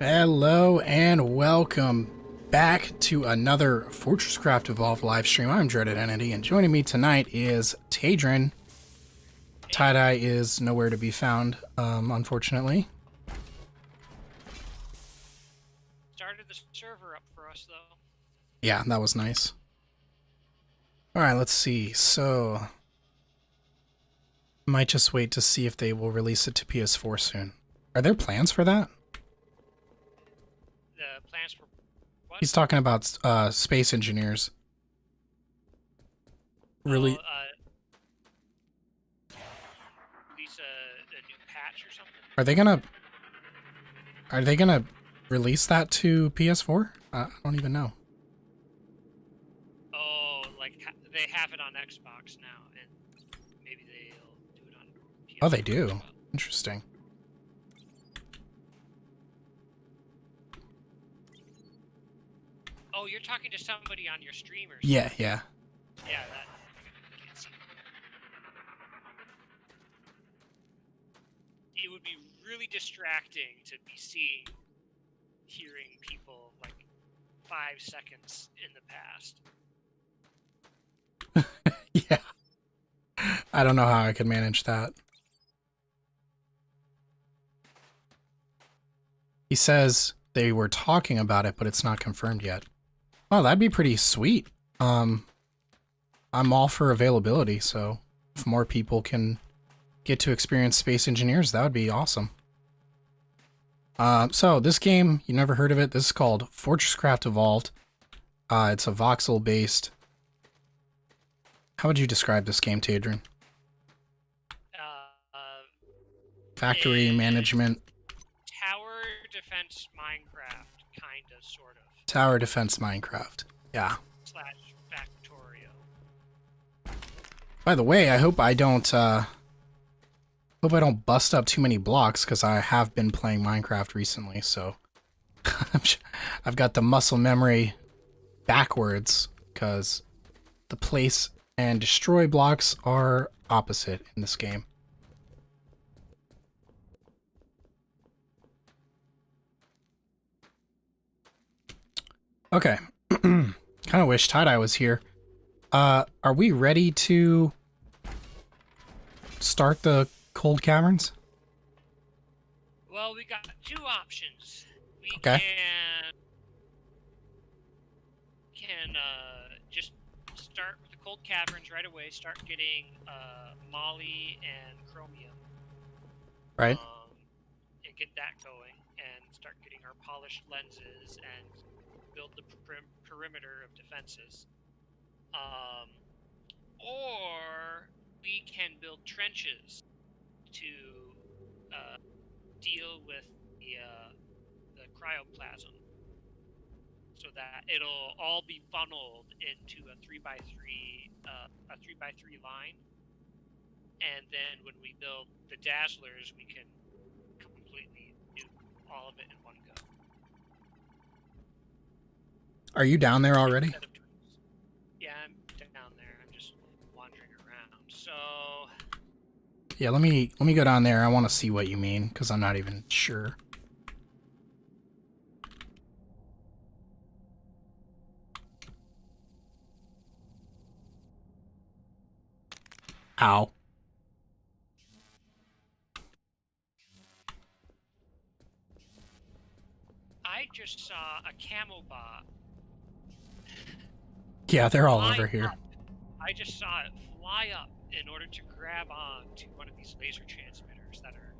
Hello and welcome back to another FortressCraft Evolved live stream. I'm DreadedEntity, and joining me tonight is Tadrin. Tie-Dye is nowhere to be found, unfortunately. Started the server up for us, though. Yeah, that was nice. Alright, let's see. So, might just wait to see if they will release it to PS4 soon. Are there plans for that? The plans for what? He's talking about space engineers. Really? Release a new patch or something? Are they gonna release that to PS4? I don't even know. Oh, like they have it on Xbox now, and maybe they'll do it on PS4. Oh, they do. Interesting. Oh, you're talking to somebody on your stream or something? Yeah. Yeah, that. I can't see. It would be really distracting to be hearing people like 5 seconds in the past. Yeah. I don't know how I could manage that. He says they were talking about it, but it's not confirmed yet. Oh, that'd be pretty sweet. I'm all for availability, so if more people can get to experience Space Engineers, that would be awesome. So this game, you never heard of it. This is called FortressCraft Evolved. It's a voxel-based. How would you describe this game, Tadrin? Factory management. Tower defense Minecraft, kinda, sort of. Tower defense Minecraft. Yeah. / Factorio. By the way, I hope I don't bust up too many blocks, because I have been playing Minecraft recently, so I've got the muscle memory backwards, because the place and destroy blocks are opposite in this game. Okay. Kind of wish Tie-Dye was here. Are we ready to start the cold caverns? Well, we got 2 options. We Okay. can just start with the cold caverns right away. Start getting moly and chromium. Right. And get that going, and start getting our polished lenses and build the perimeter of defenses. Or we can build trenches to deal with the cryoplasm, so that it'll all be funneled into a 3x3 line, and then when we build the dazzlers, we can completely do all of it in one go. Are you down there already? Yeah, I'm down there. I'm just wandering around. So yeah, let me go down there. I want to see what you mean, because I'm not even sure. Ow. I just saw a camel bot. Yeah, they're all over here. Up. I just saw it fly up in order to grab on to one of these laser transmitters that are,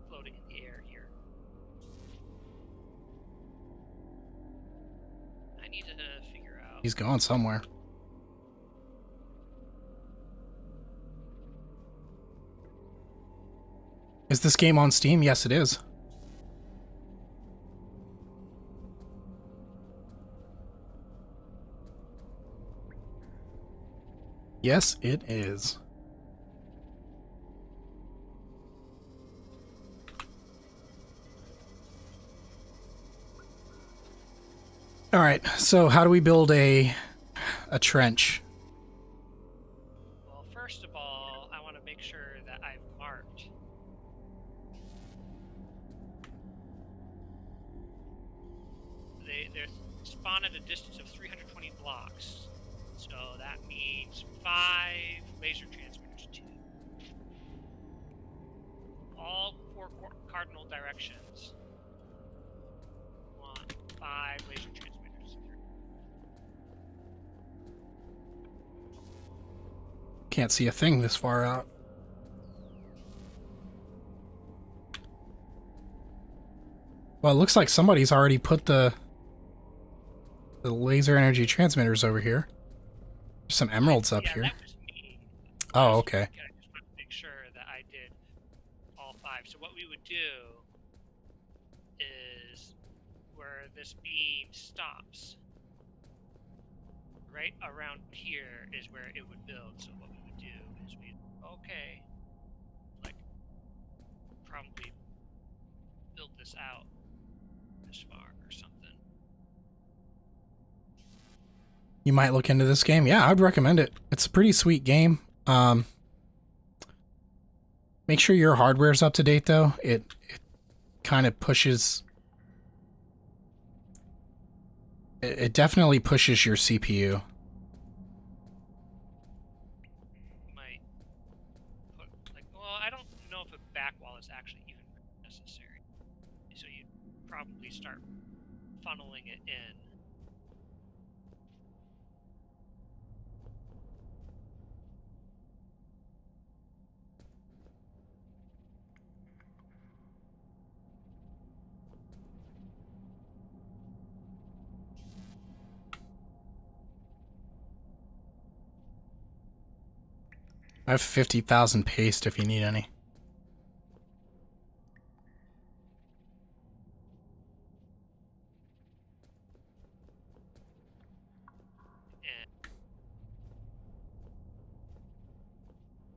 floating in the air here. I need to figure out. He's going somewhere. Is this game on Steam? Yes, it is. Yes, it is. All right, so how do we build a trench? Well, first of all, I want to make sure that I've marked spawn at a distance of 320 blocks. So that means 5 laser transmitters, 2. All 4 cardinal directions. 1, 5 laser transmitters. Can't see a thing this far out. Well, it looks like somebody's already put the laser energy transmitters over here. There's some emeralds up here. That was me. Oh, okay. I just wanted to make sure that I did all 5. So what we would do is where this beam stops, right around here is where it would build. So what we would do is like probably build this out this far or something. You might look into this game. Yeah, I'd recommend it. It's a pretty sweet game. Make sure your hardware's up to date, though. It kind of pushes... It definitely pushes your CPU. Might put, well, I don't know if a back wall is actually even necessary. So you'd probably start funneling it in. I have 50,000 paste if you need any.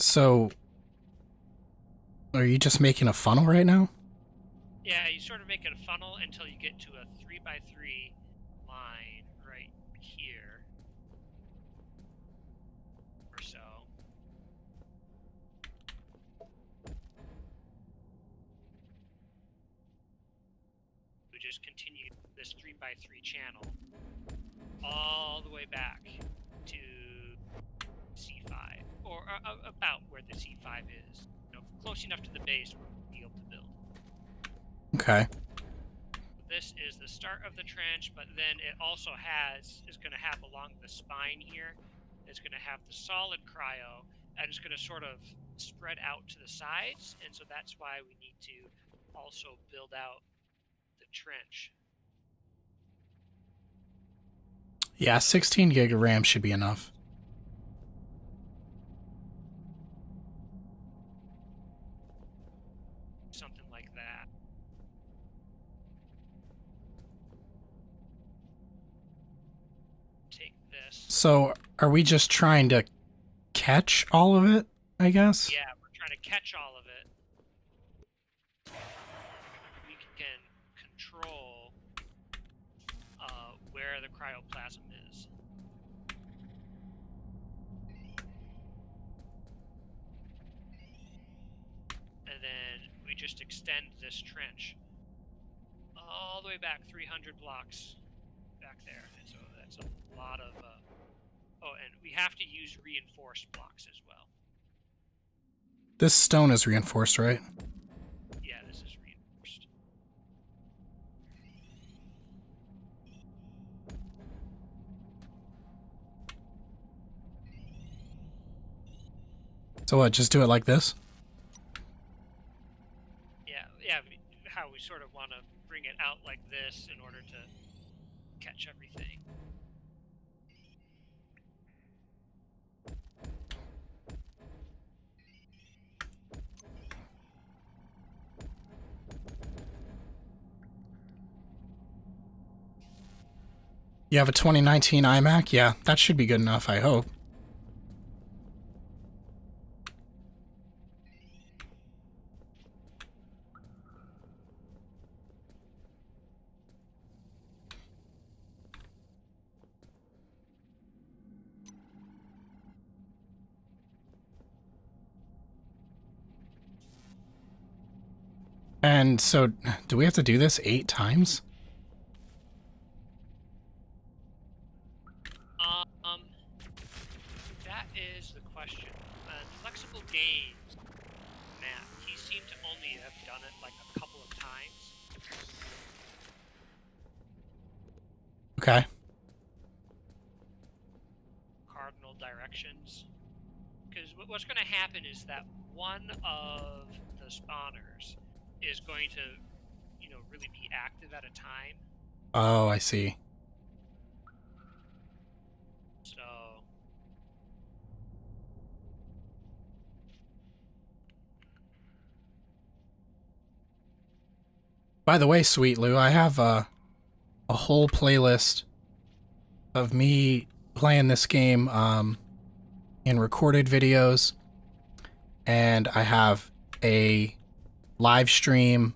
So, are you just making a funnel right now? Yeah, you sort of make it a funnel until you get to a 3x3 line right here. Or so. We just continue this 3x3 channel all the way back to C5, or about where the C5 is. You know, close enough to the base where we'll be able to build. Okay. This is the start of the trench, but then it also is going to have along the spine here, it's going to have the solid cryo, and it's going to sort of spread out to the sides, and so that's why we need to also build out the trench. Yeah, 16 gig of RAM should be enough. Something like that. Take this. So, are we just trying to catch all of it, I guess? Yeah, we're trying to catch all of it. We can control where the cryoplasm is. And then we just extend this trench all the way back 300 blocks back there. And so that's a lot of... oh, and we have to use reinforced blocks as well. This stone is reinforced, right? Yeah, this is reinforced. So what, just do it like this? Yeah, how we sort of want to bring it out like this in order to catch everything. You have a 2019 iMac? Yeah, that should be good enough, I hope. And so, do we have to do this 8 times? is the question. Flexible Games, Matt, he seemed to only have done it like a couple of times. Okay. Cardinal directions. Because what's going to happen is that one of the spawners is going to, you know, really be active at a time. Oh, I see. So... By the way, Sweet Lou, I have a whole playlist of me playing this game in recorded videos, and I have a live stream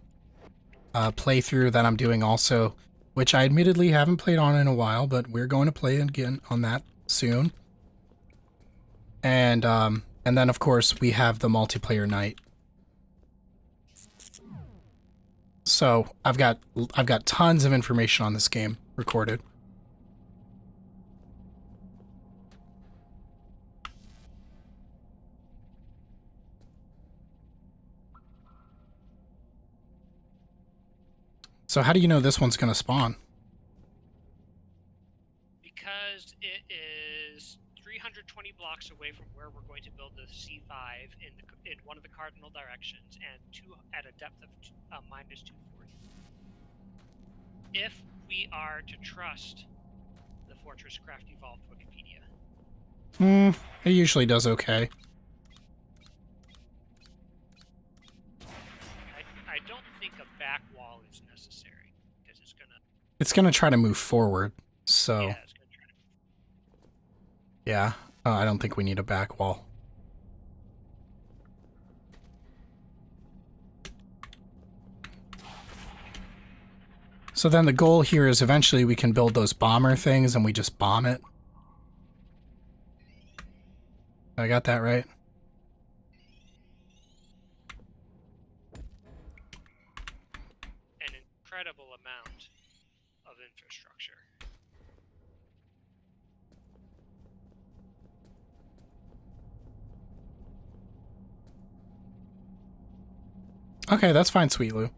playthrough that I'm doing also, which I admittedly haven't played on in a while, but we're going to play again on that soon. And then of course we have the multiplayer night. So I've got tons of information on this game recorded. So how do you know this one's going to spawn? Because it is 320 blocks away from where we're going to build the C5 in one of the cardinal directions, and at a depth of minus 240. If we are to trust the FortressCraft Evolved Wikipedia. It usually does okay. I don't think a back wall is necessary, because it's gonna try to move forward, so... Yeah, it's gonna try to move. Yeah, I don't think we need a back wall. So then the goal here is eventually we can build those bomber things and we just bomb it. I got that right? An incredible amount of infrastructure. Okay, that's fine, Sweet Lou.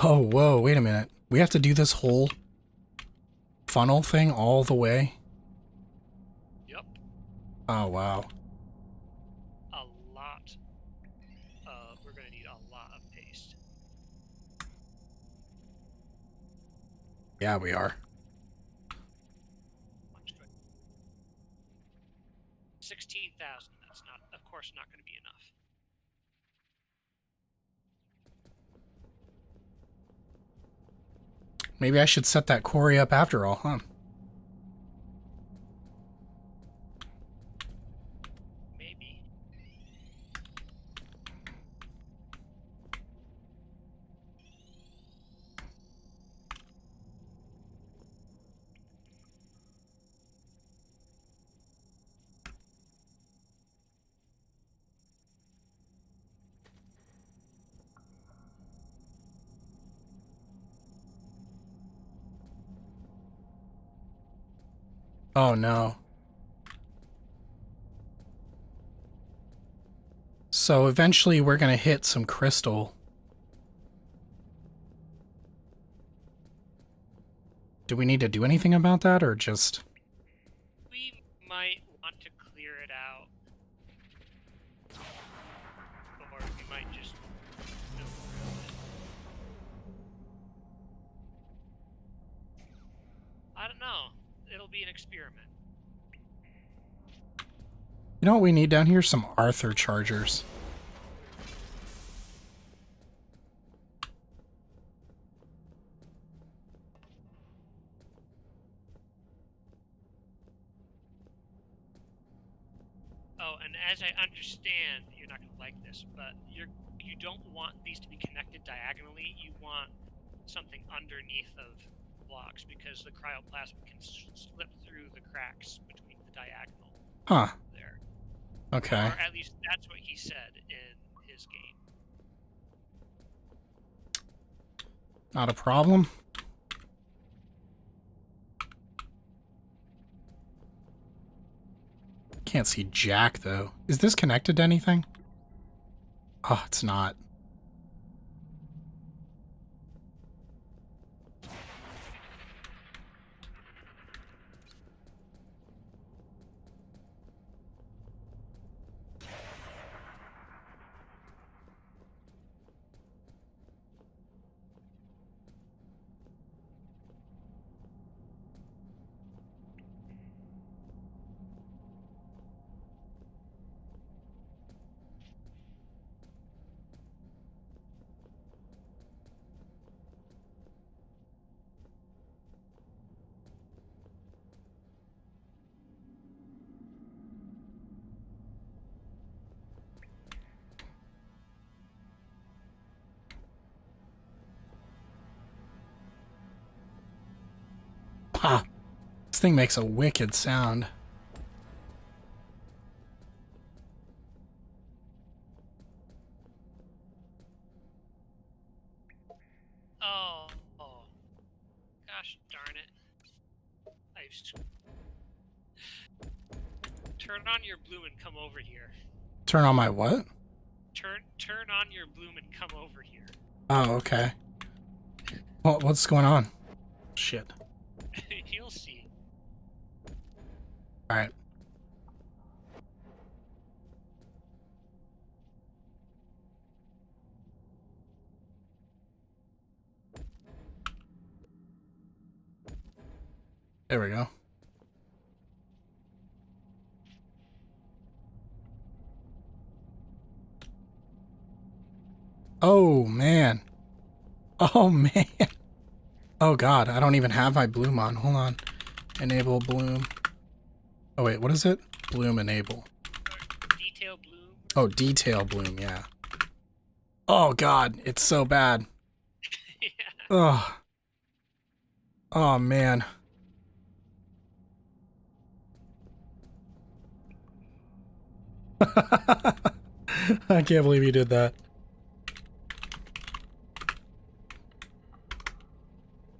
Oh, whoa, wait a minute. We have to do this whole funnel thing all the way? Yep. Oh, wow. A lot. We're going to need a lot of paste. Yeah, we are. 16,000. That's not, of course, not going to be enough. Maybe I should set that quarry up after all, huh? Maybe. Oh, no. So eventually we're going to hit some crystal. Do we need to do anything about that, or just... We might want to clear it out. Or we might just build around it. I don't know. It'll be an experiment. You know what we need down here? Some Arthur chargers. Oh, and as I understand, you're not going to like this, but you don't want these to be connected diagonally. You want something underneath of blocks, because the cryoplasm can slip through the cracks between the diagonal Huh. there. Okay. Or at least that's what he said in his game. Not a problem. Can't see Jack, though. Is this connected to anything? Oh, it's not. Ah, this thing makes a wicked sound. Oh, gosh darn it! Turn on your bloom and come over here. Turn on my what? Turn on your bloom and come over here. Oh, okay. Well, what's going on? Shit. You'll see. Alright. There we go. Oh, man. Oh, man. Oh, God. I don't even have my bloom on. Hold on. Enable bloom. Oh, wait. What is it? Bloom enable. Detail bloom. Oh, detail bloom. Yeah. Oh, God. It's so bad. Yeah. Oh. Oh, man. I can't believe you did that.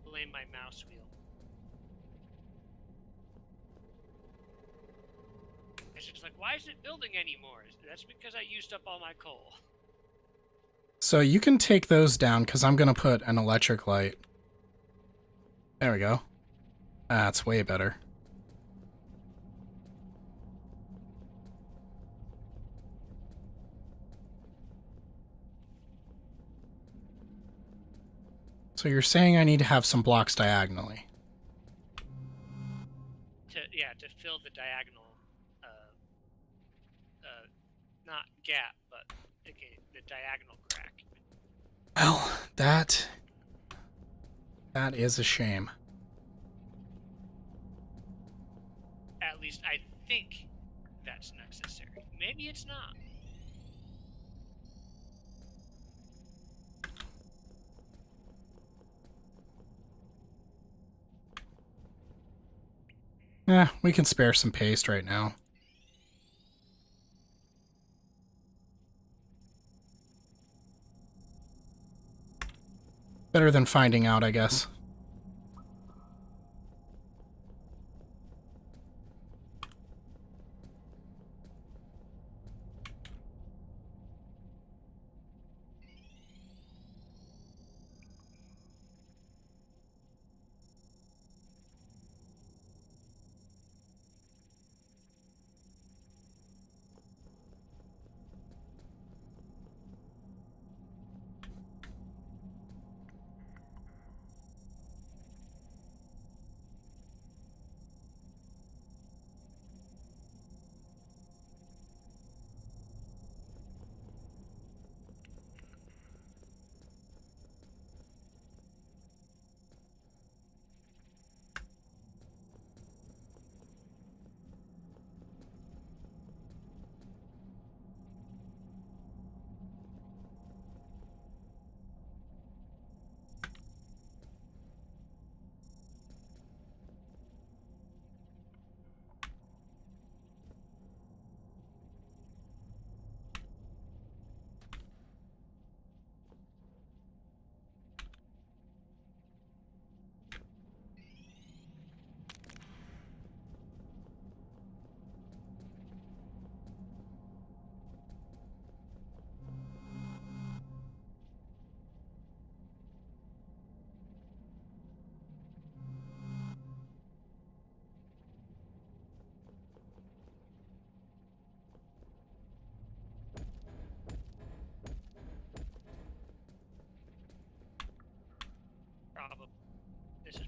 Blame my mouse wheel. It's just like, why isn't it building anymore? That's because I used up all my coal. So you can take those down because I'm going to put an electric light. There we go. That's way better. So you're saying I need to have some blocks diagonally. To fill the diagonal, not gap, but okay, the diagonal crack. Well, that is a shame. At least I think that's necessary. Maybe it's not. We can spare some paste right now. Better than finding out, I guess.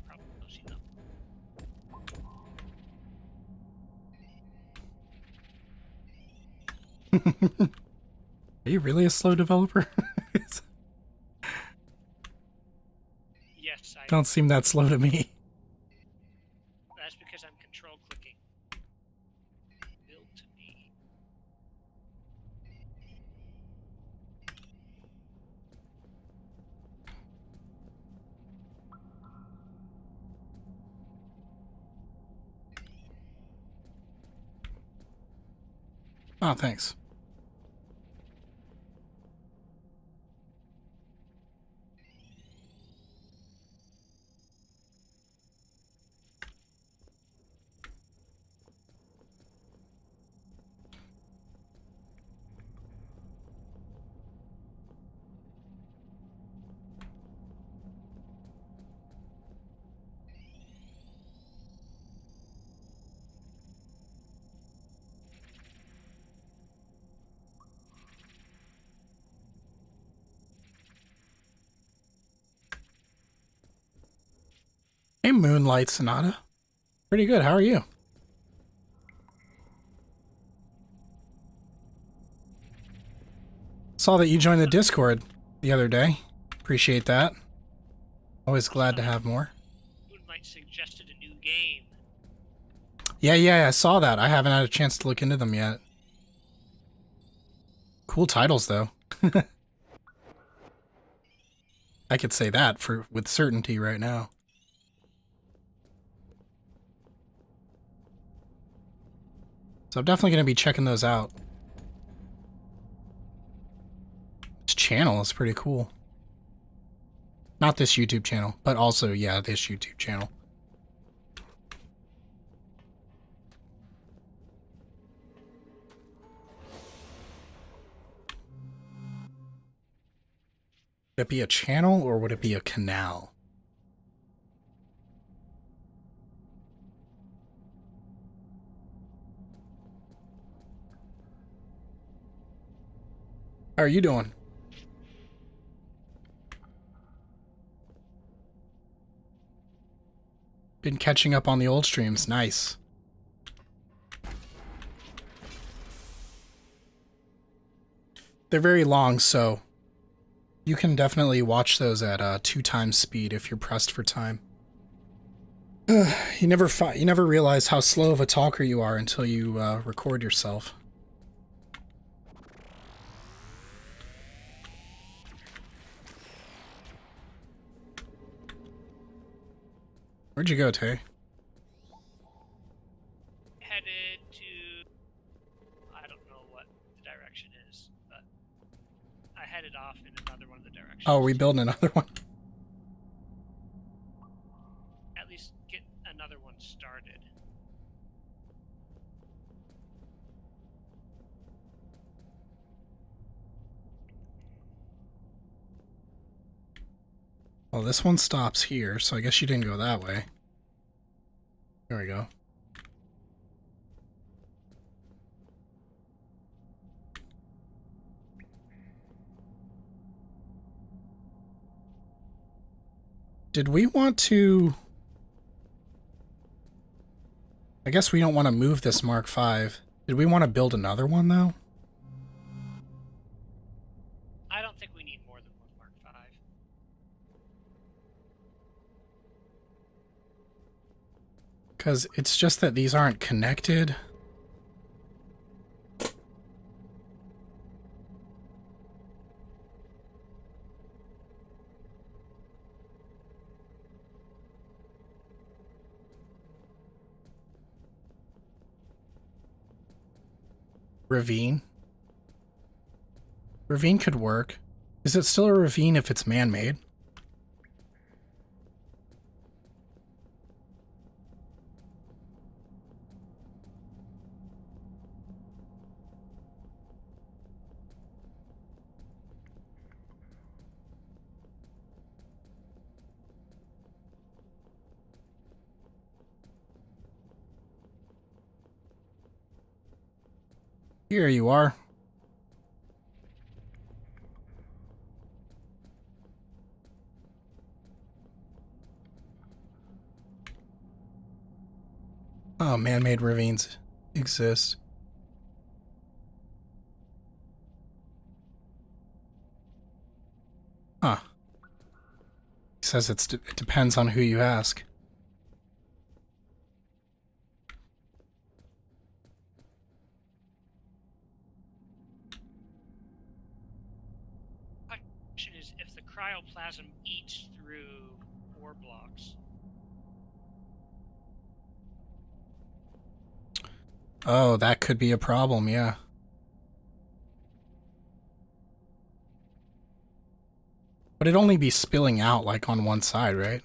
probably close enough. Are you really a slow developer? Yes, I Don't seem that slow to me. That's because I'm control clicking. Build to me. Oh, thanks. Hey, Moonlight Sonata. Pretty good. How are you? Saw that you joined the Discord the other day. Appreciate that. Always glad to have more. Moonlight suggested a new game. Yeah, I saw that. I haven't had a chance to look into them yet. Cool titles, though. I could say that with certainty right now. So I'm definitely going to be checking those out. This channel is pretty cool. Not this YouTube channel, but also, yeah, this YouTube channel. Would it be a channel or would it be a canal? How are you doing? Been catching up on the old streams. Nice. They're very long, so you can definitely watch those at 2 times speed if you're pressed for time. You never realize how slow of a talker you are until you record yourself. Where'd you go, Tay? Headed to... I don't know what the direction is, but I headed off in another one of the directions. Oh, are we building another one? At least get another one started. Well, this one stops here, so I guess you didn't go that way. There we go. Did we want to... I guess we don't want to move this Mark V. Did we want to build another one, though? I don't think we need more than one Mark V. Because it's just that these aren't connected. Ravine. Ravine could work. Is it still a ravine if it's man-made? Here you are. Oh, man-made ravines exist. Huh. He says it depends on who you ask. Question is if the cryoplasm eats through ore blocks. Oh, that could be a problem, yeah. But it'd only be spilling out, like, on one side, right?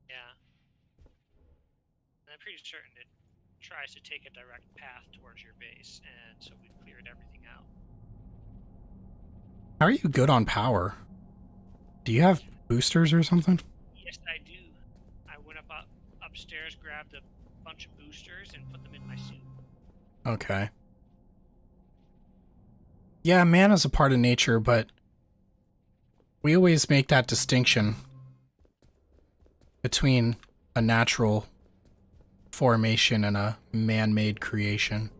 Yeah. And I'm pretty certain it tries to take a direct path towards your base, and so we've cleared everything out. How are you good on power? Do you have boosters or something? Yes, I do. I went upstairs, grabbed a bunch of boosters, and put them in my suit. Okay. Yeah, mana's a part of nature, but we always make that distinction between a natural formation and a man-made creation.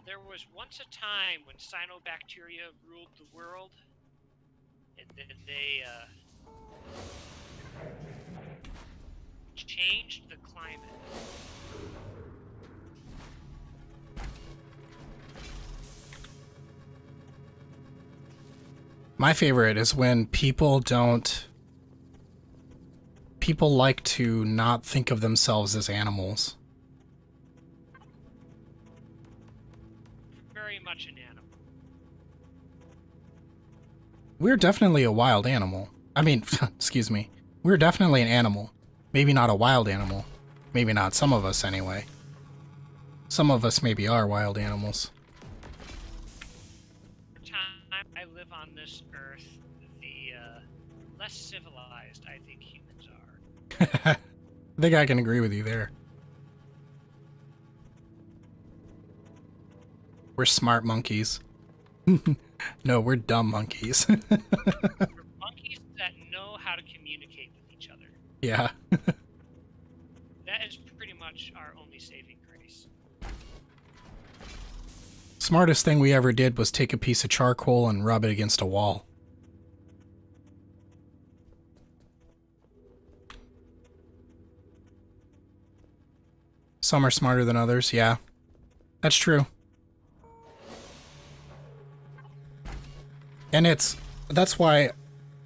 There was once a time when cyanobacteria ruled the world, and then they changed the climate. My favorite is when people like to not think of themselves as animals. Very much an animal. We're definitely a wild animal. I mean, excuse me. We're definitely an animal. Maybe not a wild animal. Maybe not some of us, anyway. Some of us maybe are wild animals. For time I live on this earth, the less civilized I think humans are. I think I can agree with you there. We're smart monkeys. No, we're dumb monkeys. We're monkeys that know how to communicate with each other. Yeah. That is pretty much our only saving grace. Smartest thing we ever did was take a piece of charcoal and rub it against a wall. Some are smarter than others, yeah. That's true. And that's why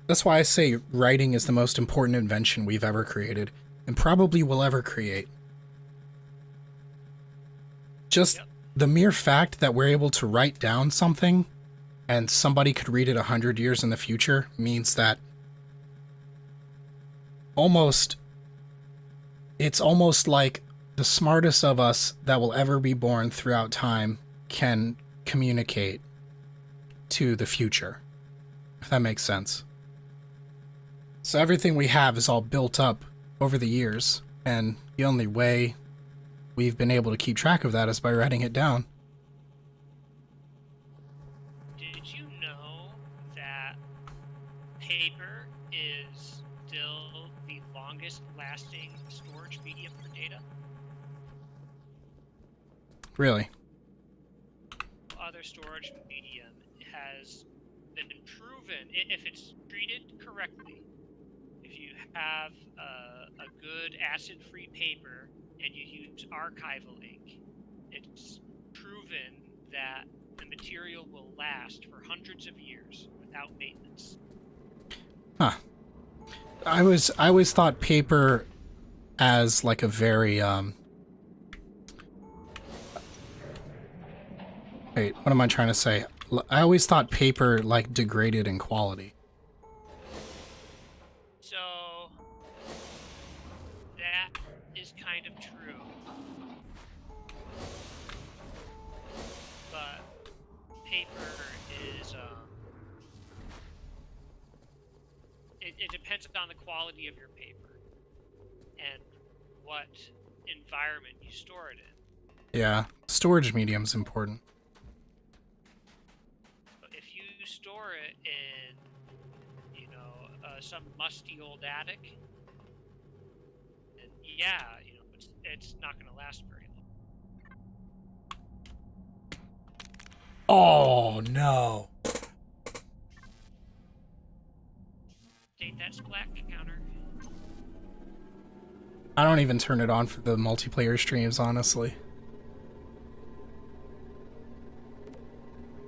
I say writing is the most important invention we've ever created, and probably will ever create. Just the mere fact that we're able to write down something and somebody could read it 100 years in the future means that it's almost like the smartest of us that will ever be born throughout time can communicate to the future, if that makes sense. So everything we have is all built up over the years, and the only way we've been able to keep track of that is by writing it down. Did you know that paper is still the longest lasting storage medium for data? Really? Other storage medium has been proven, if it's treated correctly, if you have a good acid-free paper and you use archival ink, it's proven that the material will last for hundreds of years without maintenance. Huh. I always thought paper as like a very wait, what am I trying to say? I always thought paper like degraded in quality. So that is kind of true. But paper is it depends on the quality of your paper and what environment you store it in. Yeah, storage medium's important. But if you store it in, you know, some musty old attic, and yeah, you know, it's not going to last very long. Oh no. Take that splat counter. I don't even turn it on for the multiplayer streams, honestly.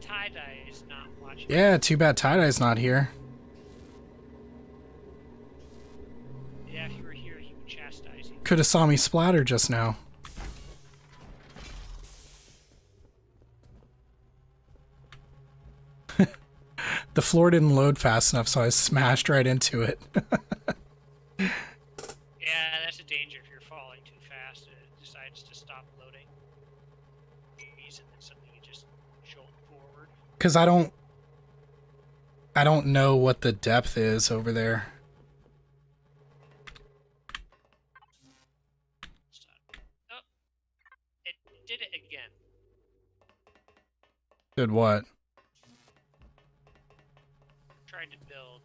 Tie-dye is not watching. Yeah, too bad Tie-dye's not here. Yeah, if you were here, he would chastise you. Could have saw me splatter just now. The floor didn't load fast enough, so I smashed right into it. Yeah, that's a danger if you're falling too fast and it decides to stop loading. And then suddenly you just jolt forward. Because I don't know what the depth is over there. Oh, it did it again. Did what? Tried to build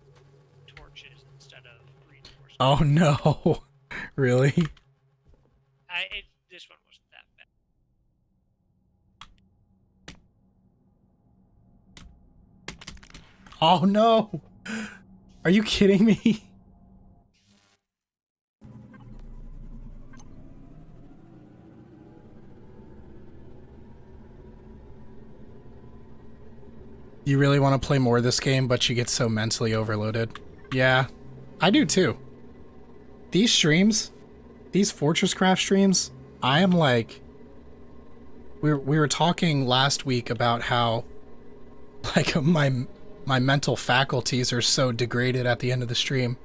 torches instead of reinforcements. Oh no. Really? This one wasn't that bad. Oh no. Are you kidding me? You really want to play more of this game, but you get so mentally overloaded. Yeah, I do too. These streams, these FortressCraft streams, I am like... We were talking last week about how like my mental faculties are so degraded at the end of the stream.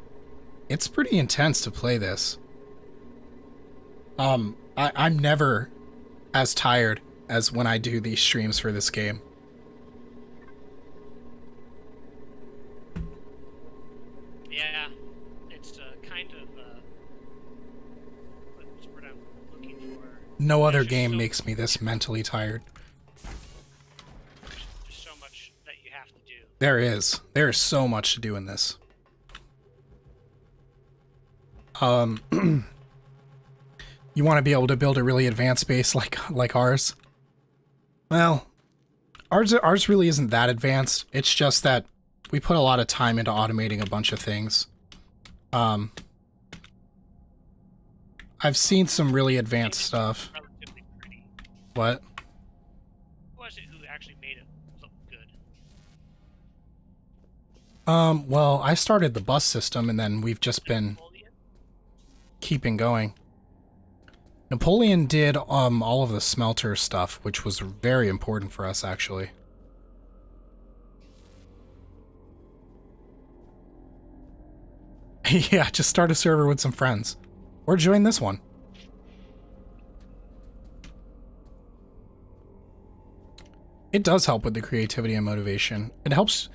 It's pretty intense to play this. I'm never as tired as when I do these streams for this game. Yeah, it's kind of what's what I'm looking for. No other game makes me this mentally tired. There's so much that you have to do. There is. There is so much to do in this. You want to be able to build a really advanced base like ours? Well, ours really isn't that advanced. It's just that we put a lot of time into automating a bunch of things. I've seen some really advanced stuff. Relatively pretty. What? Who was it who actually made it look good? Well, I started the bus system and then we've just been Napoleon? keeping going. Napoleon did all of the smelter stuff, which was very important for us actually. Yeah, just start a server with some friends. Or join this one. It does help with the creativity and motivation. It helps.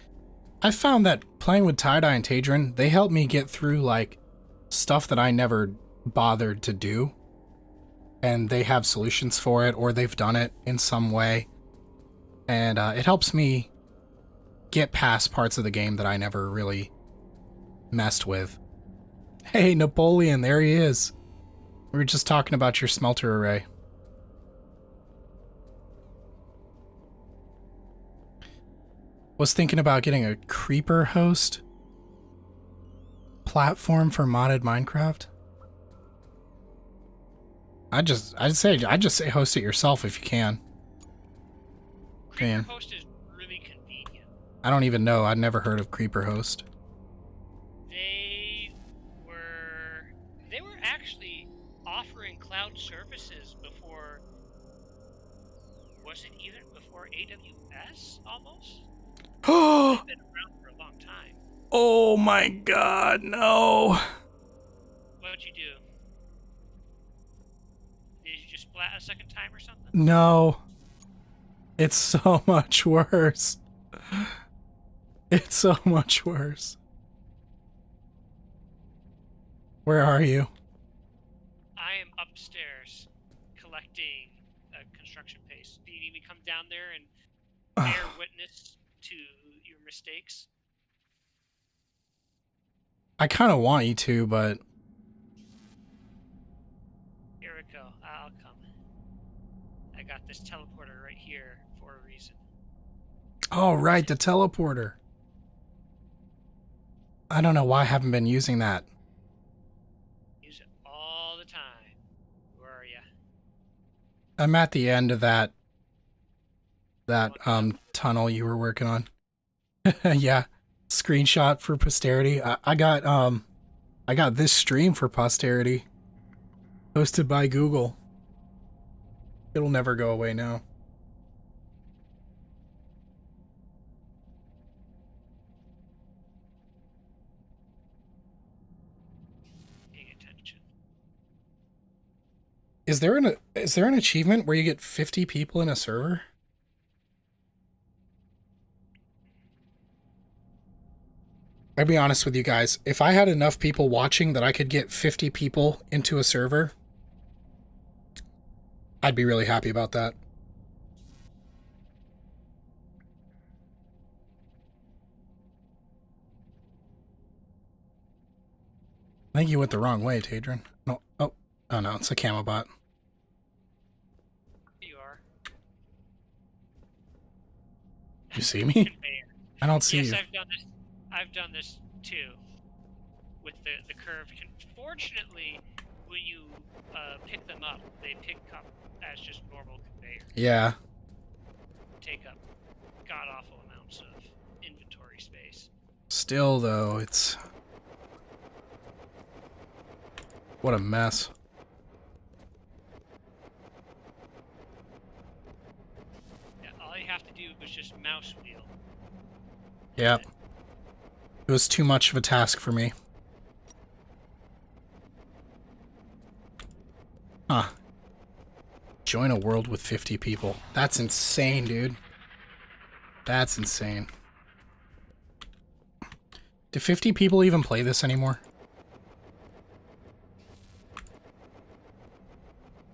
I found that playing with Tie-Dye and Tadrin, they help me get through, like, stuff that I never bothered to do. And they have solutions for it, or they've done it in some way. And it helps me get past parts of the game that I never really messed with. Hey, Napoleon, there he is. We were just talking about your smelter array. Was thinking about getting a creeper host platform for modded Minecraft. I'd just say host it yourself if you can. Creeper Host is really convenient. I don't even know. I'd never heard of Creeper Host. They were actually offering cloud services before. Was it even before AWS almost? Oh, They've been around for a long time. oh my God, no. What'd you do? Did you just splat a second time or something? No. It's so much worse. It's so much worse. Where are you? I am upstairs collecting construction paste. Do you need me to come down there and bear witness to your mistakes? I kind of want you to, but Here we go. I'll come. I got this teleporter right here for a reason. oh right, the teleporter. I don't know why I haven't been using that. Use it all the time. Where are you? I'm at the end of that tunnel you were working on. Yeah. Screenshot for posterity. I got this stream for posterity. Hosted by Google. It'll never go away now. Paying attention. Is there an achievement where you get 50 people in a server? I'll be honest with you guys. If I had enough people watching that I could get 50 people into a server, I'd be really happy about that. I think you went the wrong way, Tadrin. No, oh no, it's a camo bot. You are. You see me? Conveyor. I don't see yes, you. I've done this too. With the curved. Fortunately, when you pick them up, they pick up as just normal conveyor. Yeah. Take up god awful amounts of inventory space. Still though, it's what a mess. Yeah, all you have to do is just mouse wheel. Yep. It was too much of a task for me. Huh. Join a world with 50 people. That's insane, dude. That's insane. Do 50 people even play this anymore?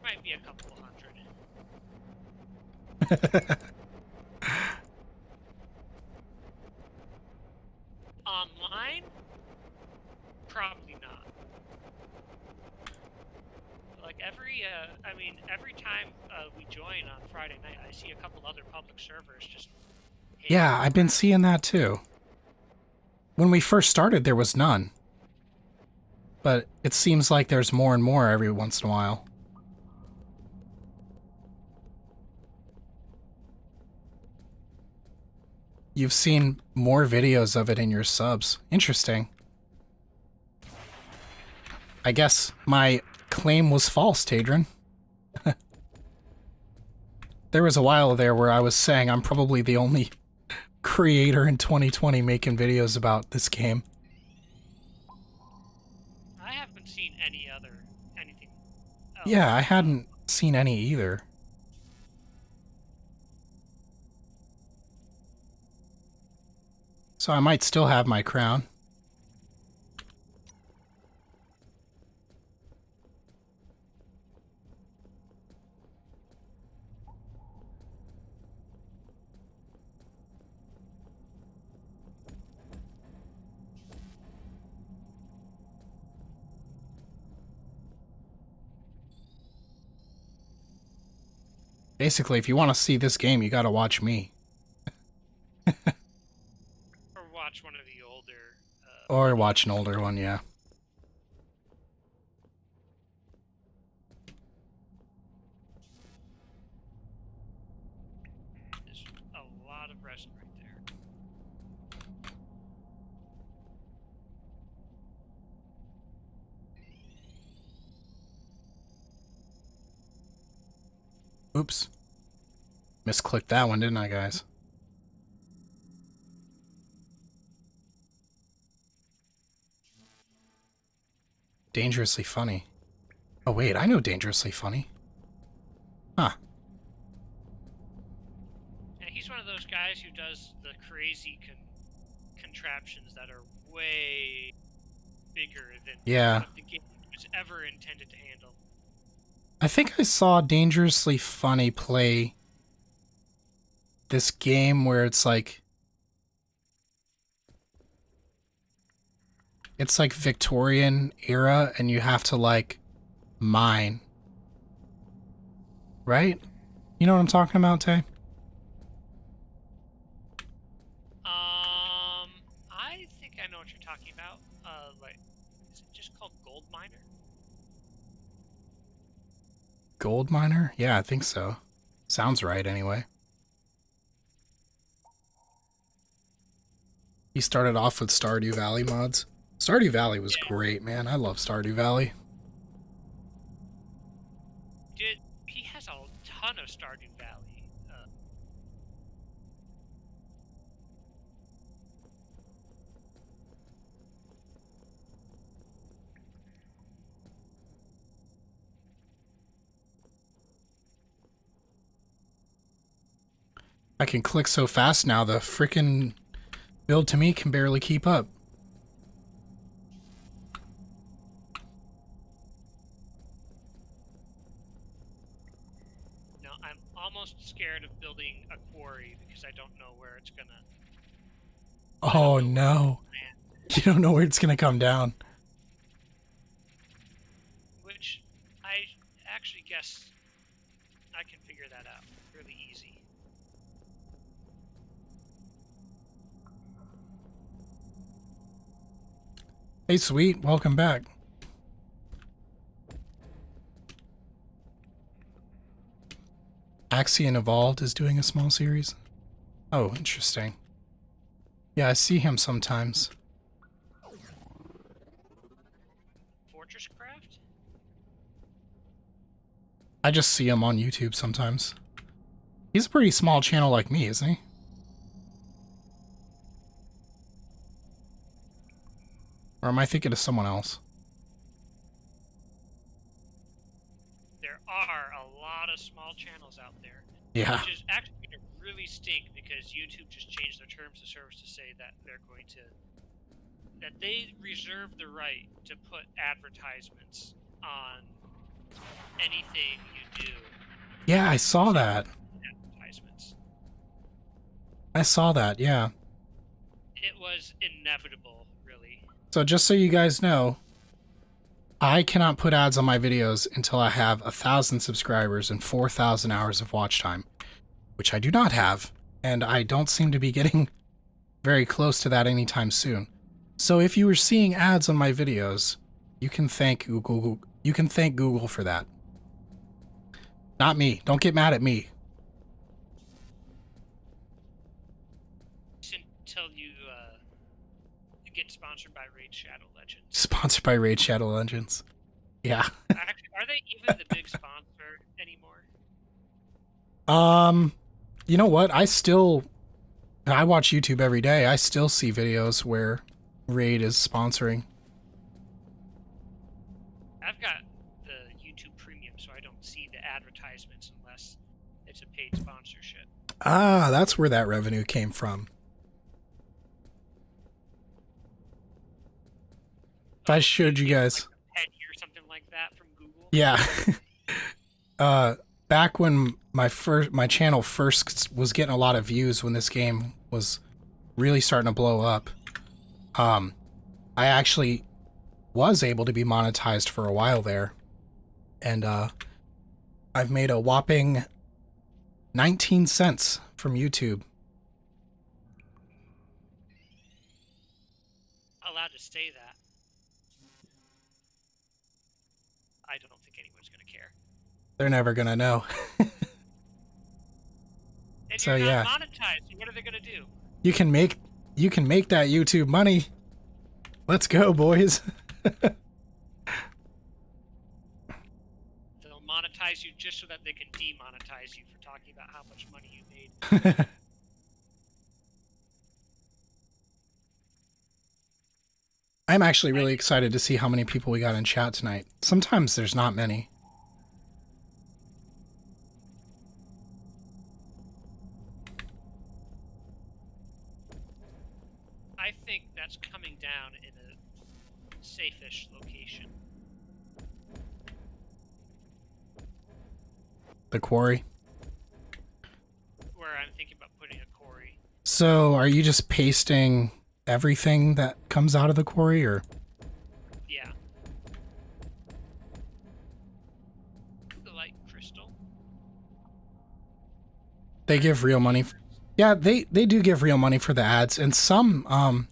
Might be a couple hundred. Online? Probably not. Like every time we join on Friday night, I see a couple other public servers just. Yeah, I've been seeing that too. When we first started, there was none. But it seems like there's more and more every once in a while. You've seen more videos of it in your subs. Interesting. I guess my claim was false, Tadrin. There was a while there where I was saying I'm probably the only creator in 2020 making videos about this game. I haven't seen anything else. Yeah, I hadn't seen any either. So I might still have my crown. Basically, if you want to see this game, you gotta watch me. Or watch one of the older. Or watch an older one, yeah. There's a lot of resin right there. Oops. Misclicked that one, didn't I, guys? Dangerously Funny. Oh, wait, I know Dangerously Funny. Huh. And he's one of those guys who does the crazy contraptions that are way bigger than Yeah. what the game was ever intended to handle. I think I saw Dangerously Funny play this game where it's like Victorian era and you have to like mine. Right? You know what I'm talking about, Tay? I think I know what you're talking about. Like, is it just called Gold Miner? Gold miner? Yeah, I think so. Sounds right anyway. He started off with Stardew Valley mods. Stardew Valley was great, man. I love Stardew Valley. Dude, he has a ton of Stardew Valley. I can click so fast now, the frickin' build to me can barely keep up. No, I'm almost scared of building a quarry because I don't know where it's gonna. Oh no. You don't know where it's gonna come down. Which I actually guess I can figure that out really easy. Hey, sweet, welcome back. Axion Evolved is doing a small series. Oh, interesting. Yeah, I see him sometimes. FortressCraft? I just see him on YouTube sometimes. He's a pretty small channel like me, isn't he? Or am I thinking of someone else? There are a lot of small channels out there. Yeah. Which is actually going to really stink because YouTube just changed their terms of service to say that they're going to. That they reserve the right to put advertisements on anything you do. Yeah, I saw that. Advertisements. I saw that, yeah. It was inevitable, really. So just so you guys know, I cannot put ads on my videos until I have 1,000 subscribers and 4,000 hours of watch time, which I do not have, and I don't seem to be getting very close to that anytime soon. So if you were seeing ads on my videos, you can thank Google. You can thank Google for that. Not me. Don't get mad at me. Until you get sponsored by Raid Shadow Legends. Sponsored by Raid Shadow Legends. Yeah. Actually, are they even the big sponsor anymore? You know what? I watch YouTube every day. I still see videos where Raid is sponsoring. I've got the YouTube Premium, so I don't see the advertisements unless it's a paid sponsorship. Ah, that's where that revenue came from. If I showed you guys, like a penny or something like that from Google. yeah. Back when my channel first was getting a lot of views when this game was really starting to blow up, I actually was able to be monetized for a while there, and I've made a whopping 19 cents from YouTube. Allowed to say that. I don't think anyone's going to care. They're never gonna know. And So, you're yeah. not monetized, so what are they going to do? You can make that YouTube money. Let's go, boys. They'll monetize you just so that they can demonetize you for talking about how much money you made. I'm actually really excited to see how many people we got in chat tonight. Sometimes there's not many. I think that's coming down in a safe-ish location. The quarry. Where I'm thinking about putting a quarry. So, are you just pasting everything that comes out of the quarry, or? Yeah. The light crystal. They give real money. Yeah, they do give real money for the ads, and some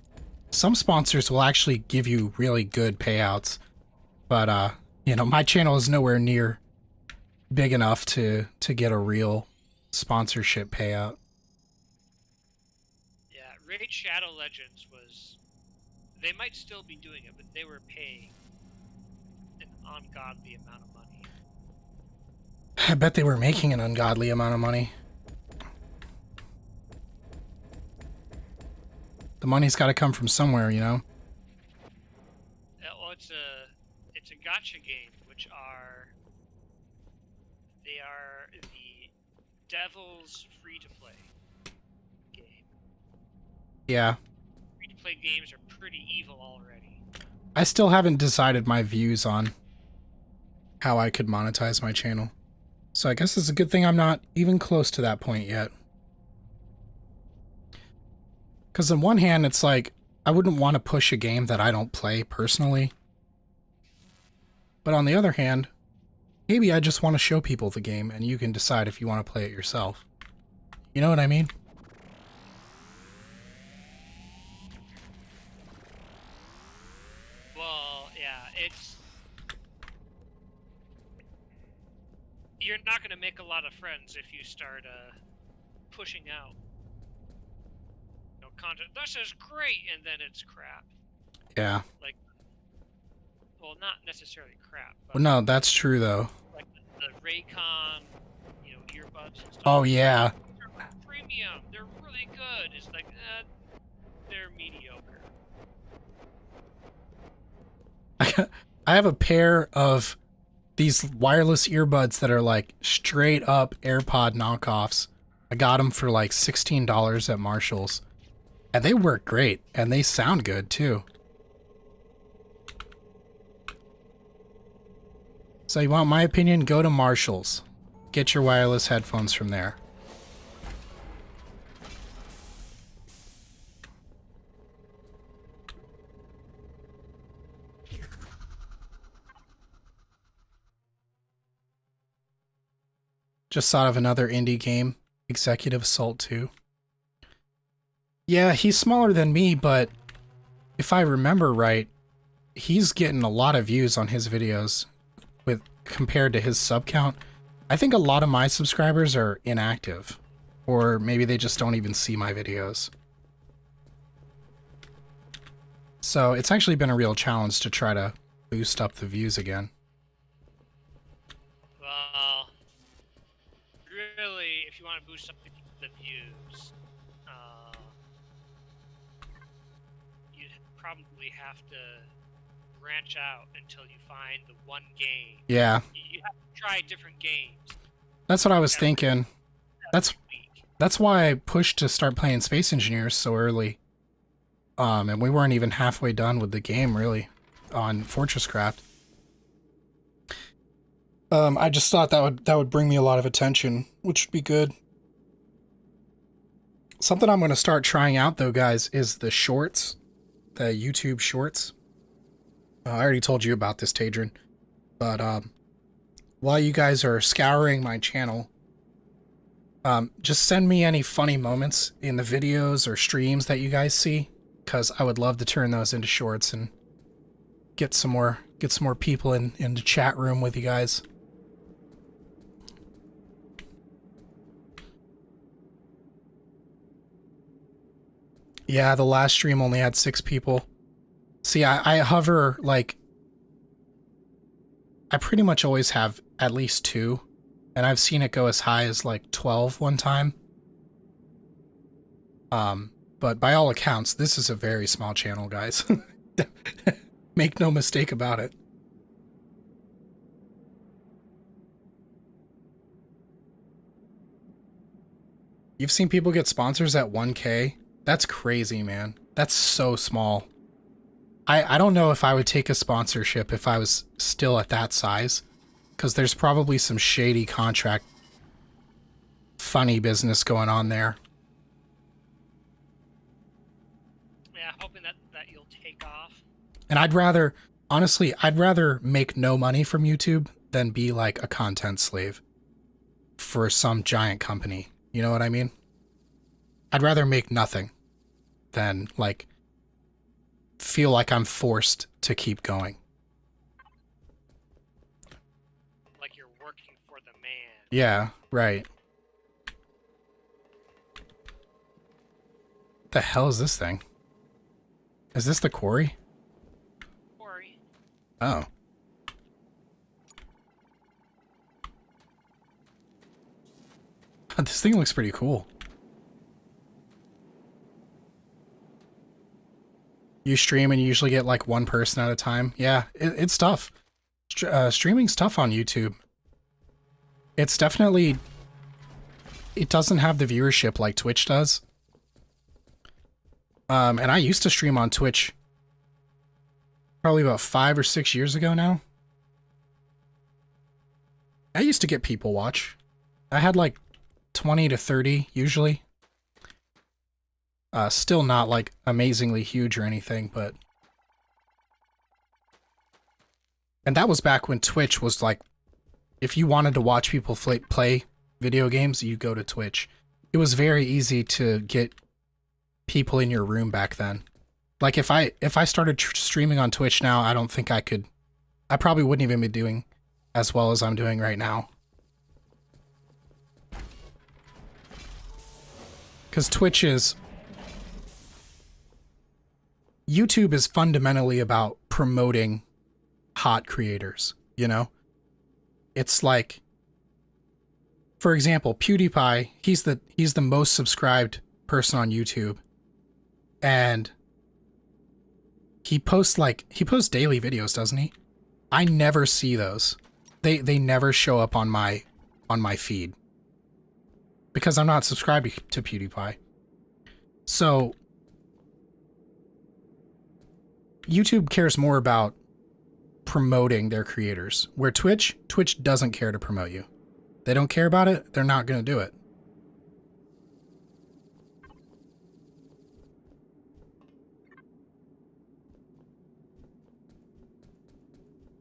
sponsors will actually give you really good payouts. But you know, my channel is nowhere near big enough to get a real sponsorship payout. Yeah, Raid Shadow Legends was... They might still be doing it, but they were paying an ungodly amount of money. I bet they were making an ungodly amount of money. The money's got to come from somewhere, you know? Well, it's a gacha game, which they are the devil's free-to-play game. Yeah. Free-to-play games are pretty evil already. I still haven't decided my views on how I could monetize my channel. So I guess it's a good thing I'm not even close to that point yet. Because on one hand, it's like, I wouldn't want to push a game that I don't play personally. But on the other hand, maybe I just want to show people the game and you can decide if you want to play it yourself. You know what I mean? Well, yeah, it's... You're not going to make a lot of friends if you start pushing out content. This is great, and then it's crap. Yeah. Like, well, not necessarily crap. But Well, no, that's true though. like the Raycon, earbuds and stuff. Oh yeah. They're premium. They're really good. It's like, they're mediocre. I have a pair of these wireless earbuds that are like straight up AirPod knockoffs. I got them for like $16 at Marshall's. And they work great, and they sound good, too. So you want my opinion? Go to Marshall's. Get your wireless headphones from there. Just thought of another indie game, Executive Assault 2. Yeah, he's smaller than me, but if I remember right, he's getting a lot of views on his videos compared to his sub count. I think a lot of my subscribers are inactive, or maybe they just don't even see my videos. So it's actually been a real challenge to try to boost up the views again. Well, really, if you want to boost up the views, you'd probably have to branch out until you find the one game. Yeah. You have to try different games. That's what I was thinking. That's why I pushed to start playing Space Engineers so early. And we weren't even halfway done with the game, really, on FortressCraft. I just thought that would bring me a lot of attention, which would be good. Something I'm going to start trying out, though, guys, is the shorts, the YouTube shorts. I already told you about this, Tadrin, but while you guys are scouring my channel, just send me any funny moments in the videos or streams that you guys see, because I would love to turn those into shorts and get some more people in the chat room with you guys. Yeah, the last stream only had 6 people. See, I hover, like, I pretty much always have at least 2, and I've seen it go as high as, like, 12 one time. But by all accounts, this is a very small channel, guys. Make no mistake about it. You've seen people get sponsors at 1K? That's crazy, man. That's so small. I don't know if I would take a sponsorship if I was still at that size, because there's probably some shady contract, funny business going on there. Yeah, hoping that you'll take off. And I'd rather, honestly, I'd rather make no money from YouTube than be like a content slave for some giant company. You know what I mean? I'd rather make nothing than like feel like I'm forced to keep going. Like you're working for the man. Yeah, right. The hell is this thing? Is this the quarry? Quarry. Oh. This thing looks pretty cool. You stream and you usually get like one person at a time. Yeah, it's tough. Streaming's tough on YouTube. It's definitely... It doesn't have the viewership like Twitch does. And I used to stream on Twitch probably about 5 or 6 years ago now. I used to get people watch. I had like 20 to 30 usually. Still not like amazingly huge or anything, but... And that was back when Twitch was like, if you wanted to watch people play video games, you go to Twitch. It was very easy to get people in your room back then. Like if I started streaming on Twitch now, I don't think I could. I probably wouldn't even be doing as well as I'm doing right now. Because Twitch is... YouTube is fundamentally about promoting hot creators, you know? It's like, for example, PewDiePie, he's the most subscribed person on YouTube. And he posts daily videos, doesn't he? I never see those. They never show up on my feed. Because I'm not subscribed to PewDiePie. So YouTube cares more about promoting their creators. Where Twitch doesn't care to promote you. They don't care about it, they're not going to do it.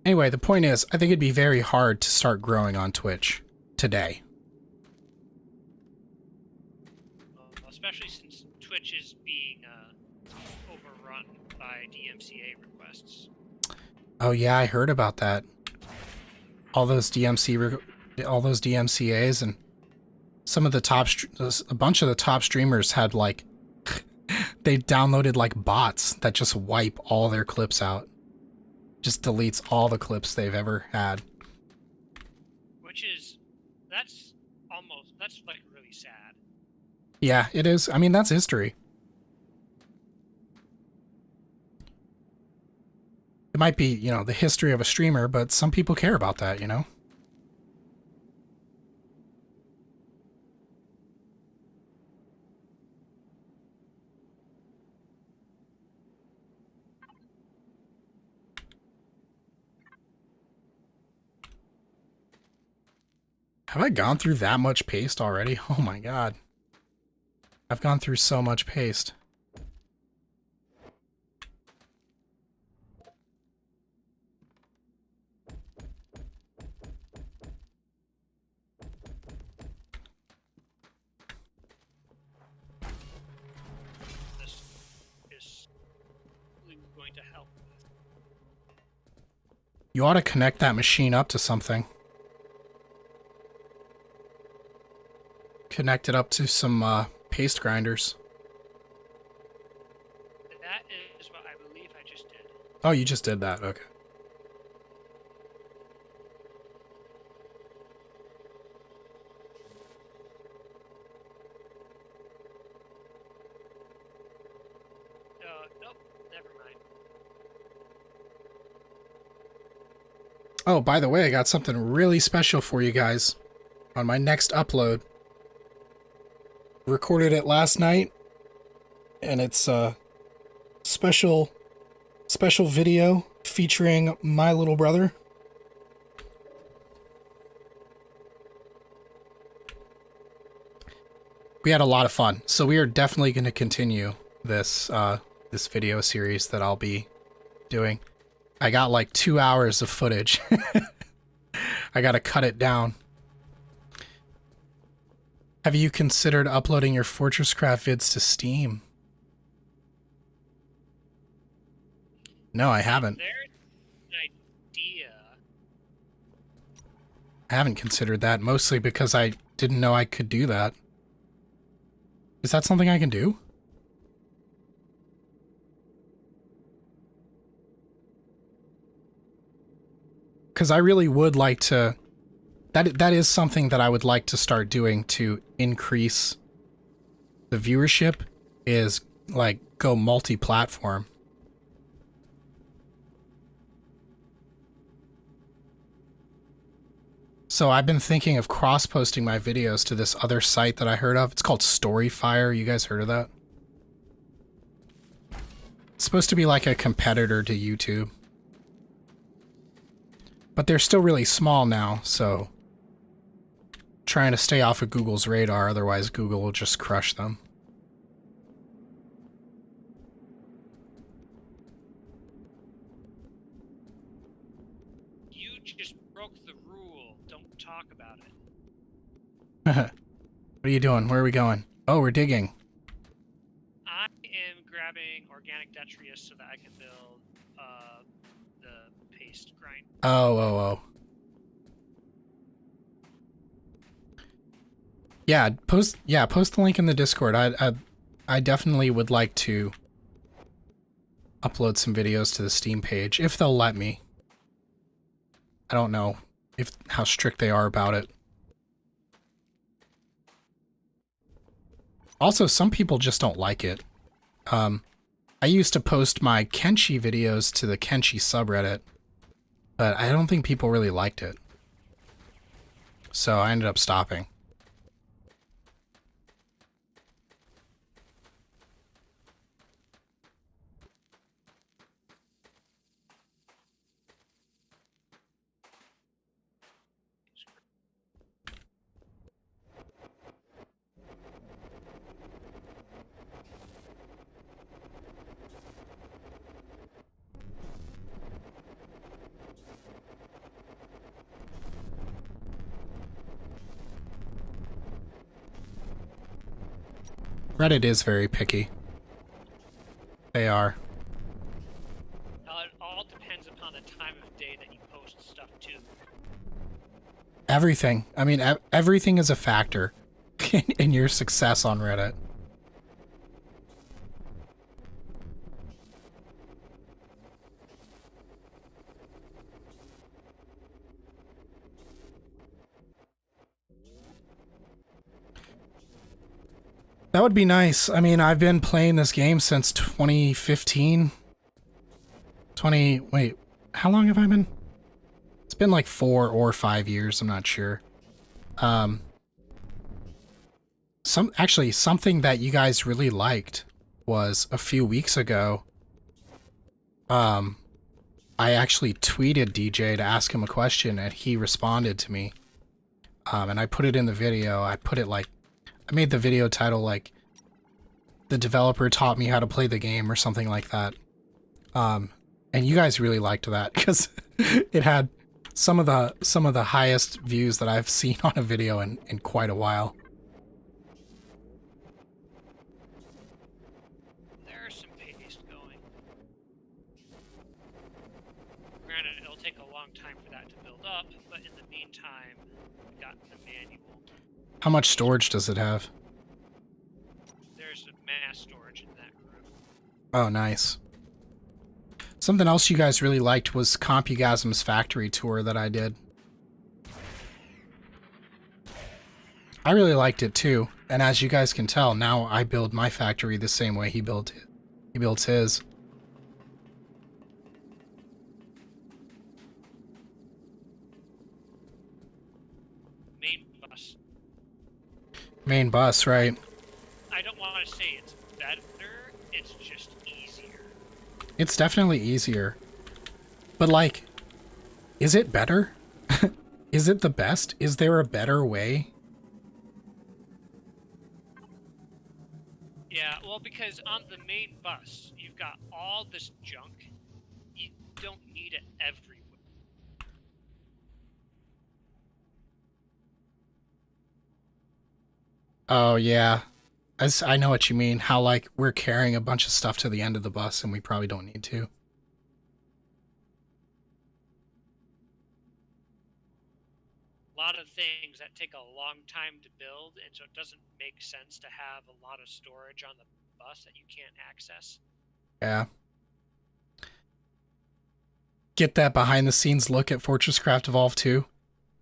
Anyway, the point is, I think it'd be very hard to start growing on Twitch today. Especially since Twitch is being overrun by DMCA requests. Oh yeah, I heard about that. All those DMCAs and some of the top, a bunch of the top streamers had like, they downloaded like bots that just wipe all their clips out. Just deletes all the clips they've ever had. That's like really sad. Yeah, it is. I mean, that's history. It might be, you know, the history of a streamer, but some people care about that, you know? Have I gone through that much paste already? Oh my god. I've gone through so much paste. This is really going to help. You ought to connect that machine up to something. Connect it up to some paste grinders. That is what I believe I just did. Oh, you just did that. Okay. Nope, never mind. Oh, by the way, I got something really special for you guys on my next upload. Recorded it last night, and it's a special special video featuring my little brother. We had a lot of fun, so we are definitely going to continue this this video series that I'll be doing. I got like 2 hours of footage. I got to cut it down. Have you considered uploading your FortressCraft vids to Steam? No, I haven't. There's an idea. I haven't considered that, mostly because I didn't know I could do that. Is that something I can do? Because I really would like to... That is something that I would like to start doing to increase the viewership, is like go multi-platform. So I've been thinking of cross-posting my videos to this other site that I heard of. It's called Storyfire. You guys heard of that? It's supposed to be like a competitor to YouTube. But they're still really small now, so... trying to stay off of Google's radar, otherwise Google will just crush them. You just broke the rule. Don't talk about it. What are you doing? Where are we going? Oh, we're digging. I am grabbing organic detritus so that I can build the paste grind. Oh. Yeah, post the link in the Discord. I definitely would like to upload some videos to the Steam page, if they'll let me. I don't know how strict they are about it. Also, some people just don't like it. I used to post my Kenshi videos to the Kenshi subreddit, but I don't think people really liked it. So I ended up stopping. Reddit is very picky. They are. It all depends upon the time of day that you post stuff too. Everything. I mean, everything is a factor in your success on Reddit. That would be nice. I mean, I've been playing this game since 2015. Wait, how long have I been? It's been like 4 or 5 years, I'm not sure. Something that you guys really liked was a few weeks ago. I actually tweeted DJ to ask him a question, and he responded to me. And I put it in the video. I made the video title like, "The developer taught me how to play the game," or something like that. And you guys really liked that, because it had some of the highest views that I've seen on a video in quite a while. There's some paste going. Granted, it'll take a long time for that to build up, but in the meantime, we got the manual. How much storage does it have? There's a mass storage in that room. Oh, nice. Something else you guys really liked was CompuGasm's factory tour that I did. I really liked it too, and as you guys can tell, now I build my factory the same way he builds his. Main bus, right? I don't want to say it's better, it's just easier. It's definitely easier. But like, is it better? Is it the best? Is there a better way? Yeah, well, because on the main bus, you've got all this junk. You don't need it everywhere. Oh, yeah. I know what you mean. How, like, we're carrying a bunch of stuff to the end of the bus and we probably don't need to. A lot of things that take a long time to build, and so it doesn't make sense to have a lot of storage on the bus that you can't access. Yeah. Get that behind the scenes look at FortressCraft Evolve 2.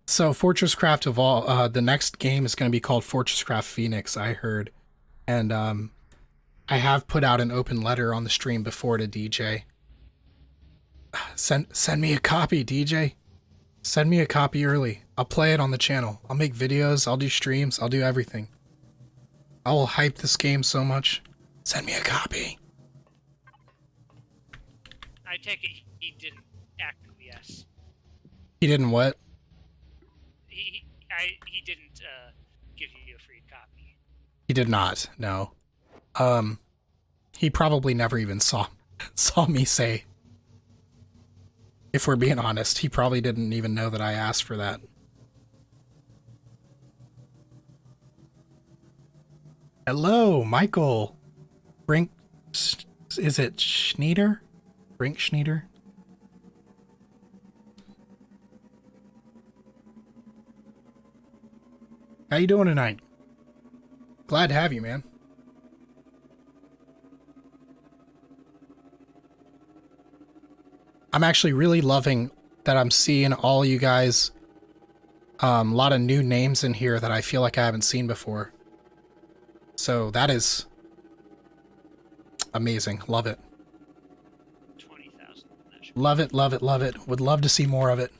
So FortressCraft Evolve, the next game is going to be called FortressCraft Phoenix, I heard. And I have put out an open letter on the stream before to DJ. Send me a copy, DJ. Send me a copy early. I'll play it on the channel. I'll make videos, I'll do streams, I'll do everything. I will hype this game so much. Send me a copy. I take it he didn't acquiesce. He didn't what? He didn't give you a free copy. He did not, no. He probably never even saw me say. If we're being honest, he probably didn't even know that I asked for that. Hello, Michael. Brink, is it Schneider? Brink Schneider? How you doing tonight? Glad to have you, man. I'm actually really loving that I'm seeing all you guys. A lot of new names in here that I feel like I haven't seen before. So that is amazing. Love it. 20,000. Love it, love it, love it. Would love to see more of it.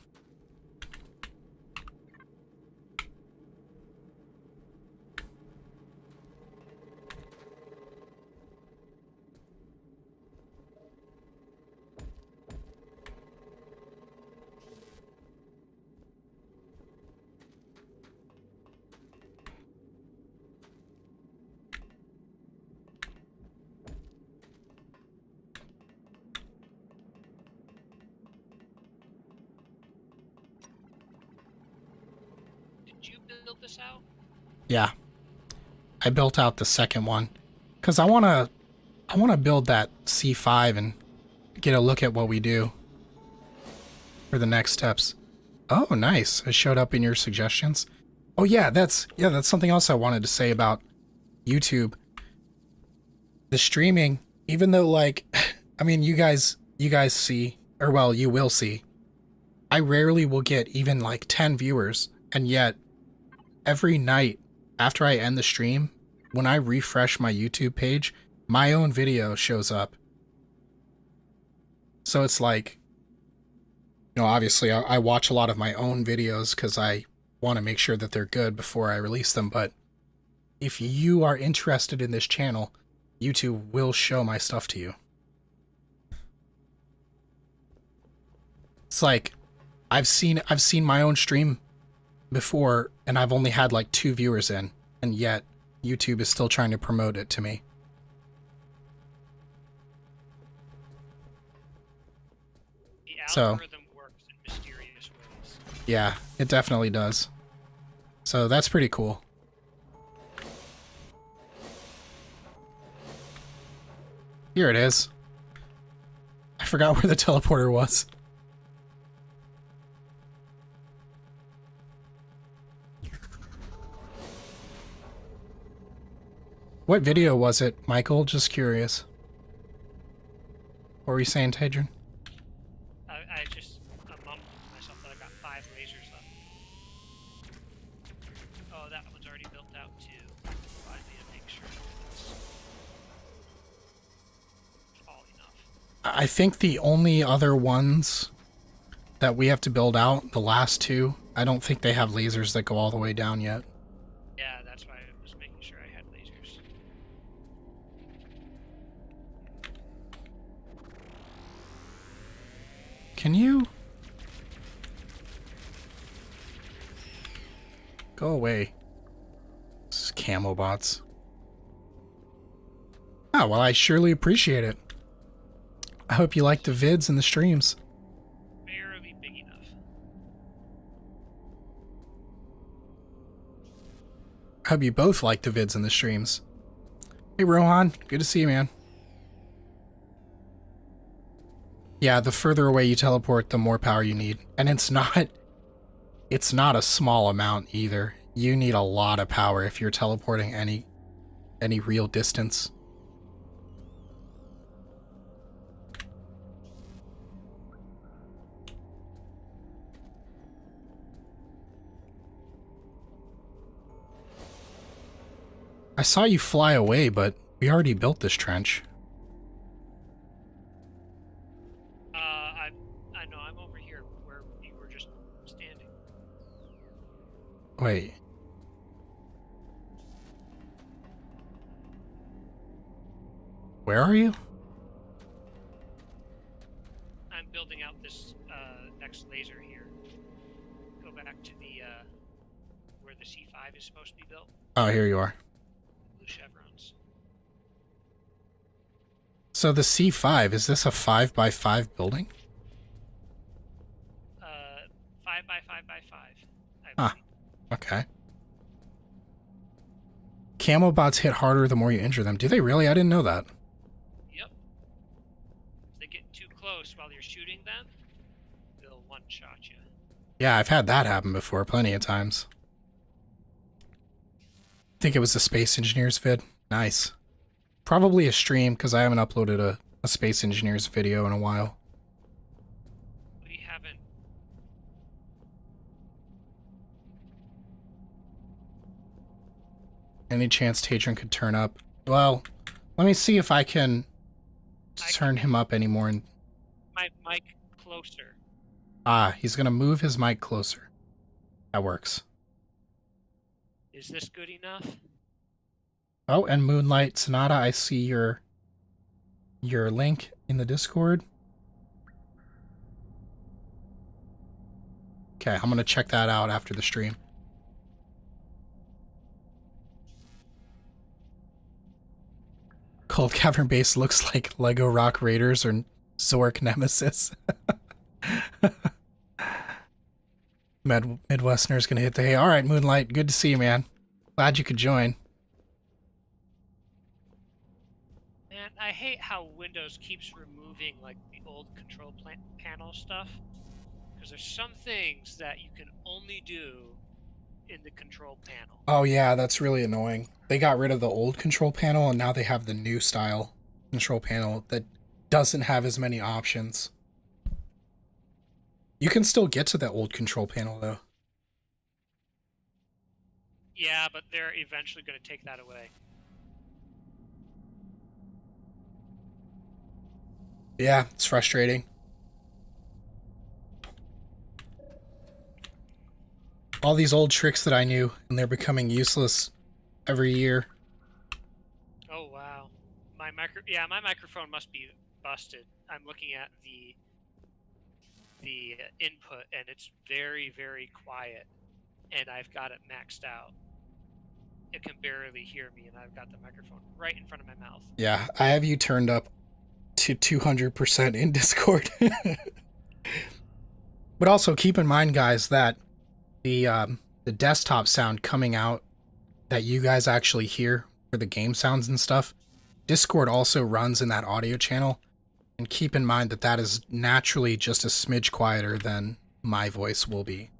Did you build this out? Yeah. I built out the second one cuz I want to build that C5 and get a look at what we do for the next steps. Oh, nice. It showed up in your suggestions. Oh yeah, that's something else I wanted to say about YouTube. The streaming, even though like I mean you guys see, or well, you will see. I rarely will get even like 10 viewers, and yet every night after I end the stream, when I refresh my YouTube page, my own video shows up. So it's like, you know, obviously I watch a lot of my own videos because I want to make sure that they're good before I release them. But if you are interested in this channel, YouTube will show my stuff to you. It's like, I've seen my own stream before, and I've only had like 2 viewers in, and yet YouTube is still trying to promote it to me. The algorithm works in mysterious ways. Yeah, it definitely does. So that's pretty cool. Here it is. I forgot where the teleporter was. What video was it, Michael? Just curious. What were you saying, Tadrian? I just mumbled to myself that I got 5 lasers left. Oh, that one's already built out too. I need to make sure it's all enough. I think the only other ones that we have to build out, the last 2, I don't think they have lasers that go all the way down yet. Yeah, that's why I was making sure I had lasers. Can you? Go away. This is camo bots. Oh, well, I surely appreciate it. I hope you like the vids and the streams. Barely big enough. I hope you both like the vids and the streams. Hey, Rohan. Good to see you, man. Yeah, the further away you teleport, the more power you need. And it's not a small amount either. You need a lot of power if you're teleporting any real distance. I saw you fly away, but we already built this trench. I know, I'm over here where you were just standing. Wait. Where are you? I'm building out this next laser here. Go back to the where the C5 is supposed to be built. Oh, here you are. Blue chevrons. So the C5, is this a 5x5 building? 5x5x5. Ah, okay. Camo bots hit harder the more you injure them. Do they really? I didn't know that. Yep. If they get too close while you're shooting them, they'll one-shot you. Yeah, I've had that happen before plenty of times. I think it was the Space Engineers vid. Nice. Probably a stream, because I haven't uploaded a Space Engineers video in a while. We haven't. Any chance Tatron could turn up? Well, let me see if I can turn him up anymore. My mic closer. Ah, he's going to move his mic closer. That works. Is this good enough? Oh, and Moonlight Sonata, I see your link in the Discord. Okay, I'm going to check that out after the stream. Cold Cavern Base looks like Lego Rock Raiders or Zork Nemesis. Midwesterner's gonna hit the hay. Alright, Moonlight, good to see you, man. Glad you could join. Man, I hate how Windows keeps removing like the old control panel stuff. Because there's some things that you can only do in the control panel. Oh yeah, that's really annoying. They got rid of the old control panel and now they have the new style control panel that doesn't have as many options. You can still get to that old control panel though. Yeah, but they're eventually going to take that away. Yeah, it's frustrating. All these old tricks that I knew, and they're becoming useless every year. Oh wow, my microphone must be busted. I'm looking at the input, and it's very, very quiet, and I've got it maxed out. It can barely hear me, and I've got the microphone right in front of my mouth. Yeah, I have you turned up to 200% in Discord. But also keep in mind, guys, that the desktop sound coming out that you guys actually hear for the game sounds and stuff, Discord also runs in that audio channel. And keep in mind that that is naturally just a smidge quieter than my voice will be.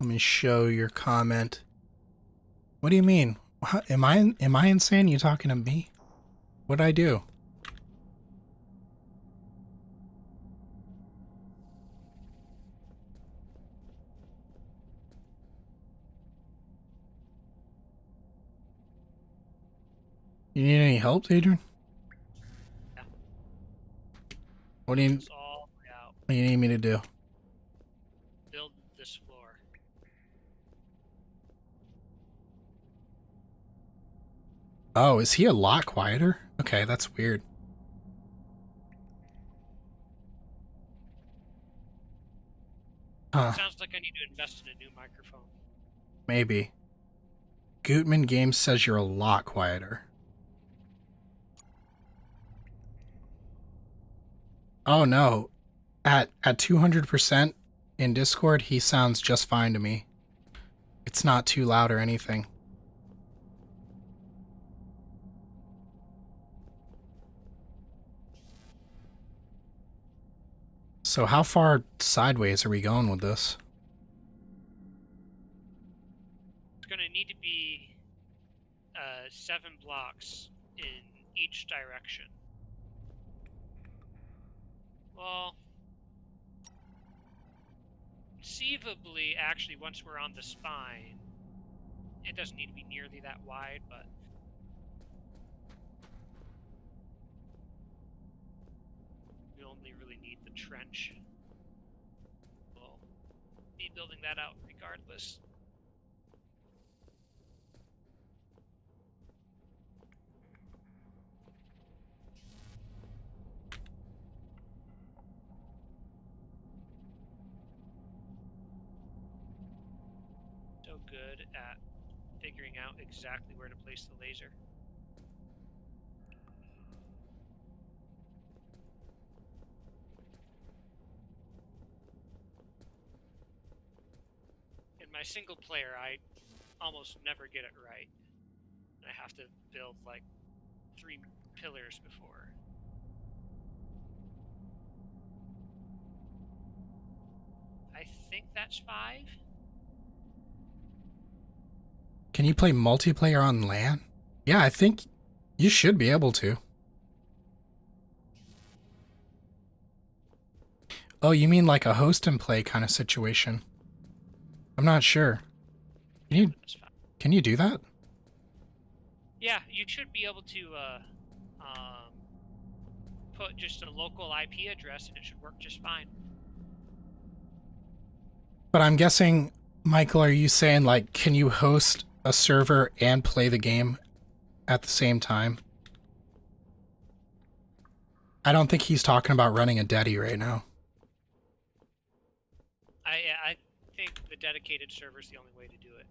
Let me show your comment. What do you mean? Am I insane? You talking to me? What'd I do? You need any help, Adrian? What do you This all the way out. What do you need me to do? Build this floor. Oh, is he a lot quieter? Okay, that's weird. Huh, Sounds like I need to invest in a new microphone. maybe. Gutman Games says you're a lot quieter. Oh no. At 200% in Discord, he sounds just fine to me. It's not too loud or anything. So how far sideways are we going with this? It's going to need to be 7 blocks in each direction. Well, conceivably, actually, once we're on the spine, it doesn't need to be nearly that wide, but we only really need the trench. We'll be building that out regardless. So good at figuring out exactly where to place the laser. In my single player, I almost never get it right. I have to build like 3 pillars before. I think that's 5. Can you play multiplayer on LAN? Yeah, I think you should be able to. Oh, you mean like a host and play kind of situation? I'm not sure. Can you do that? Yeah, you should be able to put just a local IP address and it should work just fine. But I'm guessing, Michael, are you saying like, can you host a server and play the game at the same time? I don't think he's talking about running a Deddy right now. I think the dedicated server is the only way to do it.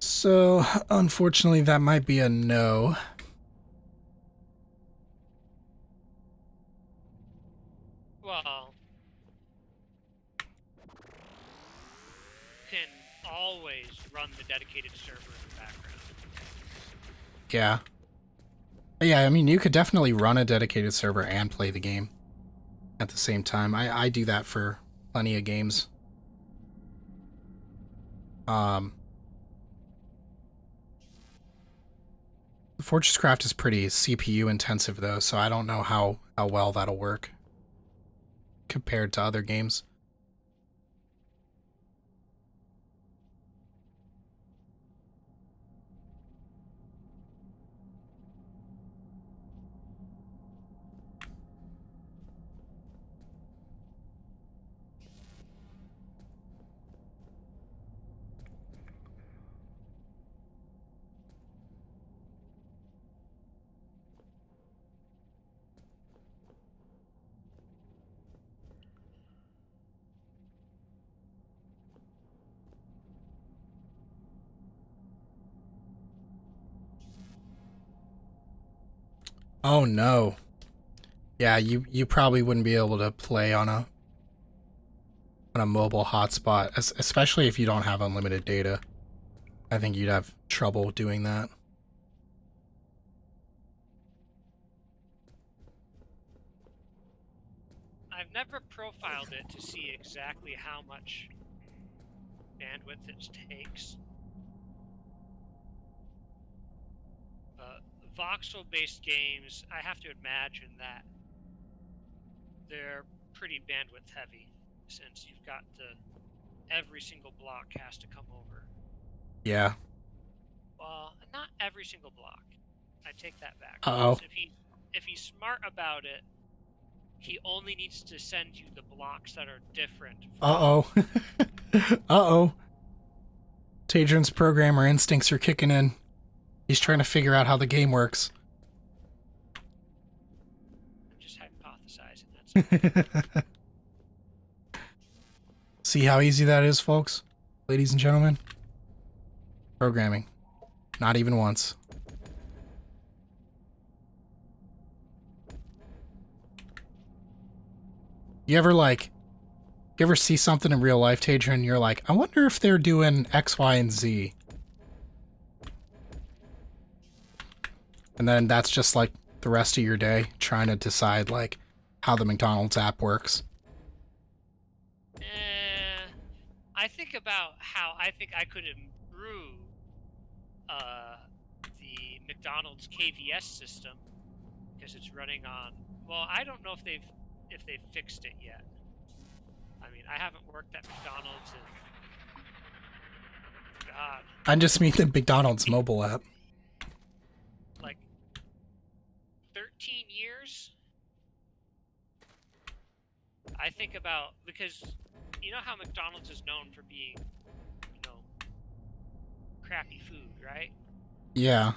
So, unfortunately, that might be a no. Well, can always run the dedicated server in the background. Yeah. Yeah, I mean, you could definitely run a dedicated server and play the game at the same time. I do that for plenty of games. FortressCraft is pretty CPU intensive though, so I don't know how well that'll work compared to other games. Oh no. Yeah, you probably wouldn't be able to play on a mobile hotspot, especially if you don't have unlimited data. I think you'd have trouble doing that. I've never profiled it to see exactly how much bandwidth it takes. Voxel-based games, I have to imagine that they're pretty bandwidth heavy, since you've got every single block has to come over. Yeah. Well, not every single block. I take that back. Uh-oh. Because if he's smart about it, he only needs to send you the blocks that are different. Uh-oh. Uh-oh. Tadrin's programmer instincts are kicking in. He's trying to figure out how the game works. I'm just hypothesizing. That's See how easy that is, folks? Ladies and gentlemen? Programming. Not even once. You ever see something in real life, Tadrin, and you're like, I wonder if they're doing X, Y, and Z. And then that's just like the rest of your day, trying to decide like how the McDonald's app works. I think about how I think I could improve the McDonald's KVS system because it's running on. Well, I don't know if they've fixed it yet. I mean, I haven't worked at McDonald's in God. I just mean the McDonald's mobile app. Like 13 years. I think about because you know how McDonald's is known for being, crappy food, right? Yeah.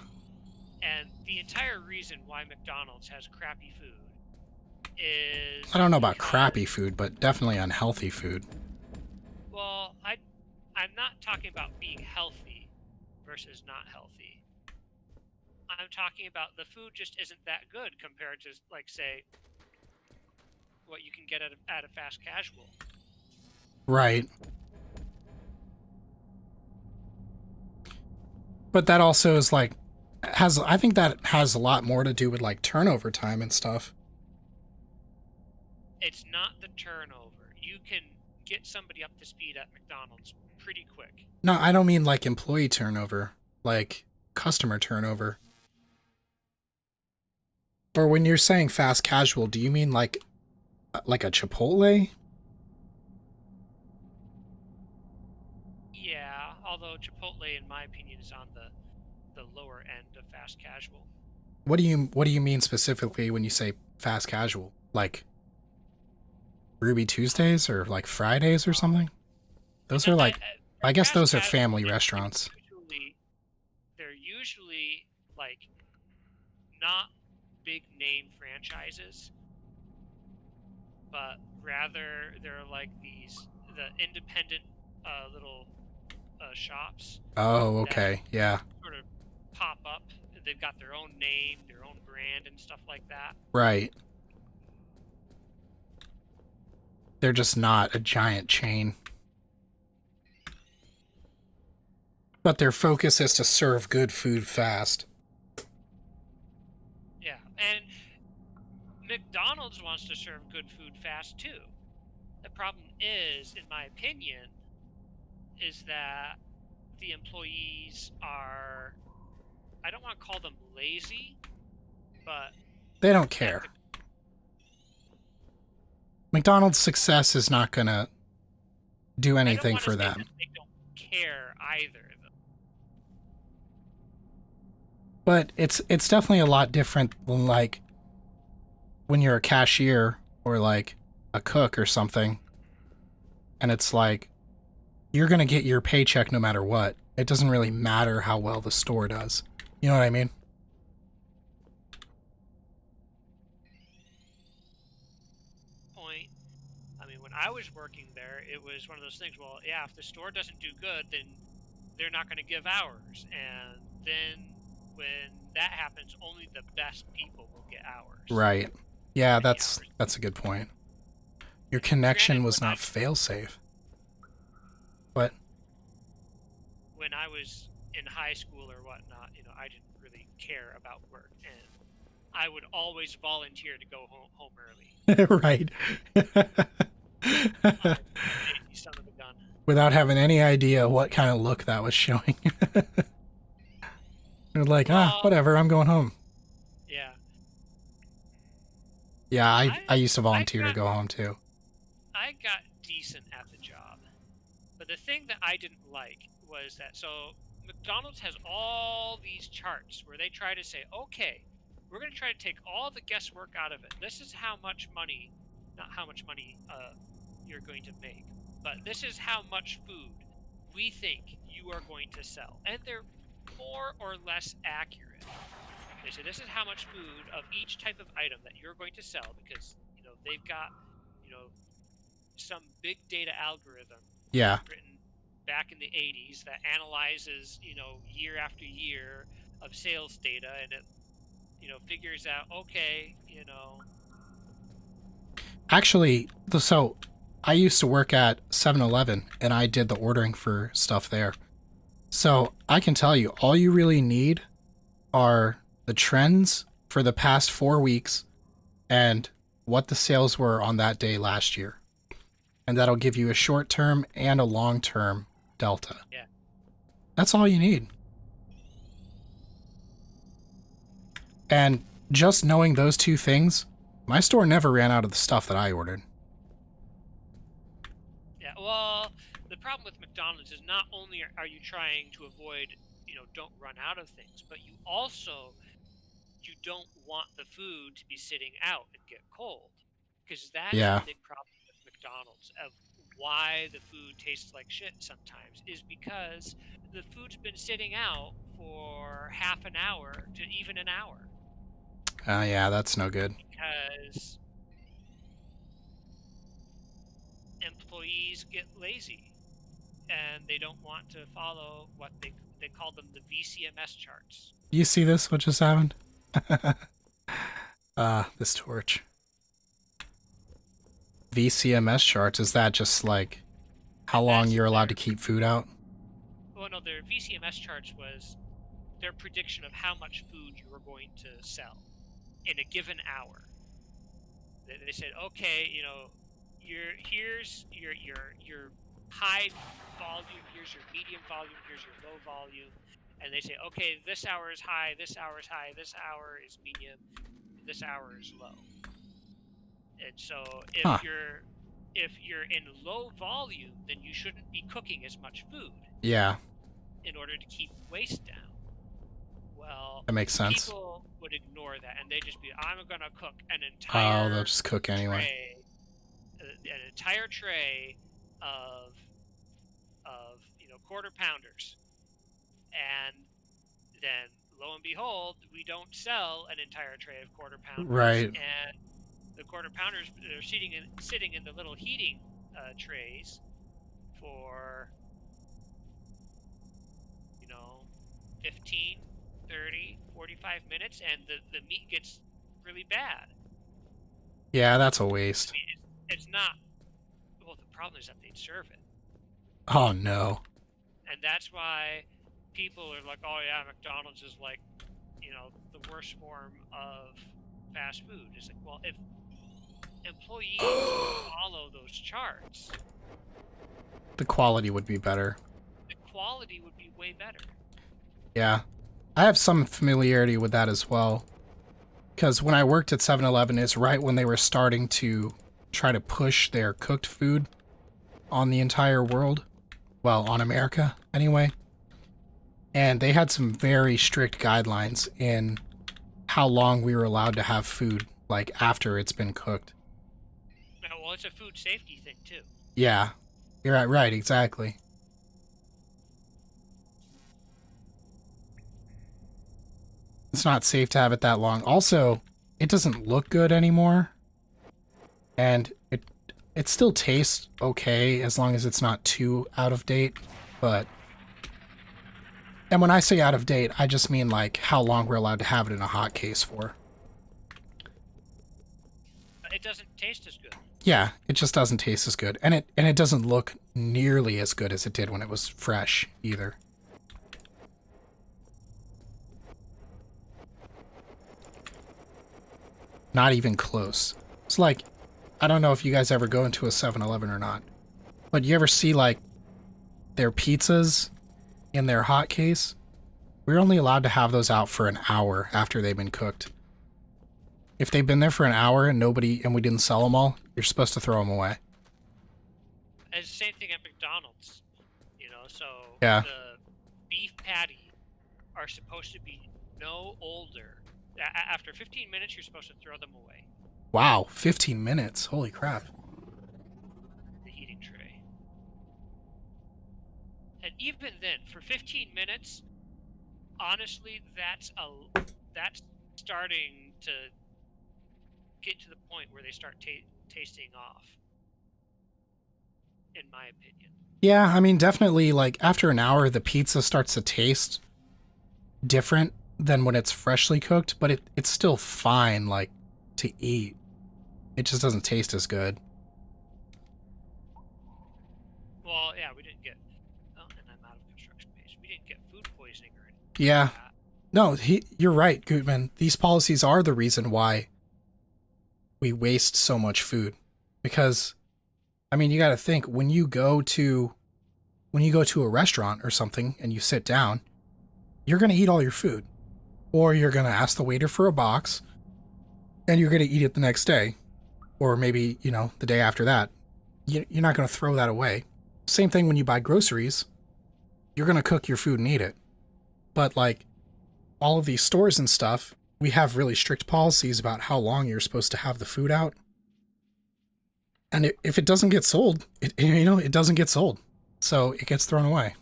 And the entire reason why McDonald's has crappy food is... I don't know about crappy food, but definitely unhealthy food. Well, I'm not talking about being healthy versus not healthy. I'm talking about the food just isn't that good compared to, like, say, what you can get at a fast casual. Right. But that also is like, I think that has a lot more to do with like turnover time and stuff. It's not the turnover. You can get somebody up to speed at McDonald's pretty quick. No, I don't mean like employee turnover, like customer turnover. Or when you're saying fast casual, do you mean like a Chipotle? Yeah, although Chipotle, in my opinion, is on the lower end of fast casual. What do you mean specifically when you say fast casual? Like Ruby Tuesdays or like Fridays or something? Those are like, I guess those are family restaurants. They're usually like not big name franchises, but rather they're like the independent little shops. Oh, okay, yeah. Sort of pop up. They've got their own name, their own brand, and stuff like that. Right. They're just not a giant chain. But their focus is to serve good food fast. Yeah, and McDonald's wants to serve good food fast too. The problem is, in my opinion, is that the employees are, I don't want to call them lazy, but they don't care. McDonald's success is not going to do anything for them. They don't care either. But it's definitely a lot different than like when you're a cashier or like a cook or something. And it's like you're going to get your paycheck no matter what. It doesn't really matter how well the store does. You know what I mean? Point. I mean, when I was working there, it was one of those things, well, yeah, if the store doesn't do good, then they're not going to give hours. And then when that happens, only the best people will get hours. Right. Yeah, that's a good point. Your connection was not fail-safe. What? When I was in high school or whatnot, I didn't really care about work, and I would always volunteer to go home early. Right. Son of a gun. Without having any idea what kind of look that was showing. You're like, whatever, I'm going home. Yeah. Yeah, I used to volunteer to go home too. I got decent at the job. But the thing that I didn't like was that, so McDonald's has all these charts where they try to say, okay, we're going to try to take all the guesswork out of it. This is how much money, not how much money you're going to make, but this is how much food we think you are going to sell. And they're more or less accurate. They say this is how much food of each type of item that you're going to sell because, they've got, some big data algorithm Yeah. written back in the 80s that analyzes, year after year of sales data, and it, figures out, okay, Actually, so I used to work at 7-Eleven and I did the ordering for stuff there. So I can tell you, all you really need are the trends for the past 4 weeks and what the sales were on that day last year. And that'll give you a short term and a long term delta. yeah. That's all you need. And just knowing those two things, my store never ran out of the stuff that I ordered. Yeah, well, the problem with McDonald's is not only are you trying to avoid, don't run out of things, but you don't want the food to be sitting out and get cold. Because that is Yeah. a big problem with McDonald's of why the food tastes like shit sometimes is because the food's been sitting out for half an hour to even an hour. Yeah, that's no good. Because employees get lazy and they don't want to follow what they call them the VCMS charts. You see this, what just happened? This torch. VCMS charts, is that just like how long you're allowed to keep food out? Well, no, their VCMS charts was their prediction of how much food you were going to sell in a given hour. They said, okay, here's your high volume, here's your medium volume, here's your low volume, and they say, okay, this hour is high, this hour is high, this hour is medium, this hour is low. And so if you're in low volume, then you shouldn't be cooking as much food. Yeah. In order to keep waste down. Well, that makes sense. People would ignore that, and they just be, I'm gonna cook an entire. Oh, they'll just cook anyway. An entire tray of quarter pounders, and then lo and behold, we don't sell an entire tray of quarter pounders. Right. And the quarter pounders are sitting in the little heating trays for 15, 30, 45 minutes, and the meat gets really bad. Yeah, that's a waste. I mean, it's not. Well, the problem is that they'd serve it. Oh, no. And that's why people are like, oh, yeah, McDonald's is like, the worst form of fast food. It's like, well, if employees follow those charts, the quality would be better. The quality would be way better. Yeah. I have some familiarity with that as well. Because when I worked at 7-Eleven, it's right when they were starting to try to push their cooked food on the entire world. Well, on America, anyway. And they had some very strict guidelines in how long we were allowed to have food, like, after it's been cooked. Well, it's a food safety thing, too. Yeah. You're right, exactly. It's not safe to have it that long. Also, it doesn't look good anymore. And it still tastes okay as long as it's not too out of date. But... And when I say out of date, I just mean like how long we're allowed to have it in a hot case for. It doesn't taste as good. Yeah, it just doesn't taste as good. And it doesn't look nearly as good as it did when it was fresh either. Not even close. It's like, I don't know if you guys ever go into a 7-Eleven or not, but you ever see like their pizzas in their hot case? We're only allowed to have those out for an hour after they've been cooked. If they've been there for an hour and we didn't sell them all, you're supposed to throw them away. It's the same thing at McDonald's, so yeah. The beef patty are supposed to be no older. After 15 minutes, you're supposed to throw them away. Wow, 15 minutes. Holy crap. The heating tray. And even then, for 15 minutes, honestly, that's starting to get to the point where they start tasting off, in my opinion. Yeah, I mean, definitely, like, after an hour, the pizza starts to taste different than when it's freshly cooked, but it's still fine, like, to eat. It just doesn't taste as good. Well, yeah, we didn't get... Oh, and I'm out of construction page. We didn't get food poisoning or anything Yeah. like that. No, you're right, Gutman. These policies are the reason why we waste so much food. Because, I mean, you got to think, when you go to a restaurant or something and you sit down, you're going to eat all your food. Or you're going to ask the waiter for a box and you're going to eat it the next day. Or maybe, the day after that. You're not going to throw that away. Same thing when you buy groceries. You're going to cook your food and eat it. But, like, all of these stores and stuff, we have really strict policies about how long you're supposed to have the food out. And if it doesn't get sold, it doesn't get sold. So it gets thrown away.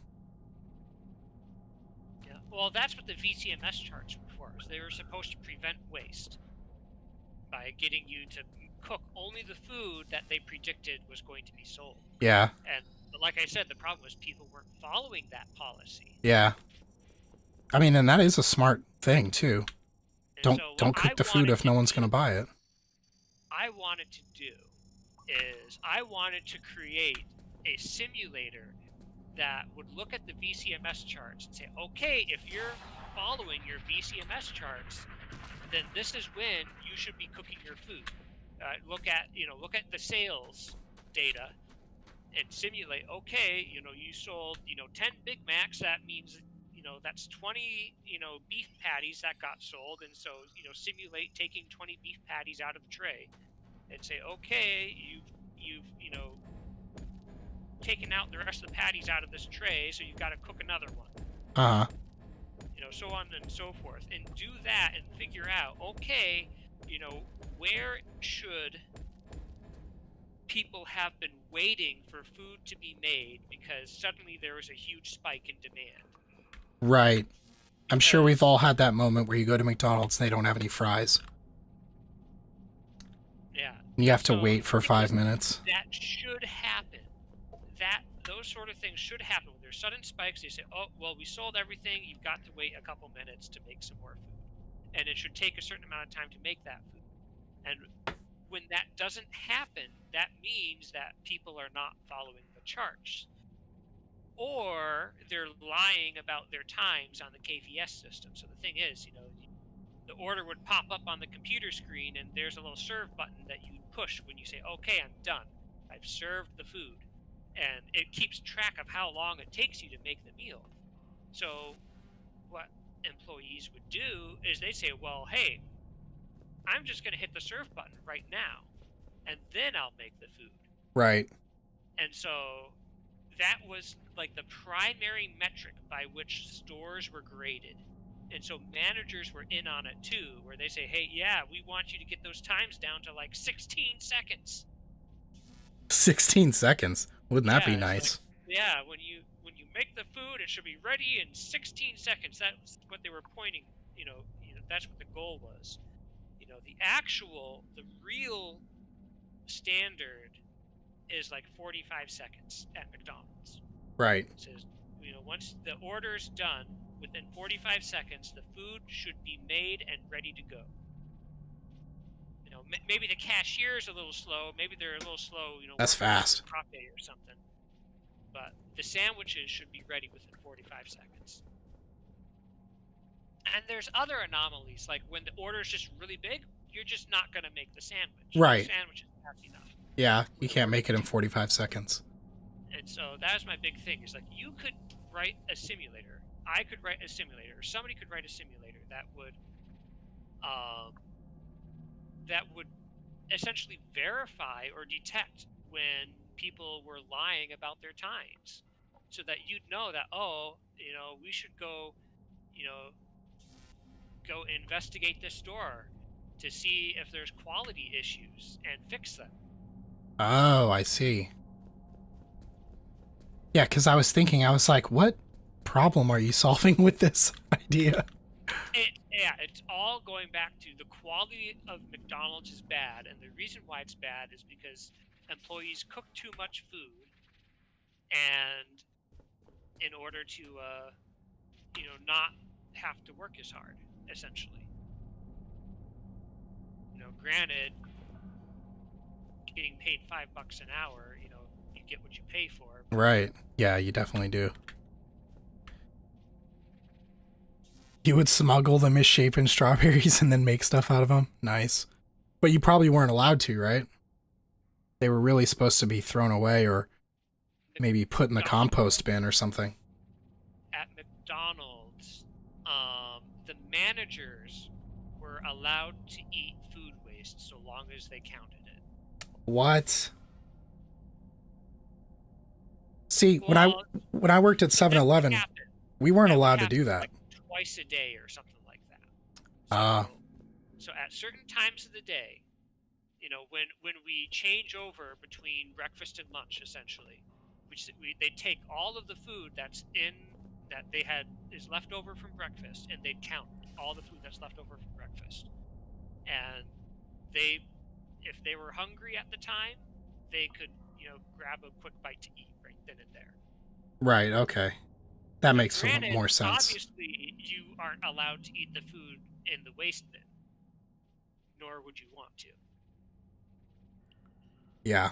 Yeah. Well, that's what the VCMS charts were for. So they were supposed to prevent waste by getting you to cook only the food that they predicted was going to be sold. Yeah. And like I said, the problem was people weren't following that policy. Yeah. I mean, and that is a smart thing too. And Don't cook the food if no one's going to buy it. I wanted to do is I wanted to create a simulator that would look at the VCMS charts and say, okay, if you're following your VCMS charts, then this is when you should be cooking your food. Look at the sales data and simulate, okay, you sold 10 Big Macs, that means that's 20 beef patties that got sold, and so simulate taking 20 beef patties out of the tray and say, okay, you've taken out the rest of the patties out of this tray, so you've got to cook another one. Uh-huh. So on and so forth, and do that and figure out, okay, where should people have been waiting for food to be made because suddenly there was a huge spike in demand. Right. I'm sure we've all had that moment where you go to McDonald's and they don't have any fries. Yeah. And you have to wait for 5 minutes. That should happen. Those sort of things should happen. When there's sudden spikes, they say, oh, well, we sold everything. You've got to wait a couple minutes to make some more food. And it should take a certain amount of time to make that food. And when that doesn't happen, that means that people are not following the charts. Or they're lying about their times on the KVS system. So the thing is, the order would pop up on the computer screen and there's a little serve button that you push when you say, okay, I'm done. I've served the food. And it keeps track of how long it takes you to make the meal. So what employees would do is they say, well, hey, I'm just going to hit the serve button right now, and then I'll make the food. Right. And so that was like the primary metric by which stores were graded. And so managers were in on it too, where they say, hey, yeah, we want you to get those times down to like 16 seconds. 16 seconds? Wouldn't that be nice? Like, when you make the food, it should be ready in 16 seconds. That's what they were pointing, that's what the goal was. The real standard is like 45 seconds at McDonald's. Right. It says, once the order's done, within 45 seconds, the food should be made and ready to go. Maybe the cashier's a little slow. Maybe they're a little slow, that's fast. Or something. But the sandwiches should be ready within 45 seconds. And there's other anomalies, like when the order is just really big, you're just not going to make the sandwich. Right. The sandwich is fast enough. Yeah, you can't make it in 45 seconds. And so that was my big thing. Is like you could write a simulator. I could write a simulator. Or somebody could write a simulator that would essentially verify or detect when people were lying about their times, so that you'd know that, oh, we should go, go investigate this store to see if there's quality issues and fix them. Oh, I see. Yeah, because I was thinking, I was like, what problem are you solving with this idea? It's all going back to the quality of McDonald's is bad, and the reason why it's bad is because employees cook too much food, and in order to, not have to work as hard, essentially. Granted, getting paid $5 an hour, you get what you pay for. Right. Yeah, you definitely do. You would smuggle the misshapen strawberries and then make stuff out of them? Nice. But you probably weren't allowed to, right? They were really supposed to be thrown away or maybe put in the compost bin or something. At McDonald's, the managers were allowed to eat food waste so long as they counted it. What? See, when I worked at 7-Eleven, we weren't allowed to do that. Like twice a day or something like that. So at certain times of the day, when we change over between breakfast and lunch, essentially, they take all of the food that is left over from breakfast, and they'd count all the food that's left over from breakfast. And if they were hungry at the time, they could, grab a quick bite to eat right then and there. Right, okay. That makes more sense. Obviously, you aren't allowed to eat the food in the waste bin, nor would you want to. Yeah.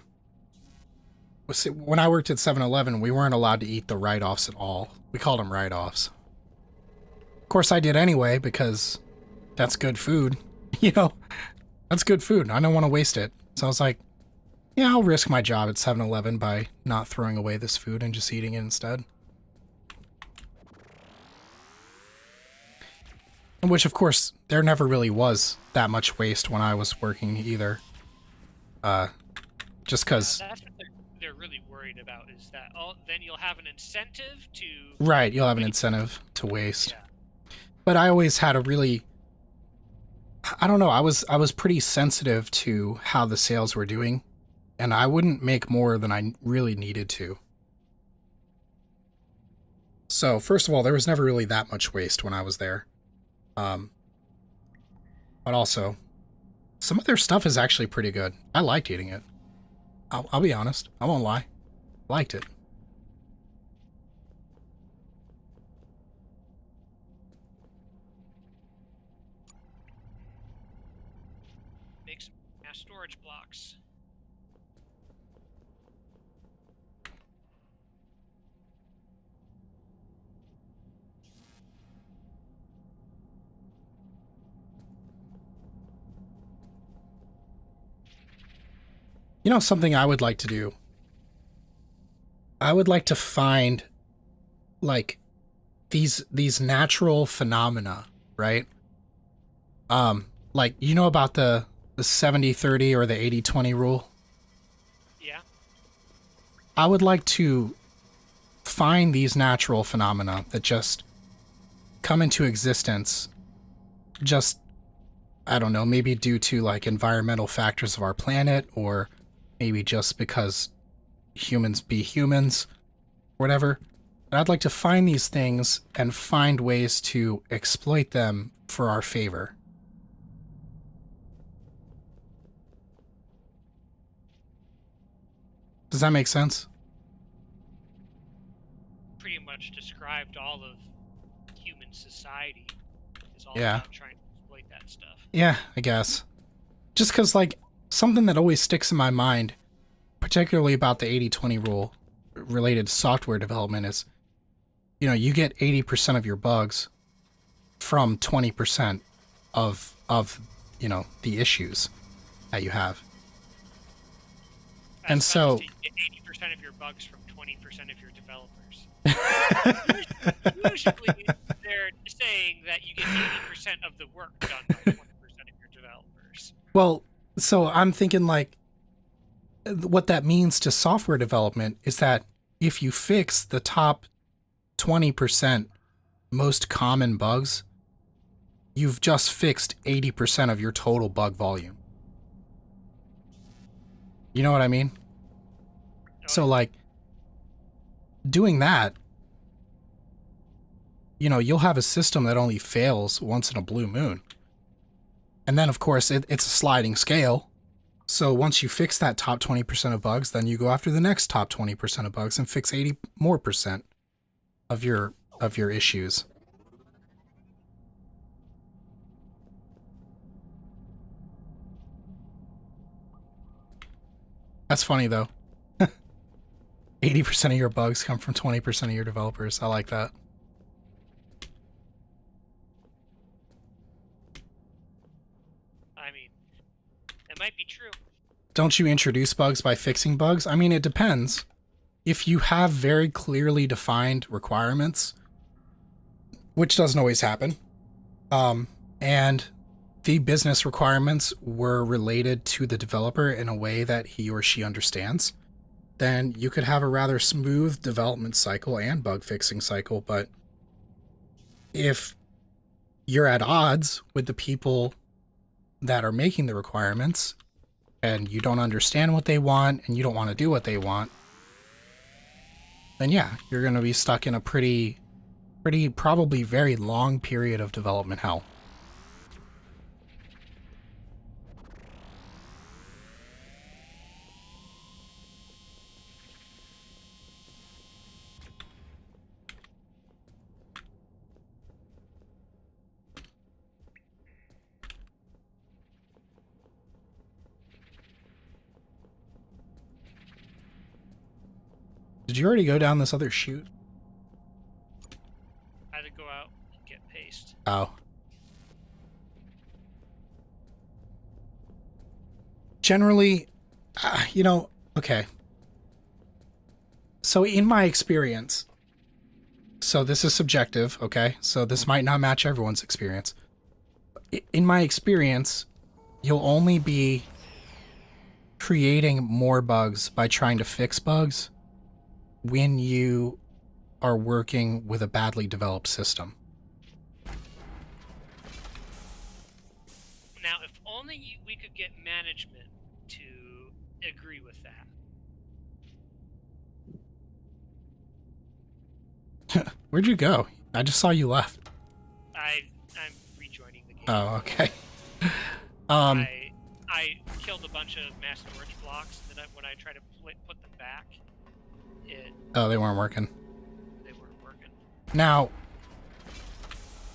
See, when I worked at 7-Eleven, we weren't allowed to eat the write-offs at all. We called them write-offs. Of course, I did anyway, because that's good food. That's good food. I don't want to waste it. So I was like, yeah, I'll risk my job at 7-Eleven by not throwing away this food and just eating it instead. Which, of course, there never really was that much waste when I was working either. Just because... That's what they're really worried about, is that then you'll have an incentive to... Right, you'll have an incentive to waste. Yeah. But I always had a really... I don't know, I was pretty sensitive to how the sales were doing, and I wouldn't make more than I really needed to. So, first of all, there was never really that much waste when I was there. But also, some of their stuff is actually pretty good. I liked eating it. I'll be honest. I won't lie. Liked it. Make some storage blocks. You know, something I would like to do? I would like to find, like, these natural phenomena, right? Like, you know about the 70-30 or the 80-20 rule? Yeah. I would like to find these natural phenomena that just come into existence just, I don't know, maybe due to, like, environmental factors of our planet, or maybe just because humans be humans, whatever. But I'd like to find these things and find ways to exploit them for our favor. Does that make sense? Pretty much described all of human society. Is all about trying to exploit that stuff. Yeah, I guess. Just because, like, something that always sticks in my mind, particularly about the 80-20 rule related to software development, is, you get 80% of your bugs from 20% of the issues that you have. And so... You get 80% of your bugs from 20% of your developers. Usually, they're saying that you get 80% of the work done by 20% of your developers. Well, so I'm thinking, like, what that means to software development is that if you fix the top 20% most common bugs, you've just fixed 80% of your total bug volume. You know what I mean? So, like, doing that, you know, you'll have a system that only fails once in a blue moon. And then, of course, it's a sliding scale. So once you fix that top 20% of bugs, then you go after the next top 20% of bugs and fix 80% more of your issues. That's funny, though. 80% of your bugs come from 20% of your developers. I like that. I mean, it might be true. Don't you introduce bugs by fixing bugs? I mean, it depends. If you have very clearly defined requirements, which doesn't always happen, and the business requirements were related to the developer in a way that he or she understands, then you could have a rather smooth development cycle and bug fixing cycle. But if you're at odds with the people that are making the requirements and you don't understand what they want and you don't want to do what they want, then yeah, you're going to be stuck in a pretty probably very long period of development hell. Did you already go down this other chute? I had to go out and get paste. Oh. Generally, you know, okay. So in my experience, so this is subjective, okay? So this might not match everyone's experience. In my experience, you'll only be creating more bugs by trying to fix bugs when you are working with a badly developed system. Now, if only we could get management to agree with that. Where'd you go? I just saw you left. I'm rejoining the game. Oh, okay. I killed a bunch of mass storage blocks, and then when I tried to put them back, they weren't working. They weren't working. Now,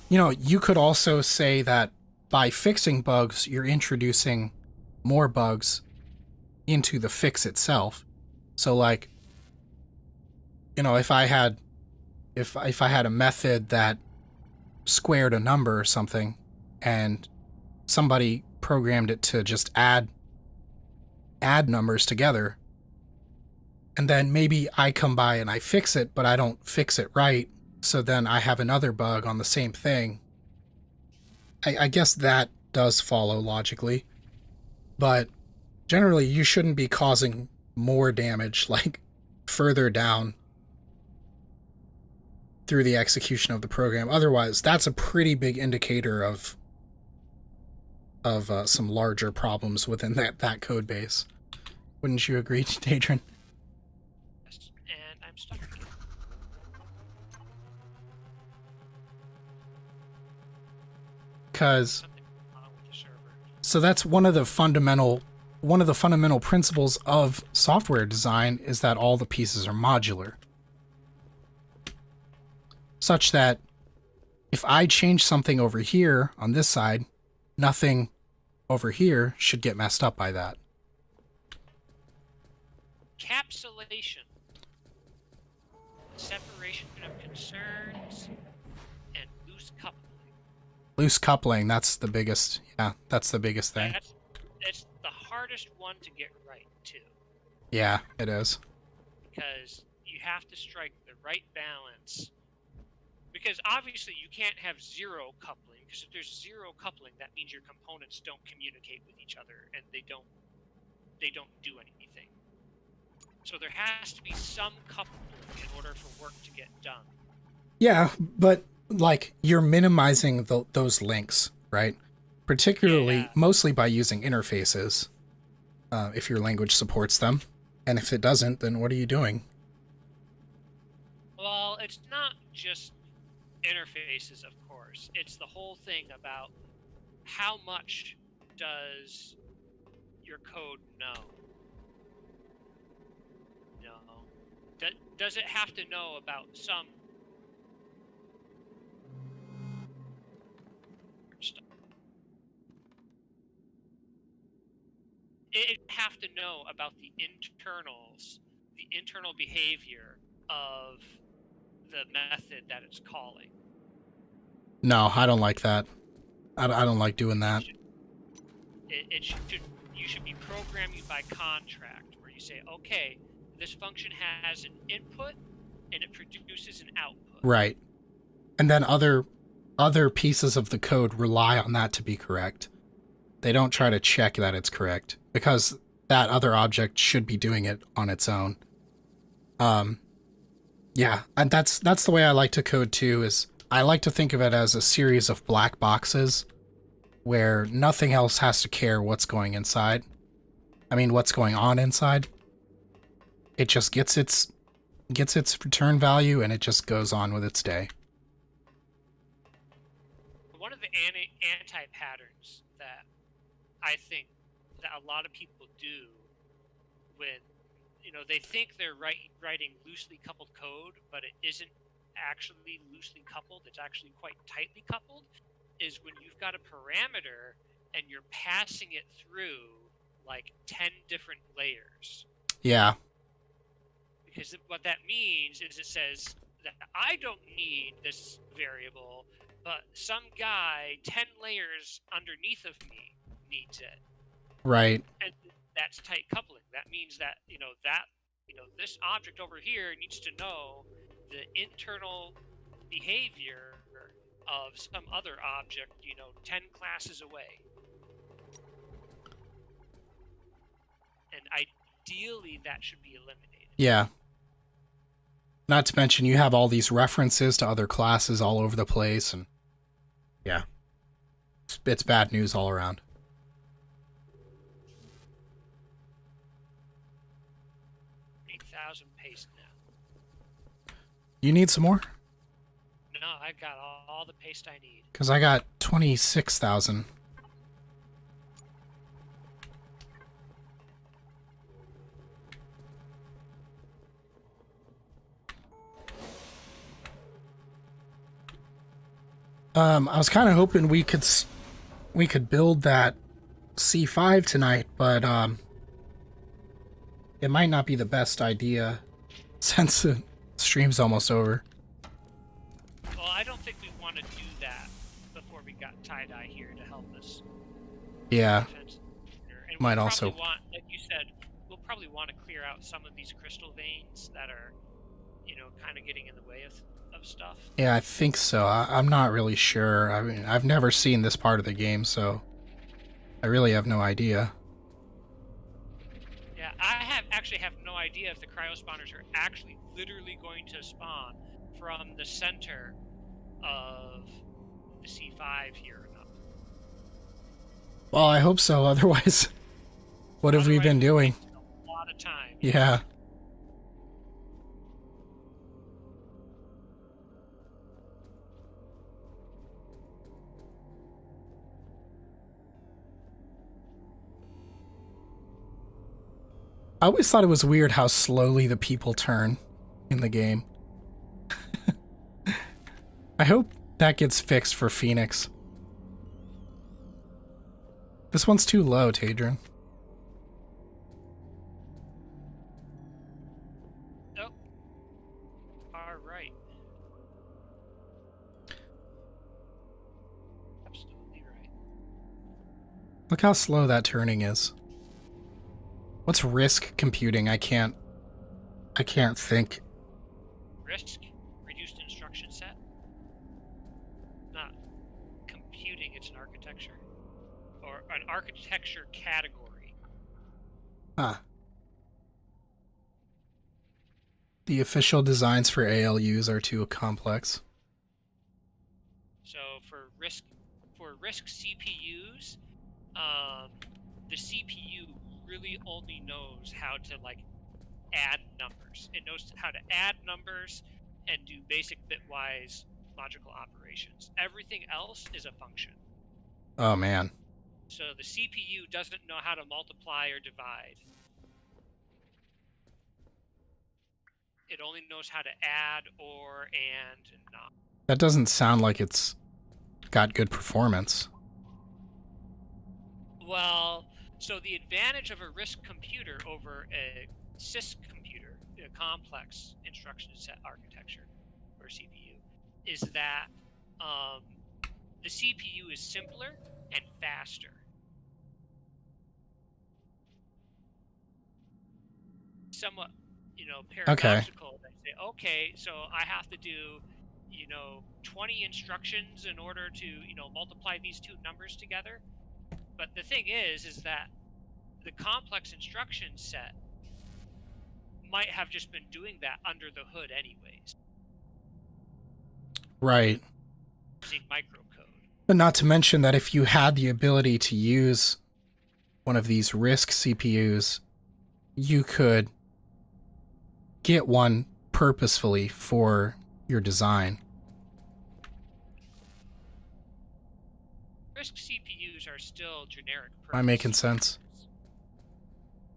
you know, you could also say that by fixing bugs, you're introducing more bugs into the fix itself. So, like, you know, if I had a method that squared a number or something, and somebody programmed it to just add numbers together, and then maybe I come by and I fix it, but I don't fix it right, so then I have another bug on the same thing. I guess that does follow logically, but generally you shouldn't be causing more damage, like, further down through the execution of the program. Otherwise, that's a pretty big indicator of some larger problems within that code base. Wouldn't you agree, Dadrin? Yes, and I'm stuck again. Because Something wrong with the server. so that's one of the fundamental principles of software design, is that all the pieces are modular, such that if I change something over here on this side, nothing over here should get messed up by that. Capsulation, separation of concerns, and loose coupling. Loose coupling, that's the biggest, that's the biggest thing. It's the hardest one to get right, too. Yeah, it is. Because you have to strike the right balance. Because obviously you can't have zero coupling, because if there's zero coupling, that means your components don't communicate with each other, and they don't do anything. So there has to be some coupling in order for work to get done. Yeah, but like you're minimizing those links, right? Particularly, Yeah. mostly by using interfaces, if your language supports them. And if it doesn't, then what are you doing? Well, it's not just interfaces, of course. It's the whole thing about how much does your code know? You know, does it have to know about some stuff? It have to know about the internals, the internal behavior of the method that it's calling. No, I don't like that. I don't like doing It that. should, it should you should be programming by contract where you say, okay, this function has an input and it produces an output. Right. And then other pieces of the code rely on that to be correct. They don't try to check that it's correct because that other object should be doing it on its own. Um, yeah, and that's the way I like to code too. Is I like to think of it as a series of black boxes where nothing else has to care what's going inside. I mean, what's going on inside. It just gets its return value and it just goes on with its day. One of the anti-patterns that I think that a lot of people do when they think they're writing loosely coupled code, but it isn't actually loosely coupled. It's actually quite tightly coupled. Is when you've got a parameter and you're passing it through like 10 different layers. Yeah. Because what that means is it says that I don't need this variable, but some guy 10 layers underneath of me needs it. Right. And that's tight coupling. That means that, this object over here needs to know the internal behavior of some other object, 10 classes away. And ideally, that should be eliminated. Yeah. Not to mention you have all these references to other classes all over the place, and yeah. It's bad news all around. 8,000 paste now. You need some more? No, I got all the paste I need. Because I got 26,000. I was kind of hoping we could build that C5 tonight, but it might not be the best idea since the stream's almost over. Well, I don't think we want to do that before we got tie-dye here to help us. Yeah. And Might we'll also want, like you said, we'll probably want to clear out some of these crystal veins that are, kind of getting in the way of stuff. Yeah, I think so. I'm not really sure. I mean, I've never seen this part of the game, so I really have no idea. Yeah, I actually have no idea if the cryospawners are actually literally going to spawn from the center of the C5 here or not. Well, I hope so. Otherwise, what have we been doing? A lot of time. Yeah. I always thought it was weird how slowly the people turn in the game. I hope that gets fixed for Phoenix. This one's too low, Tadrin. Oh. Alright. Absolutely right. Look how slow that turning is. What's risk computing? I can't think. Risk, reduced instruction set. Not computing, it's an architecture. Or an architecture category. Huh. The official designs for ALUs are too complex. So for risk CPUs, the CPU really only knows how to like add numbers. It knows how to add numbers and do basic bitwise logical operations. Everything else is a function. Oh man. So the CPU doesn't know how to multiply or divide. It only knows how to add, or, and not. That doesn't sound like it's got good performance. Well, so the advantage of a RISC computer over a CISC computer, a complex instruction set architecture, or CPU, is that the CPU is simpler and faster. Somewhat, Okay. paradoxical. They say, okay, so I have to do, 20 instructions in order to, multiply these two numbers together. But the thing is that the complex instruction set might have just been doing that under the hood anyways, Right. using microcode. But not to mention that if you had the ability to use one of these RISC CPUs, you could get one purposefully for your design. RISC CPUs are still generic purpose. Am I making sense?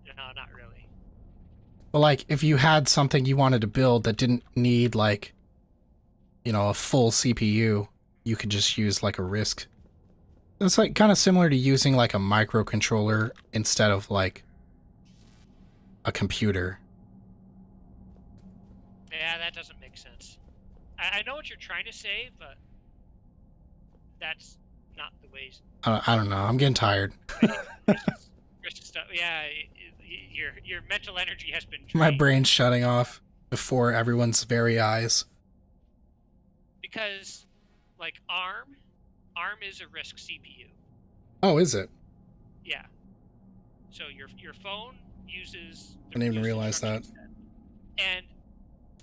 No, not really. But like, if you had something you wanted to build that didn't need like, a full CPU, you could just use like a RISC. It's like kind of similar to using like a microcontroller instead of like a computer. Yeah, that doesn't make sense. I know what you're trying to say, but that's not the ways. I don't know. I'm getting tired. RISC stuff. Yeah, your mental energy has been drained. My brain's shutting off before everyone's very eyes. Because, like ARM is a RISC CPU. Oh, is it? Yeah. So your phone uses. I didn't even realize that. And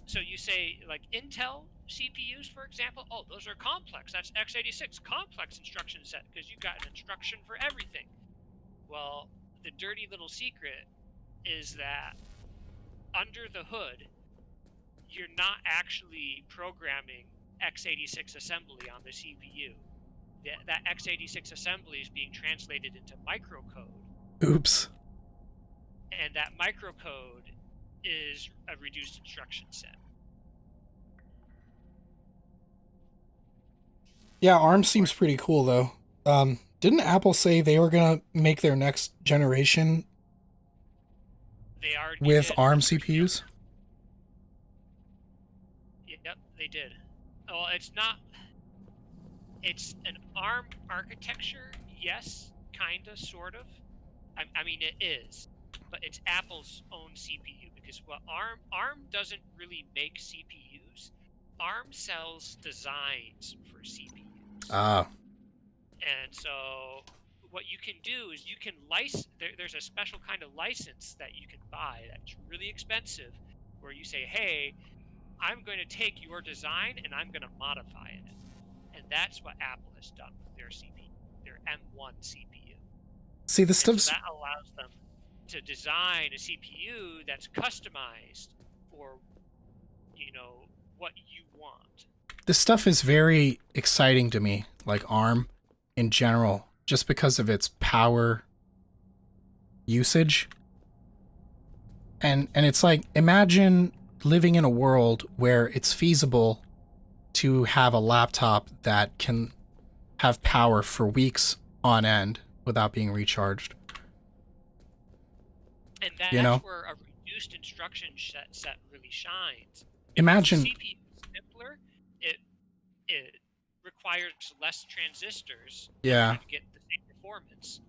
so you say like Intel CPUs, for example. Oh, those are complex. That's x86 complex instruction set because you've got an instruction for everything. Well, the dirty little secret is that under the hood, you're not actually programming x86 assembly on the CPU. That x86 assembly is being translated into microcode. Oops. And that microcode is a reduced instruction set. Yeah, ARM seems pretty cool though. Didn't Apple say they were gonna make their next generation with ARM CPUs? Yep, they did. Well, it's not. It's an ARM architecture, yes, kinda, sort of. I mean, it is, but it's Apple's own CPU because ARM doesn't really make CPUs. ARM sells designs for CPUs. Ah. And so what you can do is you can license. There's a special kind of license that you can buy that's really expensive, where you say, "Hey, I'm going to take your design and I'm going to modify it." And that's what Apple has done with their CPU, their M1 CPU. See, the So stuff's that allows them to design a CPU that's customized for, what you want. this stuff is very exciting to me, like ARM in general, just because of its power usage. And it's like, imagine living in a world where it's feasible to have a laptop that can have power for weeks on end without being recharged. And that's where a reduced instruction set really shines. Imagine the CPU is simpler, it requires less transistors to get the same performance,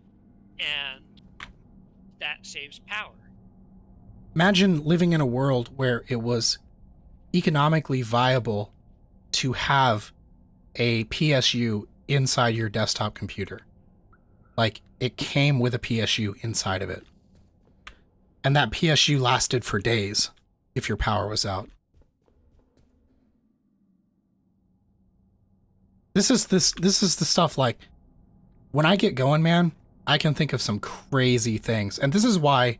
and that saves power. Imagine living in a world where it was economically viable to have a PSU inside your desktop computer. Like, it came with a PSU inside of it. And that PSU lasted for days if your power was out. This is the stuff like when I get going, man, I can think of some crazy things. And this is why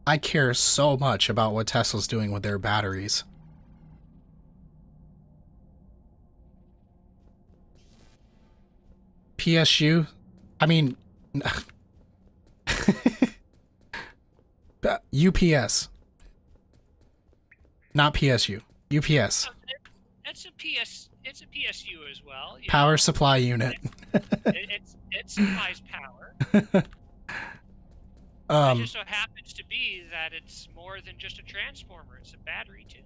I care so much about what Tesla's doing with their batteries. PSU? I mean, UPS. Not PSU. UPS. It's a PSU as well. Power supply unit. It supplies power. It just so happens to be that it's more than just a transformer. It's a battery too.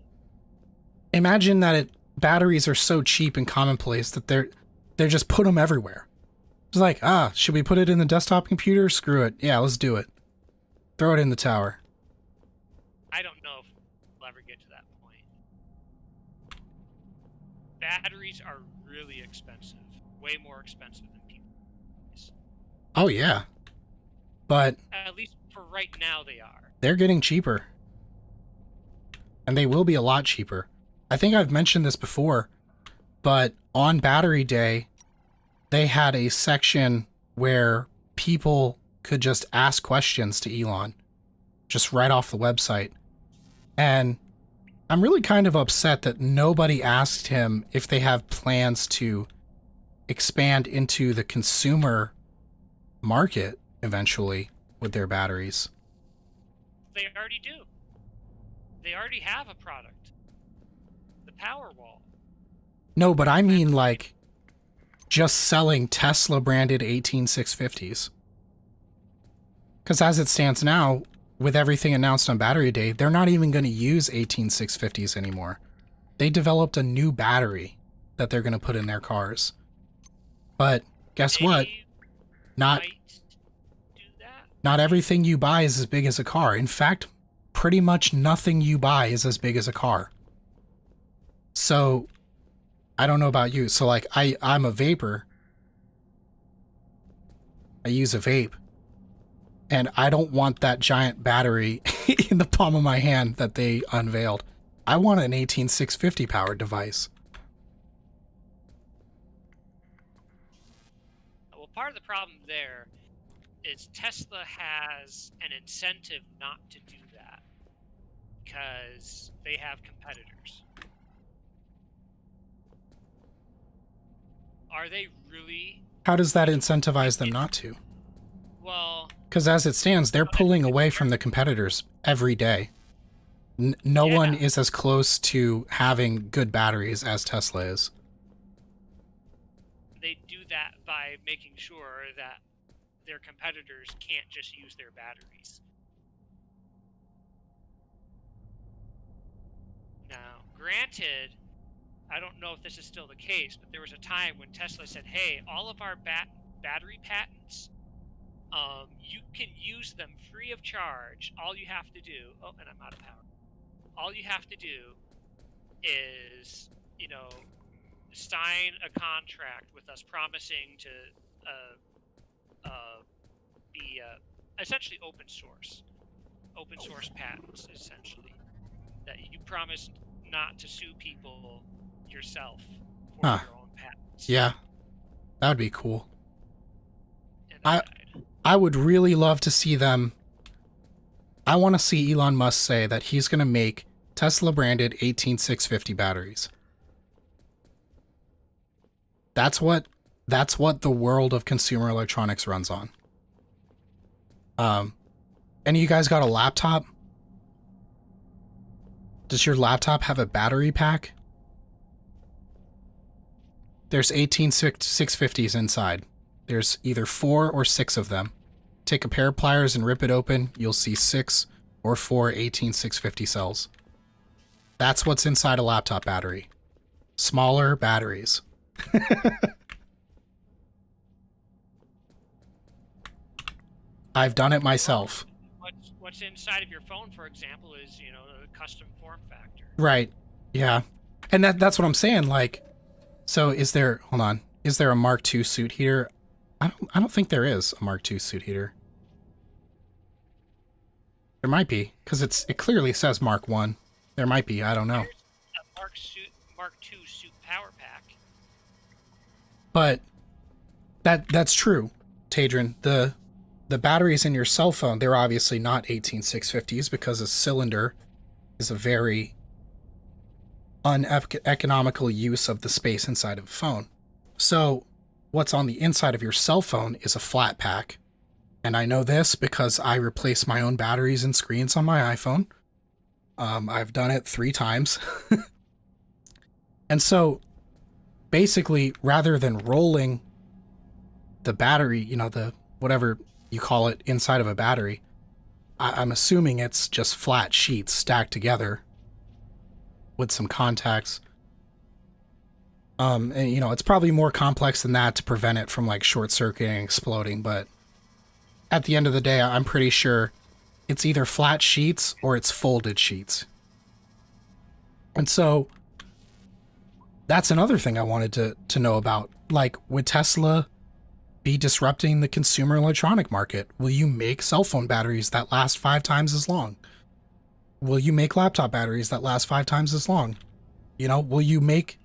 Imagine that batteries are so cheap and commonplace that they're just put them everywhere. It's like, should we put it in the desktop computer? Screw it. Yeah, let's do it. Throw it in the tower. I don't know if we'll ever get to that point. Batteries are really expensive. Way more expensive than people. Oh, yeah. But at least for right now they are. They're getting cheaper. And they will be a lot cheaper. I think I've mentioned this before, but on Battery Day, they had a section where people could just ask questions to Elon, just right off the website. And I'm really kind of upset that nobody asked him if they have plans to expand into the consumer market eventually with their batteries. They already do. They already have a product. The Powerwall. No, but I mean like just selling Tesla branded 18650s. Because as it stands now, with everything announced on Battery Day, they're not even going to use 18650s anymore. They developed a new battery that they're going to put in their cars. But guess what? Not everything you buy is as big as a car. In fact, pretty much nothing you buy is as big as a car. So, I don't know about you. So, like, I'm a vapor. I use a vape. And I don't want that giant battery in the palm of my hand that they unveiled. I want an 18650 powered device. Well, part of the problem there is Tesla has an incentive not to do that because they have competitors. Are they really? How does that incentivize them not to? Well, because as it stands, they're pulling away from the competitors every day. No one is as close to having good batteries as Tesla is. They do that by making sure that their competitors can't just use their batteries. Now, granted, I don't know if this is still the case, but there was a time when Tesla said, hey, all of our battery patents, you can use them free of charge. All you have to do, oh, and I'm out of power. All you have to do is, sign a contract with us promising to be essentially open source patents, essentially. That you promise not to sue people yourself for your own patents. Yeah, that would be cool. I would really love to see them. I want to see Elon Musk say that he's going to make Tesla branded 18650 batteries. That's what the world of consumer electronics runs on. Any of you guys got a laptop? Does your laptop have a battery pack? There's 18650s inside. There's either 4 or 6 of them. Take a pair of pliers and rip it open. You'll see 6 or 4 18650 cells. That's what's inside a laptop battery. Smaller batteries. I've done it myself. What's inside of your phone, for example, is, a custom form factor. Right. Yeah. And that's what I'm saying. Like, so is there a Mark II suit heater? I don't think there is a Mark II suit heater. There might be, because it clearly says Mark I. There might be, I don't know. There's a Mark II suit power pack. But that's true, Tadrin. The batteries in your cell phone, they're obviously not 18650s because a cylinder is a very uneconomical use of the space inside of a phone. So what's on the inside of your cell phone is a flat pack. And I know this because I replace my own batteries and screens on my iPhone. I've done it 3 times. And so basically, rather than rolling the battery, you know, the whatever you call it inside of a battery, I'm assuming it's just flat sheets stacked together with some contacts. And you know, it's probably more complex than that to prevent it from like short circuiting and exploding, but at the end of the day, I'm pretty sure it's either flat sheets or it's folded sheets. And so that's another thing I wanted to know about. Like, would Tesla be disrupting the consumer electronic market? Will you make cell phone batteries that last 5 times as long? Will you make laptop batteries that last 5 times as long? You know, will you make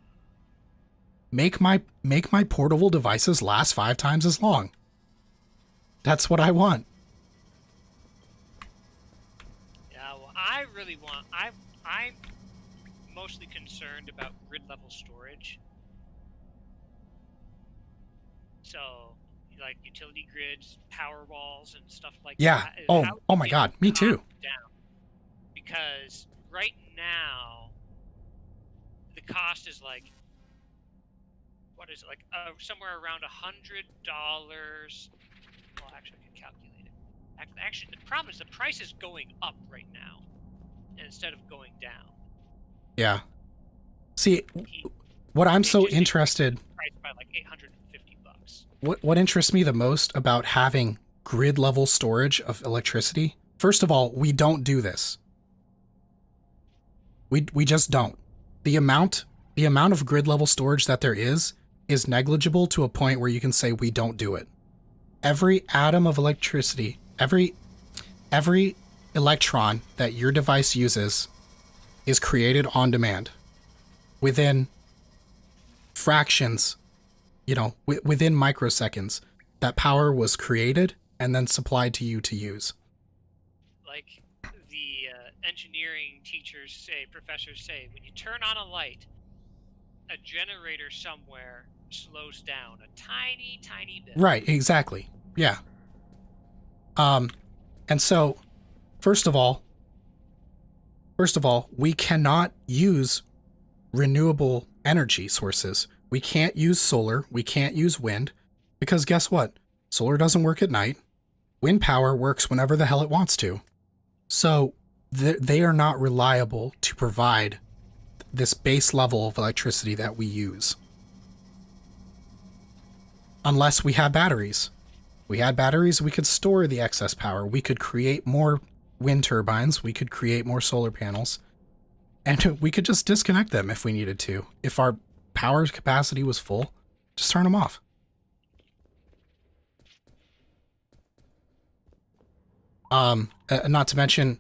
my portable devices last 5 times as long? That's what I want. Yeah, well, I really want. I'm mostly concerned about grid level storage. So, like utility grids, power walls, and stuff like Yeah. that. Oh my God. Me too. Down. Because right now, the cost is like, what is it, like somewhere around $100. Well, actually, I can calculate it. Actually, the problem is the price is going up right now instead of going down. Yeah. See, what I'm so interested. Priced by like $850. What interests me the most about having grid level storage of electricity? First of all, we don't do this. We just don't. The amount of grid level storage that there is negligible to a point where you can say we don't do it. Every atom of electricity, every electron that your device uses is created on demand within fractions, you know, within microseconds. That power was created and then supplied to you to use. Like the engineering teachers say, professors say, when you turn on a light, a generator somewhere slows down a tiny bit. Right, exactly. Yeah. And so, first of all, we cannot use renewable energy sources. We can't use solar, we can't use wind, because guess what? Solar doesn't work at night. Wind power works whenever the hell it wants to. So they are not reliable to provide this base level of electricity that we use. Unless we have batteries. We had batteries, we could store the excess power. We could create more wind turbines. We could create more solar panels. And we could just disconnect them if we needed to. If our power capacity was full, just turn them off. Not to mention,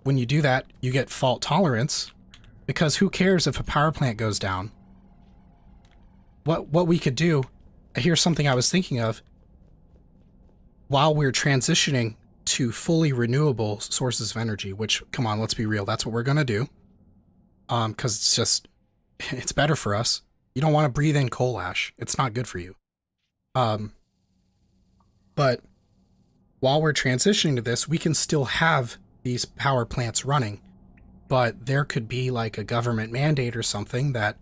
when you do that, you get fault tolerance, because who cares if a power plant goes down? What we could do, here's something I was thinking of, while we're transitioning to fully renewable sources of energy, which, come on, let's be real, that's what we're going to do. Because it's better for us. You don't want to breathe in coal ash. It's not good for you. But while we're transitioning to this, we can still have these power plants running, but there could be like a government mandate or something that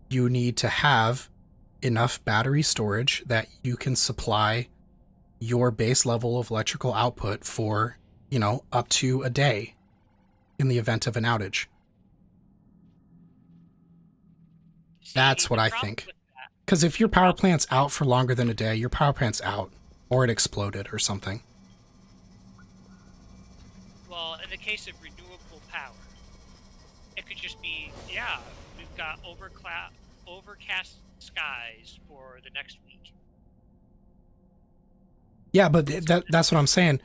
you need to have enough battery storage that you can supply your base level of electrical output for, you know, up to a day in the event of an outage. That's what I think. Because if your power plant's out for longer than a day, your power plant's out, or it exploded or something. Well, in the case of renewable power, it could just be, yeah, we've got overcast skies for the next week. Yeah, but that's what I'm saying.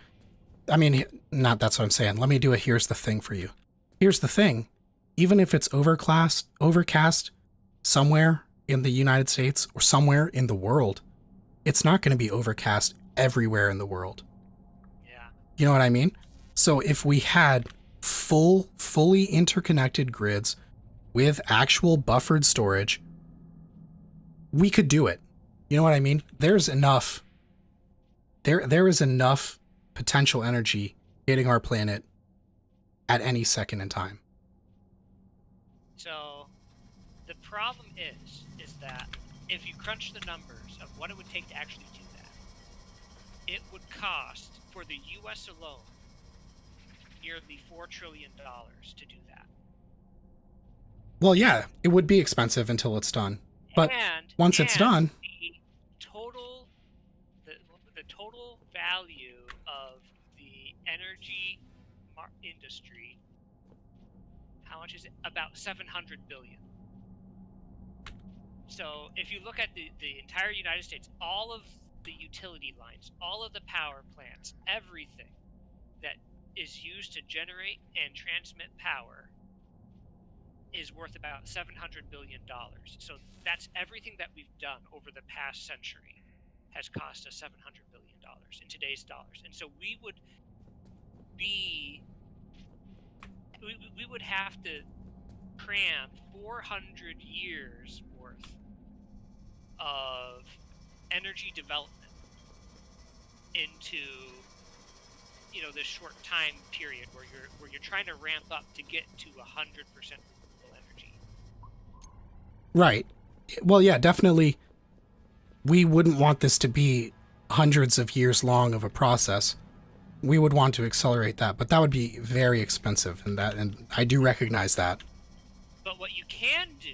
I mean, not that's what I'm saying. Let me do a here's the thing for you. Here's the thing. Even if it's overcast somewhere in the United States or somewhere in the world, it's not going to be overcast everywhere in the world. Yeah. You know what I mean? So if we had fully interconnected grids with actual buffered storage, we could do it. You know what I mean? There's enough. There is enough potential energy hitting our planet at any second in time. So the problem is that if you crunch the numbers of what it would take to actually do that, it would cost for the U.S. alone nearly $4 trillion to do that. Well, yeah, it would be expensive until it's done. But once it's done, the total value of the energy industry, how much is it? About 700 billion. So if you look at the entire United States, all of the utility lines, all of the power plants, everything that is used to generate and transmit power is worth about $700 billion. So that's everything that we've done over the past century has cost us $700 billion in today's dollars. And so we would have to cram 400 years worth of energy development into this short time period where you're trying to ramp up to get to 100% renewable energy. Right. Well, yeah, definitely. We wouldn't want this to be hundreds of years long of a process. We would want to accelerate that, but that would be very expensive, and I do recognize that. But what you can do,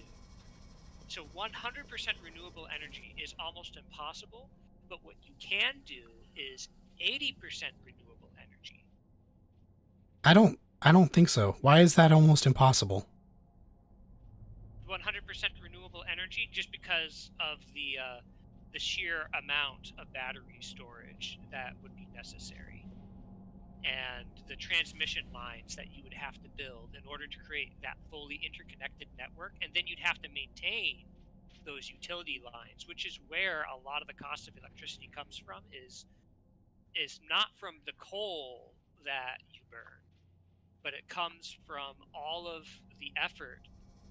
so 100% renewable energy is almost impossible, but what you can do is 80% renewable energy. I don't think so. Why is that almost impossible? 100% renewable energy, just because of the sheer amount of battery storage that would be necessary, and the transmission lines that you would have to build in order to create that fully interconnected network, and then you'd have to maintain those utility lines, which is where a lot of the cost of electricity comes from, is not from the coal that you burn, but it comes from all of the effort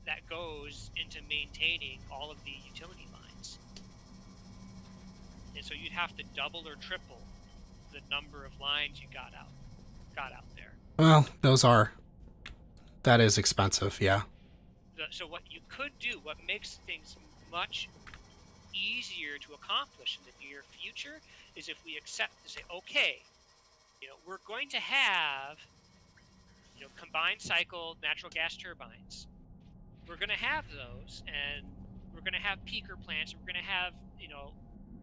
that goes into maintaining all of the utility lines. And so you'd have to double or triple the number of lines you got out there. Well, that is expensive, yeah. So what you could do, what makes things much easier to accomplish in the near future, is if we accept to say, okay, we're going to have combined cycle natural gas turbines. We're going to have those, and we're going to have peaker plants, and we're going to have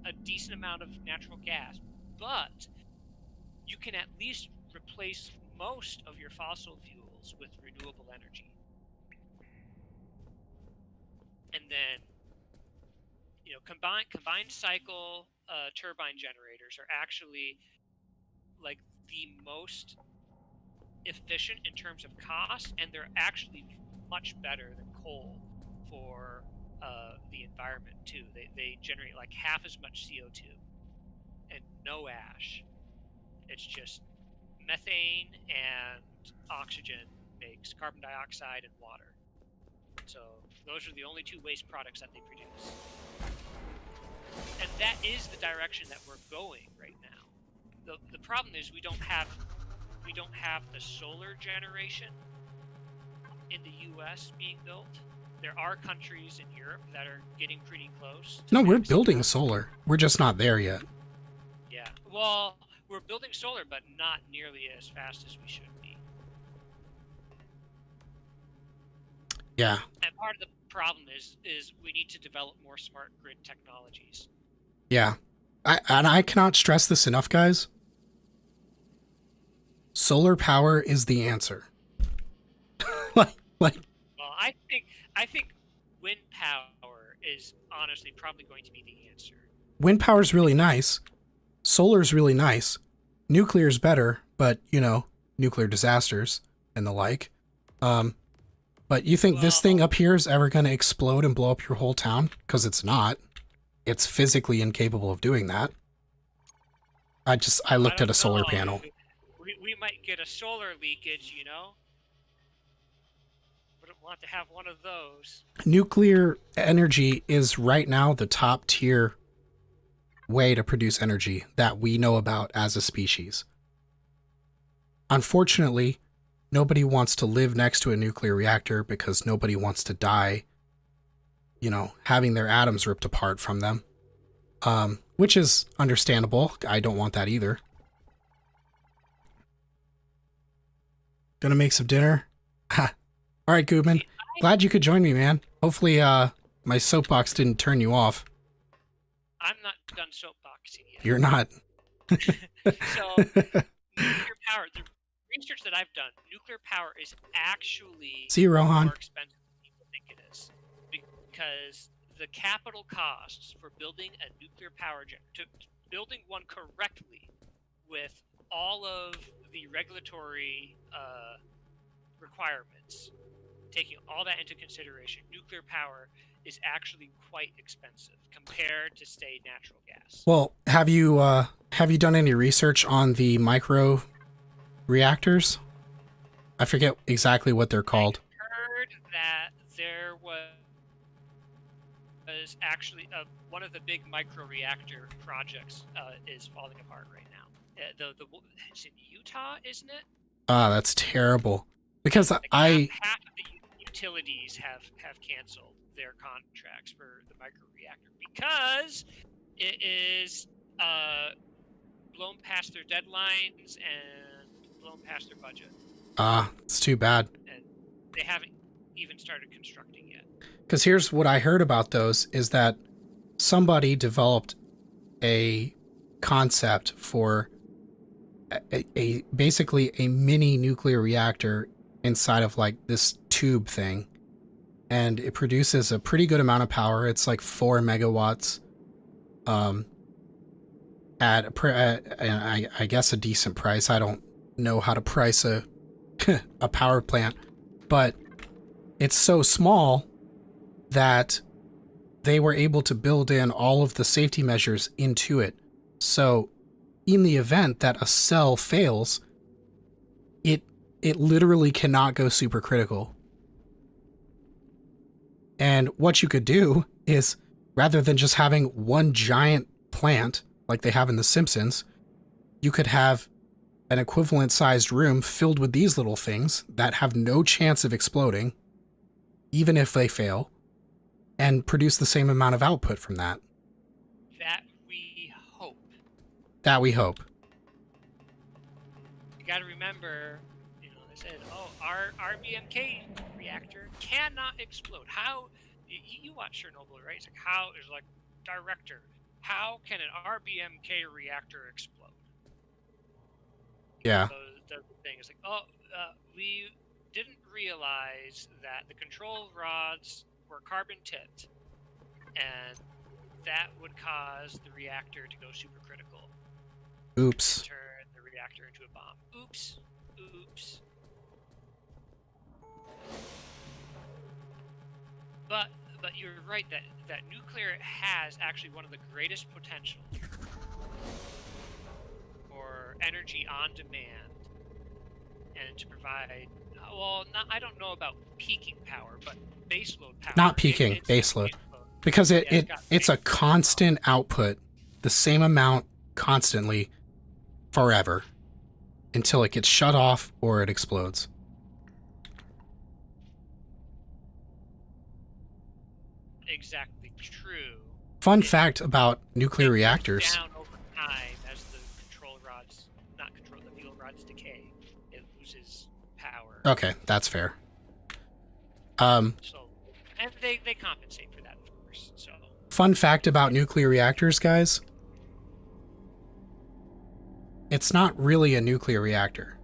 a decent amount of natural gas, but you can at least replace most of your fossil fuels with renewable energy. And then combined cycle turbine generators are actually like the most efficient in terms of cost, and they're actually much better than coal for the environment too. They generate like half as much CO2 and no ash. It's just methane and oxygen makes carbon dioxide and water. So those are the only two waste products that they produce. And that is the direction that we're going right now. The problem is we don't have the solar generation in the US being built. There are countries in Europe that are getting pretty close. No, we're building solar. We're just not there yet. Yeah. Well, we're building solar, but not nearly as fast as we should be. Yeah. And part of the problem is we need to develop more smart grid technologies. Yeah. I cannot stress this enough, guys. Solar power is the answer. like Well, I think wind power is honestly probably going to be the answer. Wind power is really nice. Solar is really nice. Nuclear is better, but nuclear disasters and the like. But you think this Well, thing up here is ever going to explode and blow up your whole town? Because it's not. It's physically incapable of doing that. I I looked at don't a solar know. panel. We might get a solar leakage, you know? Wouldn't want to have one of those. Nuclear energy is right now the top tier way to produce energy that we know about as a species. Unfortunately, nobody wants to live next to a nuclear reactor because nobody wants to die, having their atoms ripped apart from them. Which is understandable. I don't want that either. Gonna make some dinner? Ha. All right, Goodman. Glad you could join me, man. Hopefully, my soapbox didn't turn you off. I'm not done soapboxing yet. You're not. So, nuclear power, the research that I've done, nuclear power is actually See you, Rohan. more expensive than people think it is. Because the capital costs for building a nuclear power building one correctly with all of the regulatory requirements, taking all that into consideration, nuclear power is actually quite expensive compared to, say, natural gas. Well, have you done any research on the micro reactors? I forget exactly what they're called. I heard that there was actually one of the big micro reactor projects is falling apart right now. It's in Utah, isn't it? Ah, that's terrible. Because half of the utilities have canceled their contracts for the micro reactor because it is blown past their deadlines and blown past their budget. It's too bad. And they haven't even started constructing yet. Because here's what I heard about those is that somebody developed a concept for basically a mini nuclear reactor inside of like this tube thing, and it produces a pretty good amount of power. It's like 4 megawatts at I guess a decent price. I don't know how to price a a power plant, but it's so small that they were able to build in all of the safety measures into it. So in the event that a cell fails, it literally cannot go supercritical. And what you could do is, rather than just having one giant plant like they have in The Simpsons, you could have an equivalent sized room filled with these little things that have no chance of exploding, even if they fail, and produce the same amount of output from that. That we hope. That we hope. You got to remember, they said, oh, our RBMK reactor cannot explode. How? You watch Chernobyl, right? It's like, how is like, director, how can an RBMK reactor explode? Yeah. The thing is like, we didn't realize that the control rods were carbon tipped, and that would cause the reactor to go supercritical. Oops. And turn the reactor into a bomb. Oops. Oops. But you're right that nuclear has actually one of the greatest potential for energy on demand and to provide, I don't know about peaking power, but baseload power. Not peaking, baseload. Because it's a constant output, the same amount constantly forever until it gets shut off or it explodes. Exactly true. Fun fact about nuclear reactors. Down over time as the fuel rods decay, it loses power. Okay, that's fair. And they compensate for that, of course. So. Fun fact about nuclear reactors, guys. It's not really a nuclear reactor.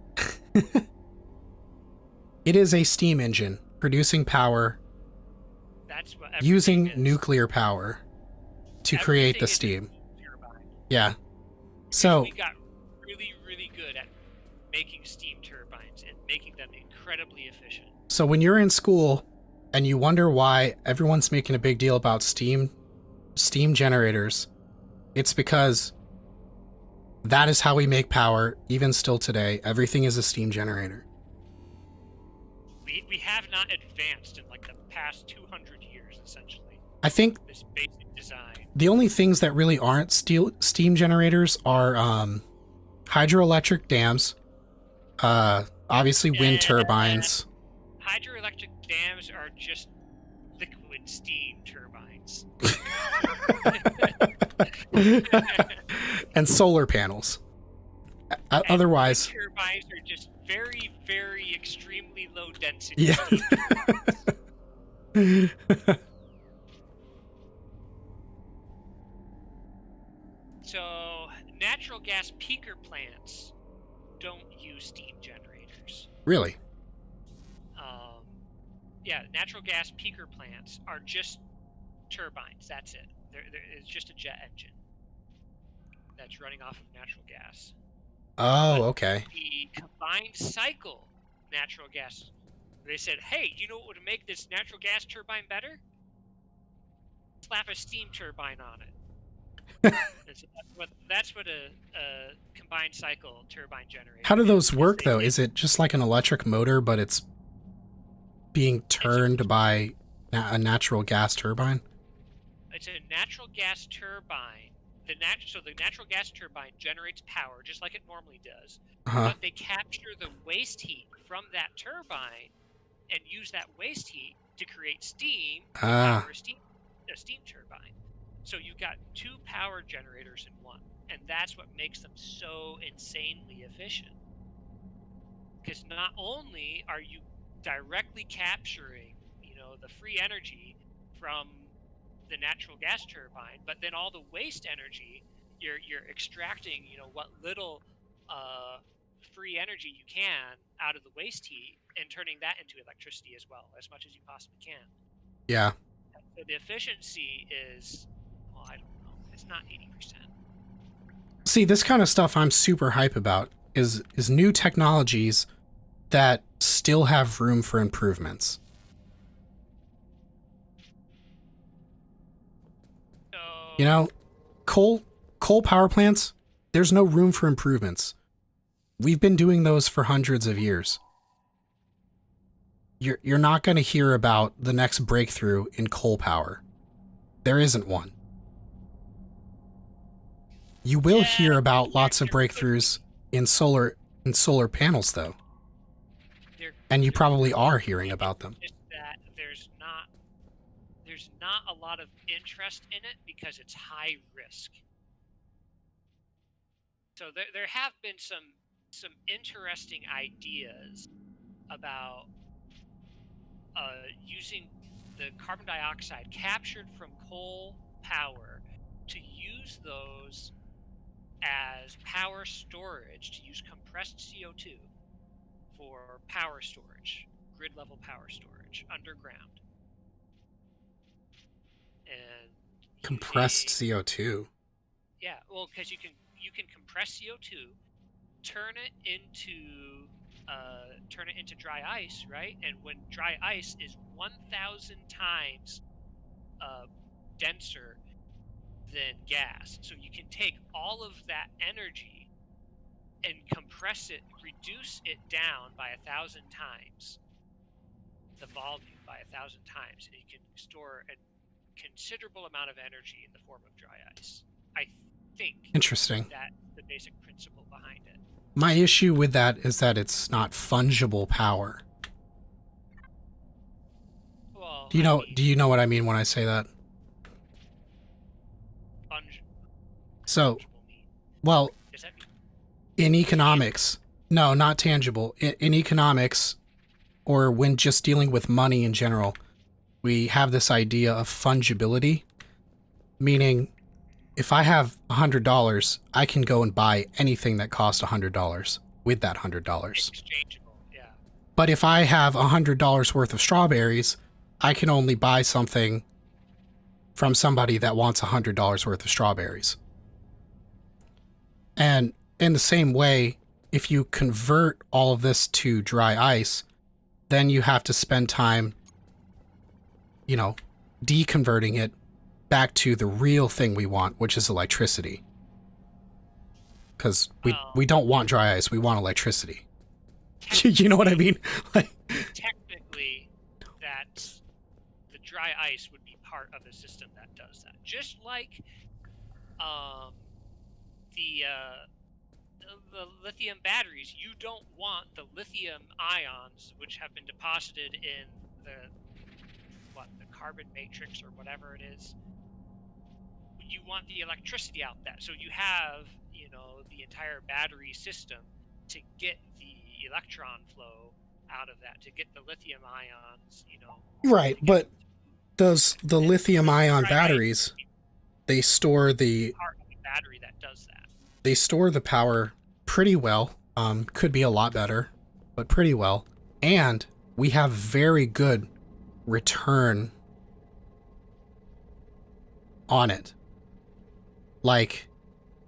It is a steam engine producing power using nuclear power to create the steam. Yeah. So we got really, really good at making steam turbines and making them incredibly efficient. So when you're in school and you wonder why everyone's making a big deal about steam generators, it's because that is how we make power. Even still today, everything is a steam generator. We have not advanced in like the past 200 years, essentially. I think this basic design. the only things that really aren't steam generators are hydroelectric dams, obviously wind turbines. Hydroelectric dams are just liquid steam turbines. And solar panels. Otherwise, wind turbines are just very, very extremely low density. Yeah. So, natural gas peaker plants don't use steam generators. Really? Yeah, natural gas peaker plants are just turbines. That's it. It's just a jet engine that's running off of natural gas. Oh, okay. The combined cycle natural gas, they said, hey, you know what would make this natural gas turbine better? Slap a steam turbine on it. So that's what a combined cycle turbine generator. How do those work, though? Is it just like an electric motor, but it's being turned by a natural gas turbine? It's a natural gas turbine. So the natural gas turbine generates power just like it normally does, but they capture the waste heat from that turbine and use that waste heat to create steam to power a steam turbine. So you've got two power generators in one, and that's what makes them so insanely efficient. Because not only are you directly capturing, the free energy from the natural gas turbine, but then all the waste energy, you're extracting, what little free energy you can out of the waste heat and turning that into electricity as well, as much as you possibly can. Yeah. So the efficiency is, well, I don't know, it's not 80%. See, this kind of stuff I'm super hype about is new technologies that still have room for improvements. Coal power plants, there's no room for improvements. We've been doing those for hundreds of years. You're not going to hear about the next breakthrough in coal power. There isn't one. You will hear about lots of breakthroughs in solar panels, though. And you probably are hearing about them. It's that there's not a lot of interest in it because it's high risk. So there have been some interesting ideas about using the carbon dioxide captured from coal power to use those as power storage, to use compressed CO2 for power storage, grid level power storage underground. And compressed CO2. Yeah, well, because you can compress CO2, turn it into dry ice, right? And when dry ice is 1,000 times denser than gas, so you can take all of that energy and compress it, reduce it down by 1,000 times, the volume by 1,000 times, and you can store a considerable amount of energy in the form of dry ice. I think interesting. That's the basic principle behind it. My issue with that is that it's not fungible power. Well, do you know what I mean when I say that? So, well, does that mean in economics, no, not tangible. In economics, or when just dealing with money in general, we have this idea of fungibility, meaning if I have $100, I can go and buy anything that costs $100 with that $100. Exchangeable, yeah. But if I have $100 worth of strawberries, I can only buy something from somebody that wants $100 worth of strawberries. And in the same way, if you convert all of this to dry ice, then you have to spend time, you know, deconverting it back to the real thing we want, which is electricity. Because we don't want dry ice, we want electricity. You know what I mean? Like, technically, that the dry ice would be part of a system that does that. Just like the lithium batteries, you don't want the lithium ions, which have been deposited in the carbon matrix or whatever it is. You want the electricity out that, so you have, you know, the entire battery system to get the electron flow out of that, to get the lithium ions, you know. right, but the lithium ion batteries, they store the part of the battery that does that. They store the power pretty well. Could be a lot better, but pretty well. And we have very good return on it. Like,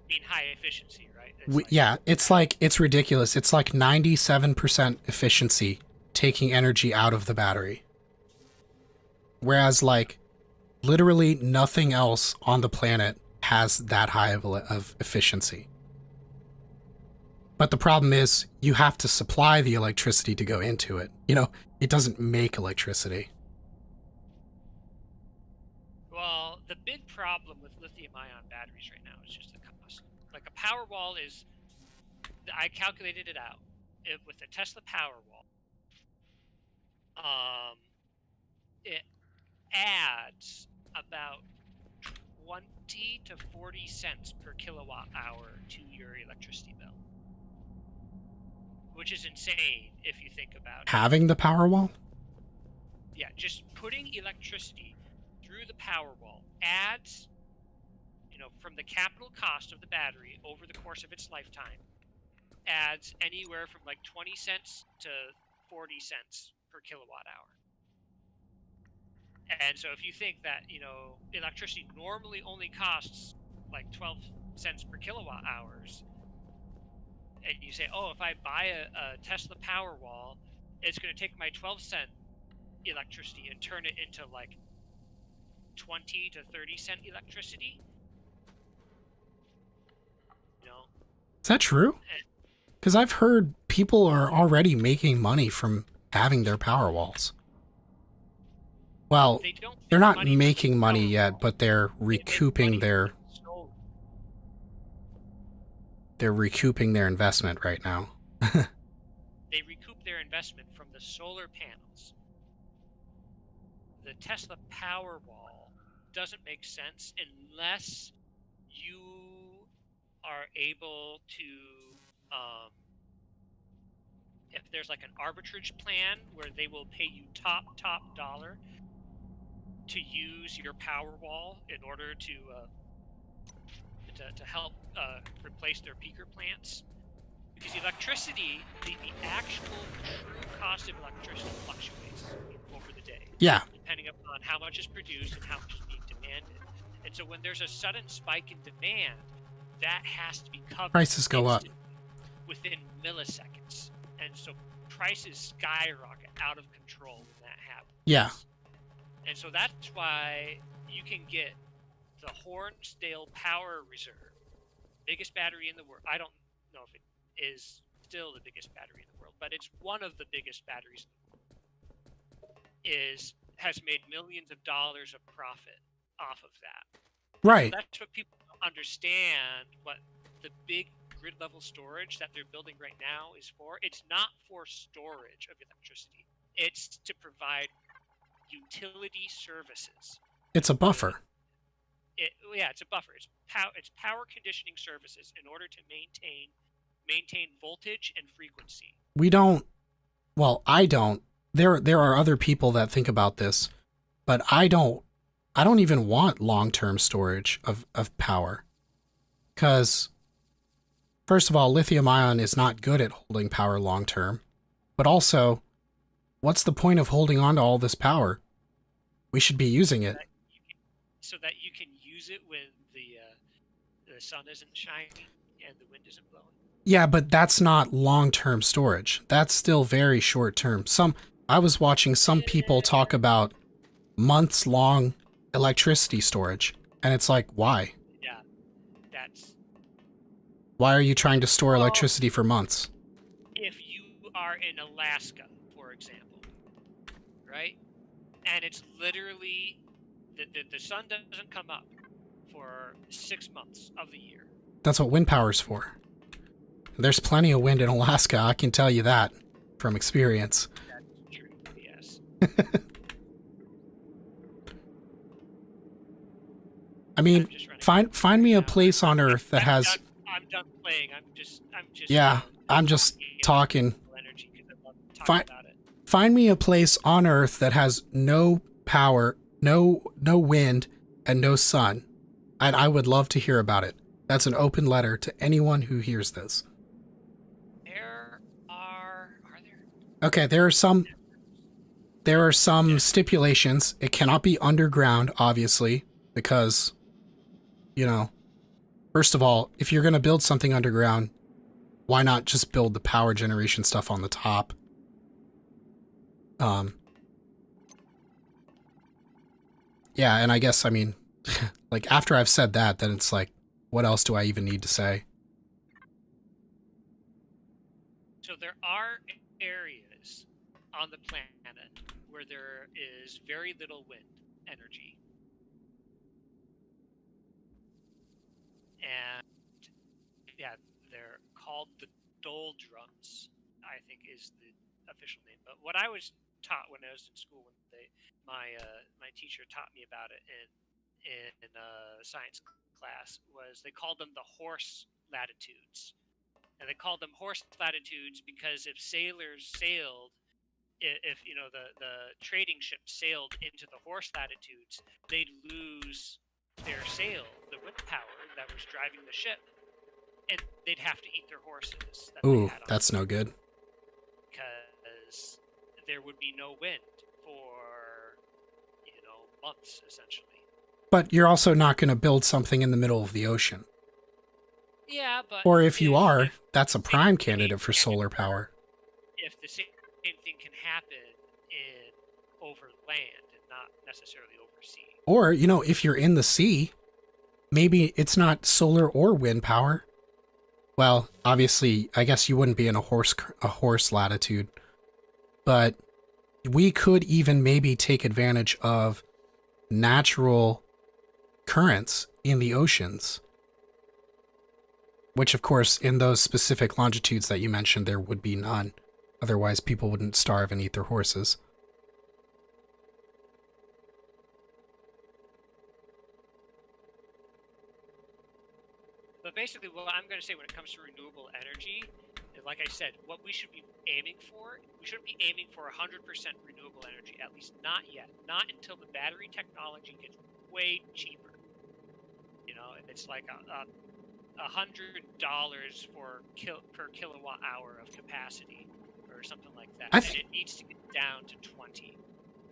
I mean, high efficiency, right? yeah, it's ridiculous. It's like 97% efficiency taking energy out of the battery. Whereas, like, literally nothing else on the planet has that high of efficiency. But the problem is, you have to supply the electricity to go into it. You know, it doesn't make electricity. Well, the big problem with lithium-ion batteries right now is just the cost. Like a Powerwall is, I calculated it out. With the Tesla Powerwall, it adds about 20 to 40 cents per kilowatt hour to your electricity bill, which is insane if you think about it. Having the Powerwall? Yeah, just putting electricity through the Powerwall adds, you know, from the capital cost of the battery over the course of its lifetime, adds anywhere from like 20 cents to 40 cents per kilowatt hour. And so if you think that, you know, electricity normally only costs like 12 cents per kilowatt hours, and you say, oh, if I buy a Tesla Powerwall, it's going to take my 12-cent electricity and turn it into like 20 to 30 cent electricity. You know? Is that true? Because I've heard people are already making money from having their Powerwalls. Well, they're not making money yet, but they're recouping their investment right now. They recoup their investment from the solar panels. The Tesla Powerwall doesn't make sense unless you are able to, if there's like an arbitrage plan where they will pay you top dollar to use your Powerwall in order to help replace their peaker plants. Because electricity, the actual true cost of electricity fluctuates over the day. Yeah. Depending upon how much is produced and how much is being demanded. And so when there's a sudden spike in demand, that has to be covered. Prices go up within milliseconds. And so prices skyrocket out of control when that happens. Yeah. And so that's why you can get the Hornsdale Power Reserve, biggest battery in the world. I don't know if it is still the biggest battery in the world, but it's one of the biggest batteries in the world. Has made millions of dollars of profit off of that. Right. So that's what people don't understand, what the big grid level storage that they're building right now is for. It's not for storage of electricity. It's to provide utility services. It's a buffer. It's a buffer. It's power conditioning services in order to maintain voltage and frequency. We don't. Well, I don't. There are other people that think about this, but I don't even want long-term storage of power. Because, first of all, lithium ion is not good at holding power long-term. But also, what's the point of holding on to all this power? We should be using it. So that you can use it when the sun isn't shining and the wind isn't blowing. Yeah, but that's not long-term storage. That's still very short-term. I was watching some people talk about months-long electricity storage, and it's like, why? Yeah, that's Why are you trying to store well, electricity for months? if you are in Alaska, for example, right? And it's literally the sun doesn't come up for 6 months of the year. That's what wind power's for. There's plenty of wind in Alaska, I can tell you that from experience. That's true. Yes. I mean, I'm just running find me a place on Earth that has... I'm done playing. I'm just Yeah, I'm just talking. Energy because I love talking Find, about it. find me a place on Earth that has no power, no wind, and no sun. And I would love to hear about it. That's an open letter to anyone who hears this. Are there? Okay, there are some stipulations. It cannot be underground, obviously, because, you know, first of all, if you're going to build something underground, why not just build the power generation stuff on the top? Yeah, and I guess, I mean, like, after I've said that, then it's like, what else do I even need to say? So there are areas on the planet where there is very little wind energy. And yeah, they're called the doldrums, I think is the official name. But what I was taught when I was in school, when my teacher taught me about it in science class, was they called them the horse latitudes. And they called them horse latitudes because if sailors sailed, if you know the trading ship sailed into the horse latitudes, they'd lose their sail, the wind power that was driving the ship, and they'd have to eat their horses that they Ooh, had on, that's no good. because there would be no wind for months essentially. But you're also not going to build something in the middle of the ocean. Yeah, but Or if you are, that's a prime candidate for solar power. If the same thing can happen in over land and not necessarily over sea. Or, you know, if you're in the sea, maybe it's not solar or wind power. Well, obviously, I guess you wouldn't be in a horse latitude. But we could even maybe take advantage of natural currents in the oceans. Which, of course, in those specific longitudes that you mentioned, there would be none. Otherwise, people wouldn't starve and eat their horses. But basically, what I'm going to say when it comes to renewable energy, like I said, what we should be aiming for, we shouldn't be aiming for 100% renewable energy, at least not yet. Not until the battery technology gets way cheaper. You know, it's like $100 per kilowatt hour of capacity, or something like that. And it needs to get down to 20.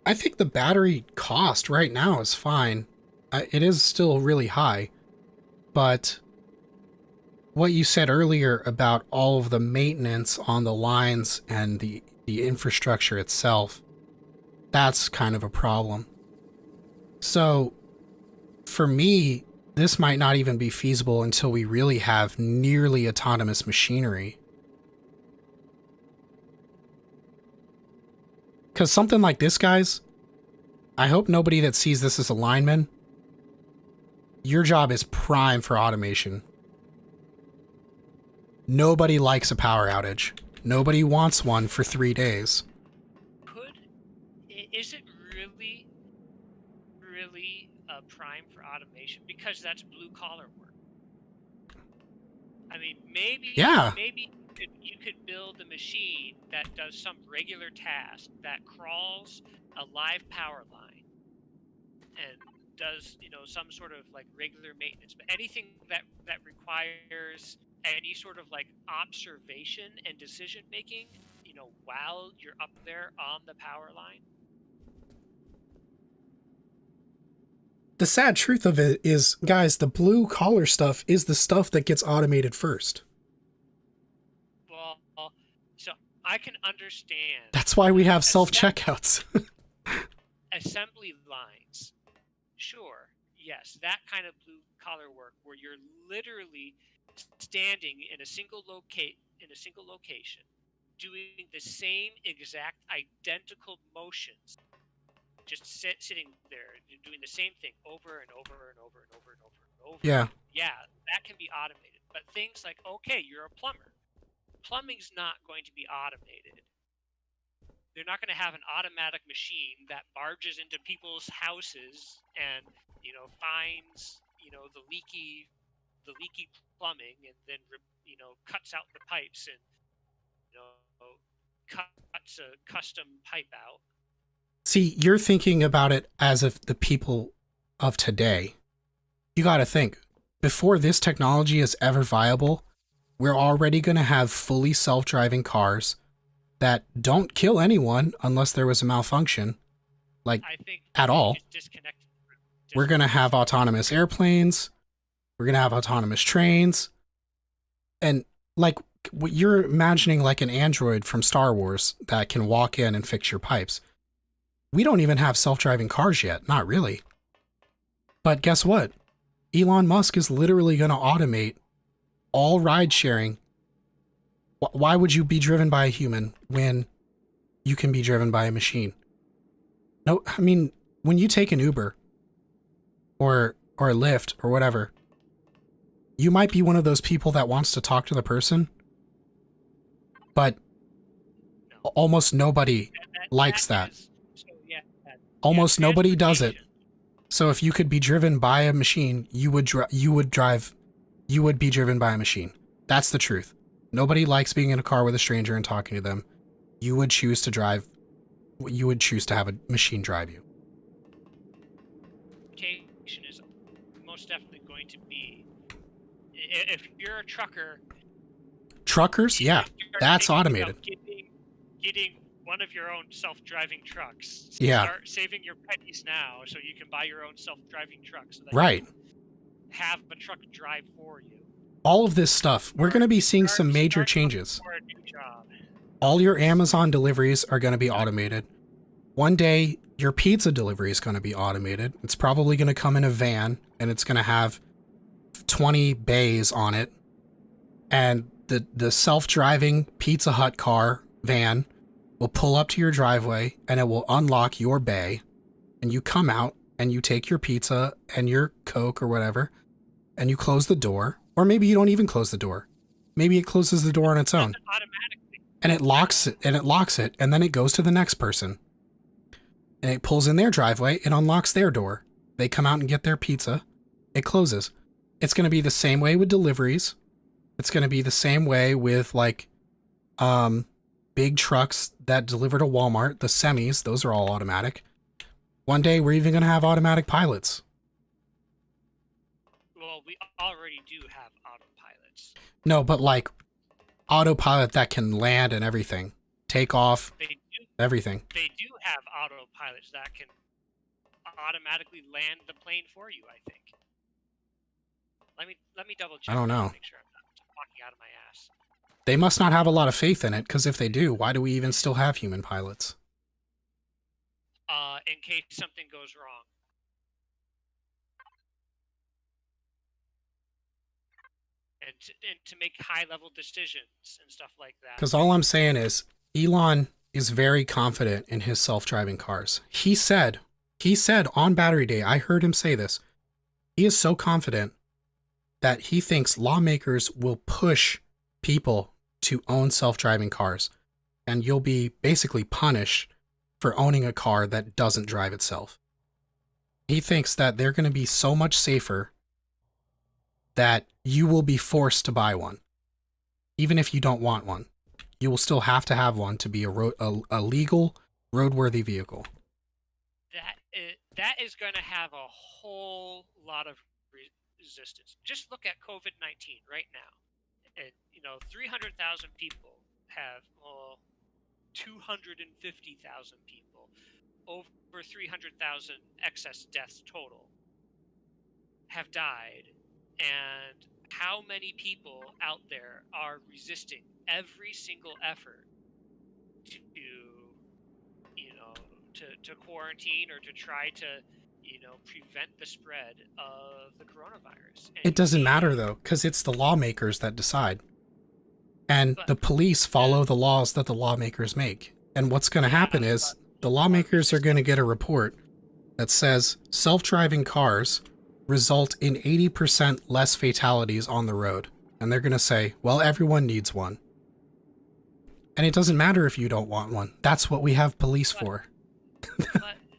I think the battery cost right now is fine. It is still really high, but what you said earlier about all of the maintenance on the lines and the infrastructure itself, that's kind of a problem. So, for me, this might not even be feasible until we really have nearly autonomous machinery. Because something like this, guys, I hope nobody that sees this as a lineman, your job is prime for automation. Nobody likes a power outage. Nobody wants one for 3 days. Is it really prime for automation? Because that's blue collar work. I mean, maybe you could build a machine that does some regular task, that crawls a live power line and does some sort of like regular maintenance. But anything that requires any sort of like observation and decision making, while you're up there on the power line. The sad truth of it is, guys, the blue collar stuff is the stuff that gets automated first. Well, so I can understand That's why we have self-checkouts. assembly lines. Sure, yes, that kind of blue collar work where you're literally standing in a single location, doing the same exact identical motions, just sitting there doing the same thing over and over and over and over and over and over Yeah. again. Yeah, that can be automated. But things like, okay, you're a plumber. Plumbing's not going to be automated. They're not going to have an automatic machine that barges into people's houses and finds the leaky plumbing, and then cuts out the pipes and you know cuts a custom pipe out. See, you're thinking about it as if the people of today. You got to think, before this technology is ever viable, we're already going to have fully self-driving cars that don't kill anyone unless there was a malfunction, like I think at you all. just disconnected. We're going to have autonomous airplanes. We're going to have autonomous trains. And like what you're imagining, like an android from Star Wars that can walk in and fix your pipes. We don't even have self-driving cars yet. Not really. But guess what? Elon Musk is literally going to automate all ride sharing. Why would you be driven by a human when you can be driven by a machine? No, I mean, when you take an Uber or a Lyft or whatever, you might be one of those people that wants to talk to the person, but No. almost nobody likes that. Yeah, Almost nobody does it. transportation. So if you could be driven by a machine, you would be driven by a machine. That's the truth. Nobody likes being in a car with a stranger and talking to them. You would choose to have a machine drive you. Transportation is most definitely going to be. If you're a trucker, Truckers, yeah, that's automated. Getting one of your own self-driving trucks. Yeah. Start saving your pennies now so you can buy your own self-driving truck so that Right. you can have a truck drive for you. All of this stuff, we're going to be seeing some major changes. For a new job. All your Amazon deliveries are going to be automated. One day, your pizza delivery is going to be automated. It's probably going to come in a van, and it's going to have 20 bays on it. And the self-driving Pizza Hut car van will pull up to your driveway, and it will unlock your bay. And you come out, and you take your pizza and your Coke or whatever, and you close the door. Or maybe you don't even close the door. Maybe it closes the door on its own. Automatically. And it locks it, and then it goes to the next person. And it pulls in their driveway, it unlocks their door. They come out and get their pizza. It closes. It's going to be the same way with deliveries. It's going to be the same way with big trucks that deliver to Walmart, the semis, those are all automatic. One day we're even going to have automatic pilots. Well, we already do have autopilots. No, but like autopilot that can land and everything. Take off, everything. They do have autopilots that can automatically land the plane for you, I think. Let me double check. I don't know. Make sure I'm not talking out of my ass. They must not have a lot of faith in it, because if they do, why do we even still have human pilots? In case something goes wrong. And to make high-level decisions and stuff like that. Because all I'm saying is, Elon is very confident in his self-driving cars. He said on Battery Day, I heard him say this, he is so confident that he thinks lawmakers will push people to own self-driving cars, and you'll be basically punished for owning a car that doesn't drive itself. He thinks that they're going to be so much safer that you will be forced to buy one. Even if you don't want one, you will still have to have one to be a legal, roadworthy vehicle. That is going to have a whole lot of resistance. Just look at COVID-19 right now. And 300,000 people have 250,000 people, over 300,000 excess deaths total have died. And how many people out there are resisting every single effort to, to quarantine or to try to, prevent the spread of the coronavirus. And It doesn't matter though, because it's the lawmakers that decide. And the police follow the laws that the lawmakers make. And what's going to happen is the lawmakers are going to get a report that says self-driving cars result in 80% less fatalities on the road. And they're going to say, well, everyone needs one. And it doesn't matter if you don't want one. That's what we have police for.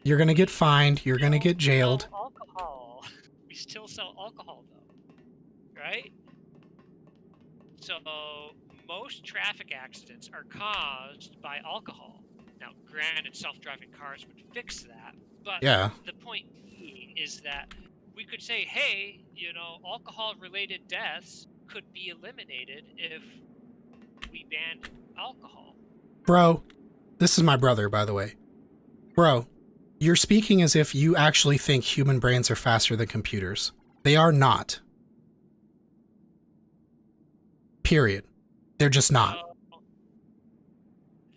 You're going to get fined. You're going to get jailed. Alcohol. We still sell alcohol, though. Right? So most traffic accidents are caused by alcohol. Now, granted, self-driving cars would fix that. But yeah. The point is that we could say, hey, alcohol-related deaths could be eliminated if we banned alcohol. Bro, this is my brother, by the way. Bro, you're speaking as if you actually think human brains are faster than computers. They are not. Period. They're just not.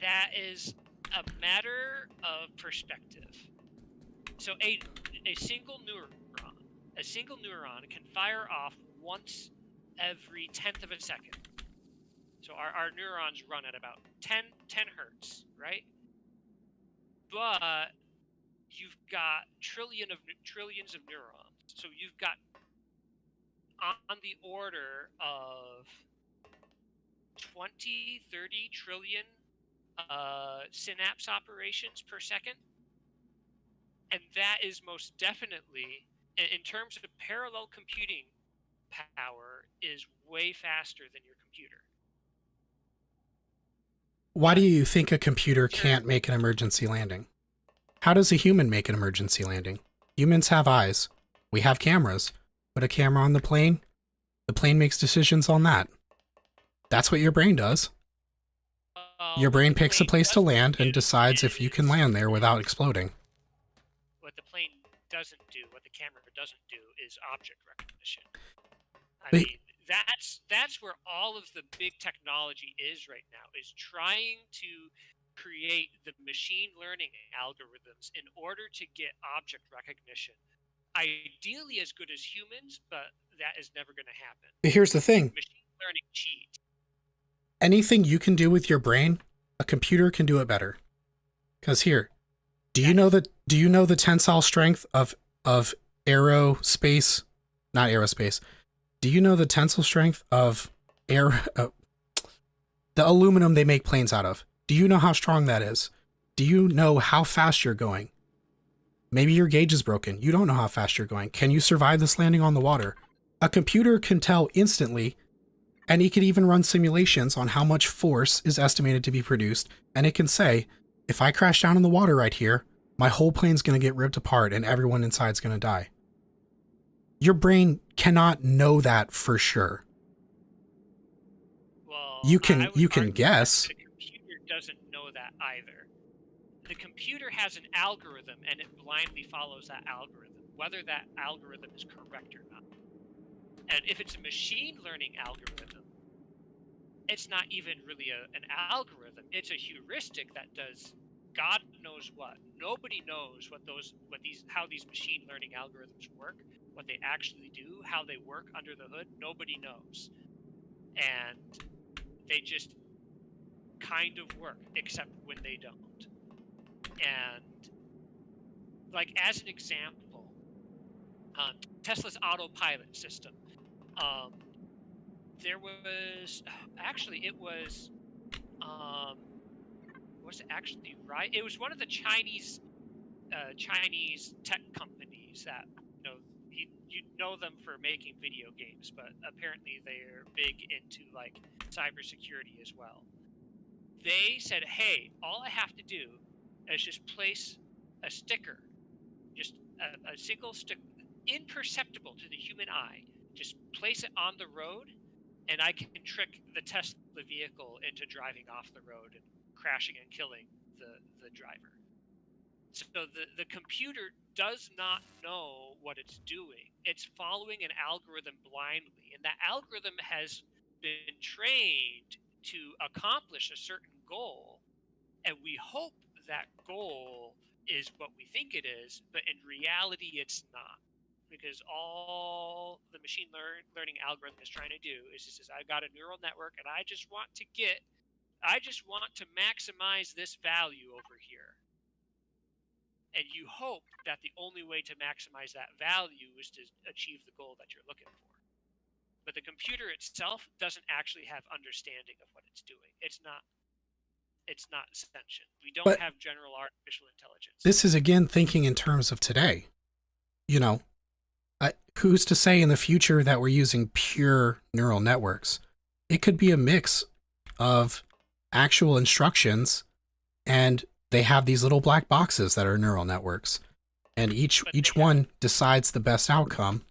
That is a matter of perspective. So a single neuron can fire off once every 1/10 of a second. So our neurons run at about 10 hertz, right? But you've got trillions of neurons. So you've got on the order of 20, 30 trillion synapse operations per second. And that is most definitely, in terms of parallel computing power, is way faster than your computer. Why do you think a computer can't make an emergency landing? How does a human make an emergency landing? Humans have eyes. We have cameras. Put a camera on the plane makes decisions on that. That's what your brain does. Your brain picks a place to land and decides if you can land there without exploding. What the plane doesn't do, what the camera doesn't do, is object recognition. I mean, that's where all of the big technology is right now, is trying to create the machine learning algorithms in order to get object recognition. Ideally as good as humans, but that is never going to happen. Here's the thing. Machine learning cheats. Anything you can do with your brain, a computer can do it better. Because here, do you know the tensile strength of aerospace? Not aerospace. Do you know the tensile strength of the aluminum they make planes out of? Do you know how strong that is? Do you know how fast you're going? Maybe your gauge is broken. You don't know how fast you're going. Can you survive this landing on the water? A computer can tell instantly, and it can even run simulations on how much force is estimated to be produced, and it can say, if I crash down in the water right here, my whole plane's going to get ripped apart and everyone inside's going to die. Your brain cannot know that for sure. Well, you can guess. The computer doesn't know that either. The computer has an algorithm and it blindly follows that algorithm, whether that algorithm is correct or not. And if it's a machine learning algorithm, it's not even really an algorithm. It's a heuristic that does God knows what. Nobody knows how these machine learning algorithms work, what they actually do, how they work under the hood. Nobody knows. And they just kind of work, except when they don't. And like as an example, Tesla's autopilot system. There was it was one of the Chinese tech companies that you know them for making video games, but apparently they're big into like cybersecurity as well. They said, hey, all I have to do is just place a sticker, just a single stick, imperceptible to the human eye, just place it on the road, and I can trick the Tesla vehicle into driving off the road and crashing and killing the driver. So the computer does not know what it's doing. It's following an algorithm blindly, and that algorithm has been trained to accomplish a certain goal, and we hope that goal is what we think it is, but in reality, it's not. Because all the machine learning algorithm is trying to do is it says, I've got a neural network and I just want to maximize this value over here. And you hope that the only way to maximize that value is to achieve the goal that you're looking for. But the computer itself doesn't actually have understanding of what it's doing. It's not sentient. We don't But have general artificial intelligence. this is again thinking in terms of today. You know, who's to say in the future that we're using pure neural networks? It could be a mix of actual instructions, and they have these little black boxes that are neural networks, and each one decides the best outcome.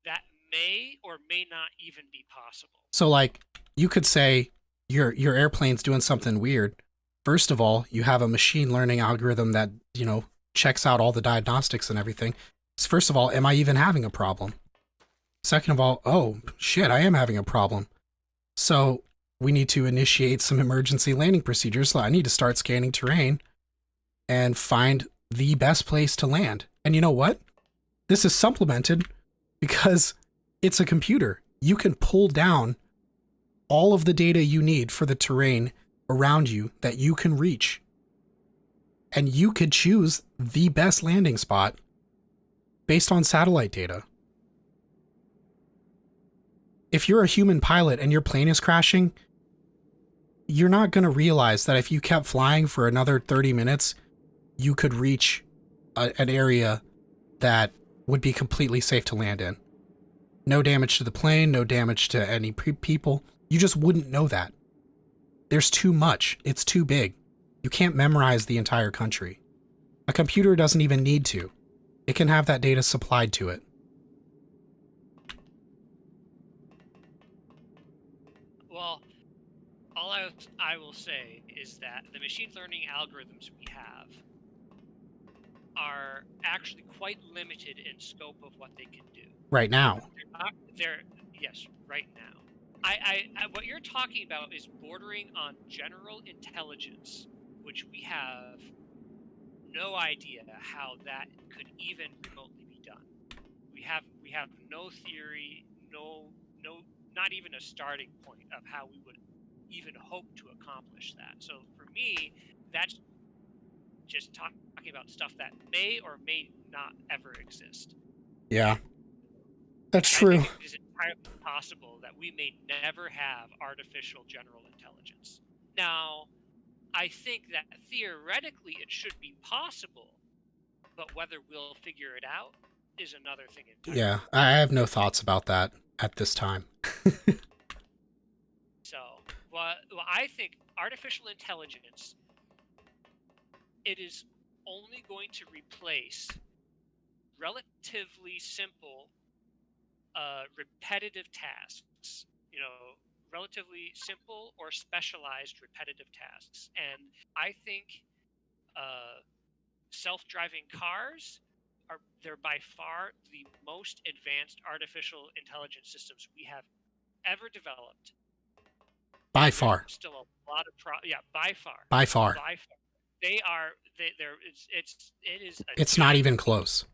That may or may not even be possible. So, like, you could say your airplane's doing something weird. First of all, you have a machine learning algorithm that, you know, checks out all the diagnostics and everything. So first of all, am I even having a problem? Second of all, oh, shit, I am having a problem. So we need to initiate some emergency landing procedures. So I need to start scanning terrain and find the best place to land. And you know what? This is supplemented because it's a computer. You can pull down all of the data you need for the terrain around you that you can reach. And you could choose the best landing spot based on satellite data. If you're a human pilot and your plane is crashing, you're not going to realize that if you kept flying for another 30 minutes, you could reach an area that would be completely safe to land in. No damage to the plane, no damage to any people. You just wouldn't know that. There's too much. It's too big. You can't memorize the entire country. A computer doesn't even need to. It can have that data supplied to it. Well, all I will say is that the machine learning algorithms we have are actually quite limited in scope of what they can do. Right now. Yes, right now. What you're talking about is bordering on general intelligence, which we have no idea how that could even remotely be done. We have no theory, not even a starting point of how we would even hope to accomplish that. So for me, that's just talking about stuff that may or may not ever exist. Yeah, that's true. I think it is entirely possible that we may never have artificial general intelligence. Now, I think that theoretically it should be possible, but whether we'll figure it out is another thing entirely. Yeah, I have no thoughts about that at this time. So, well, I think artificial intelligence, it is only going to replace relatively simple, repetitive tasks. You know, relatively simple or specialized repetitive tasks. And I think self-driving cars they're by far the most advanced artificial intelligence systems we have ever developed. By far. Still a lot of by far. By far. By far. They are. They're. It is. It's not even close.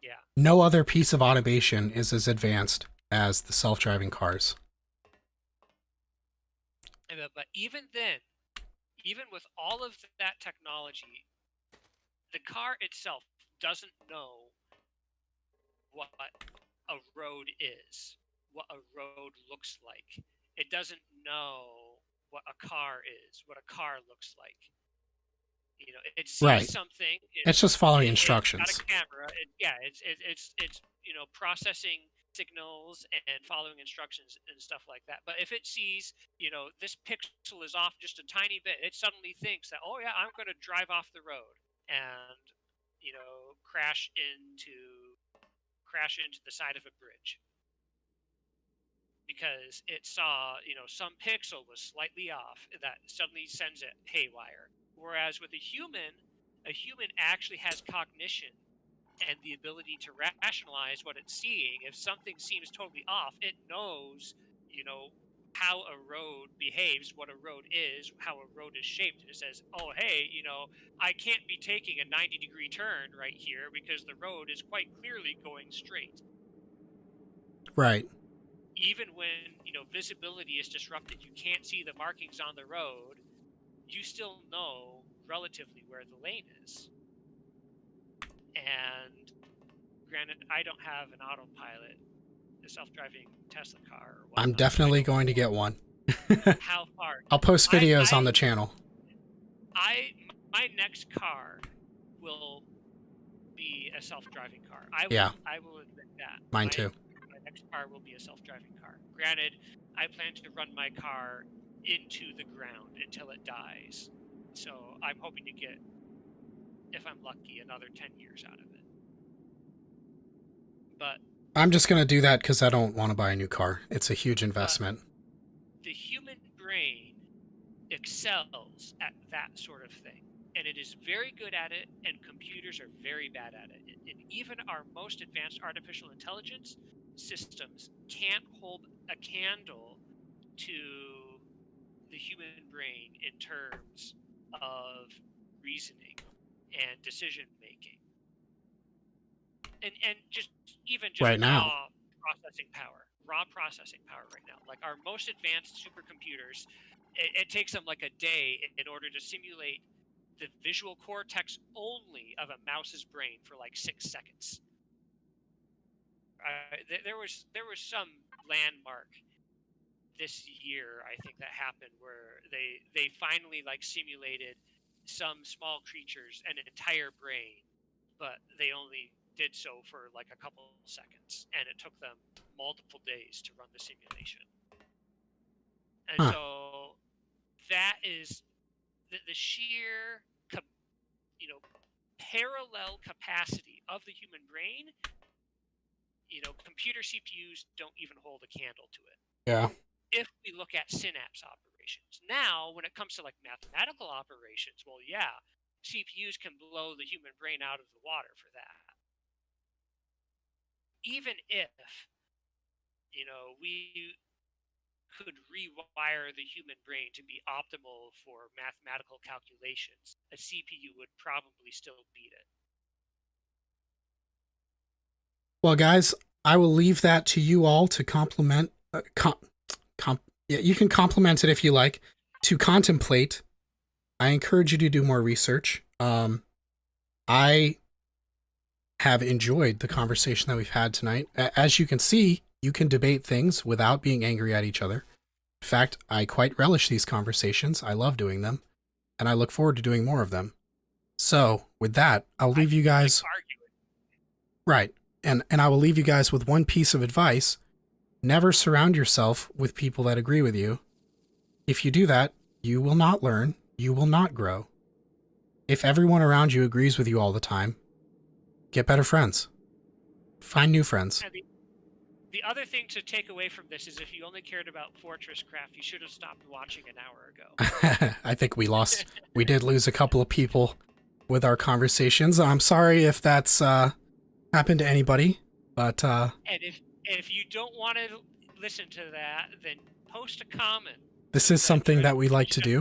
Yeah. No other piece of automation is as advanced as the self-driving cars. But even then, even with all of that technology, the car itself doesn't know what a road is, what a road looks like. It doesn't know what a car is, what a car looks like. You know, it sees something. It's just following instructions. It's got a camera. It's you know, processing signals and following instructions and stuff like that. But if it sees, you know, this pixel is off just a tiny bit, it suddenly thinks that, oh yeah, I'm going to drive off the road and, you know, crash into the side of a bridge because it saw, you know, some pixel was slightly off that suddenly sends it haywire. Whereas with a human actually has cognition and the ability to rationalize what it's seeing. If something seems totally off, it knows, you know, how a road behaves, what a road is, how a road is shaped. And it says, oh, hey, I can't be taking a 90-degree turn right here because the road is quite clearly going straight. Right. Even when, visibility is disrupted, you can't see the markings on the road, you still know relatively where the lane is. And granted, I don't have an autopilot, a self-driving Tesla car or whatnot. I'm definitely going to get one. How far? I'll post videos on the channel. My next car will be a self-driving car. I will admit that. Mine too. My next car will be a self-driving car. Granted, I plan to run my car into the ground until it dies. So I'm hoping to get, if I'm lucky, another 10 years out of it. But I'm just going to do that because I don't want to buy a new car. It's a huge investment. The human brain excels at that sort of thing. And it is very good at it, and computers are very bad at it. And even our most advanced artificial intelligence systems can't hold a candle to the human brain in terms of reasoning and decision making. And just right now. Raw processing power right now. Like our most advanced supercomputers, it takes them like a day in order to simulate the visual cortex only of a mouse's brain for like 6 seconds. There was some landmark this year, I think, that happened where they finally like simulated some small creatures an entire brain, but they only did so for like a couple seconds, and it took them multiple days to run the simulation. And so that is the sheer parallel capacity of the human brain. Computer CPUs don't even hold a candle to it. Yeah. If we look at synapse operations. Now, when it comes to like mathematical operations, well, yeah, CPUs can blow the human brain out of the water for that. Even if, we could rewire the human brain to be optimal for mathematical calculations, a CPU would probably still beat it. Well, guys, I will leave that to you all to compliment. You can compliment it if you like. To contemplate, I encourage you to do more research. I have enjoyed the conversation that we've had tonight. As you can see, you can debate things without being angry at each other. In fact, I quite relish these conversations. I love doing them, and I look forward to doing more of them. So, with that, I'll leave you guys... Right. And I will leave you guys with one piece of advice. Never surround yourself with people that agree with you. If you do that, you will not learn. You will not grow. If everyone around you agrees with you all the time, get better friends. Find new friends. The other thing to take away from this is if you only cared about FortressCraft, you should have stopped watching an hour ago. I think we did lose a couple of people with our conversations. I'm sorry if that's happened to anybody, but... And if you don't want to listen to that, then post a comment. This is something that we like to do.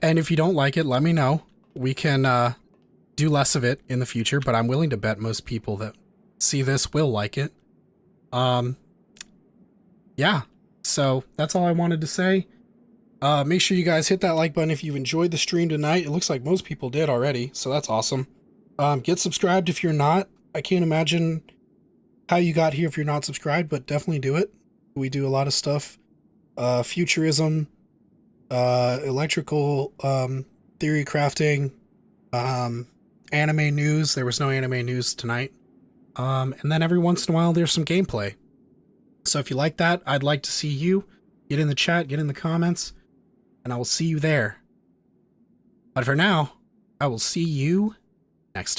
And if you don't like it, let me know. We can do less of it in the future, but I'm willing to bet most people that see this will like it. Yeah, so that's all I wanted to say. Make sure you guys hit that like button if you've enjoyed the stream tonight. It looks like most people did already, so that's awesome. Get subscribed if you're not. I can't imagine how you got here if you're not subscribed, but definitely do it. We do a lot of stuff. Futurism, electrical, theory crafting, anime news. There was no anime news tonight. And then every once in a while, there's some gameplay. So if you like that, I'd like to see you. Get in the chat, get in the comments, and I will see you there. But for now, I will see you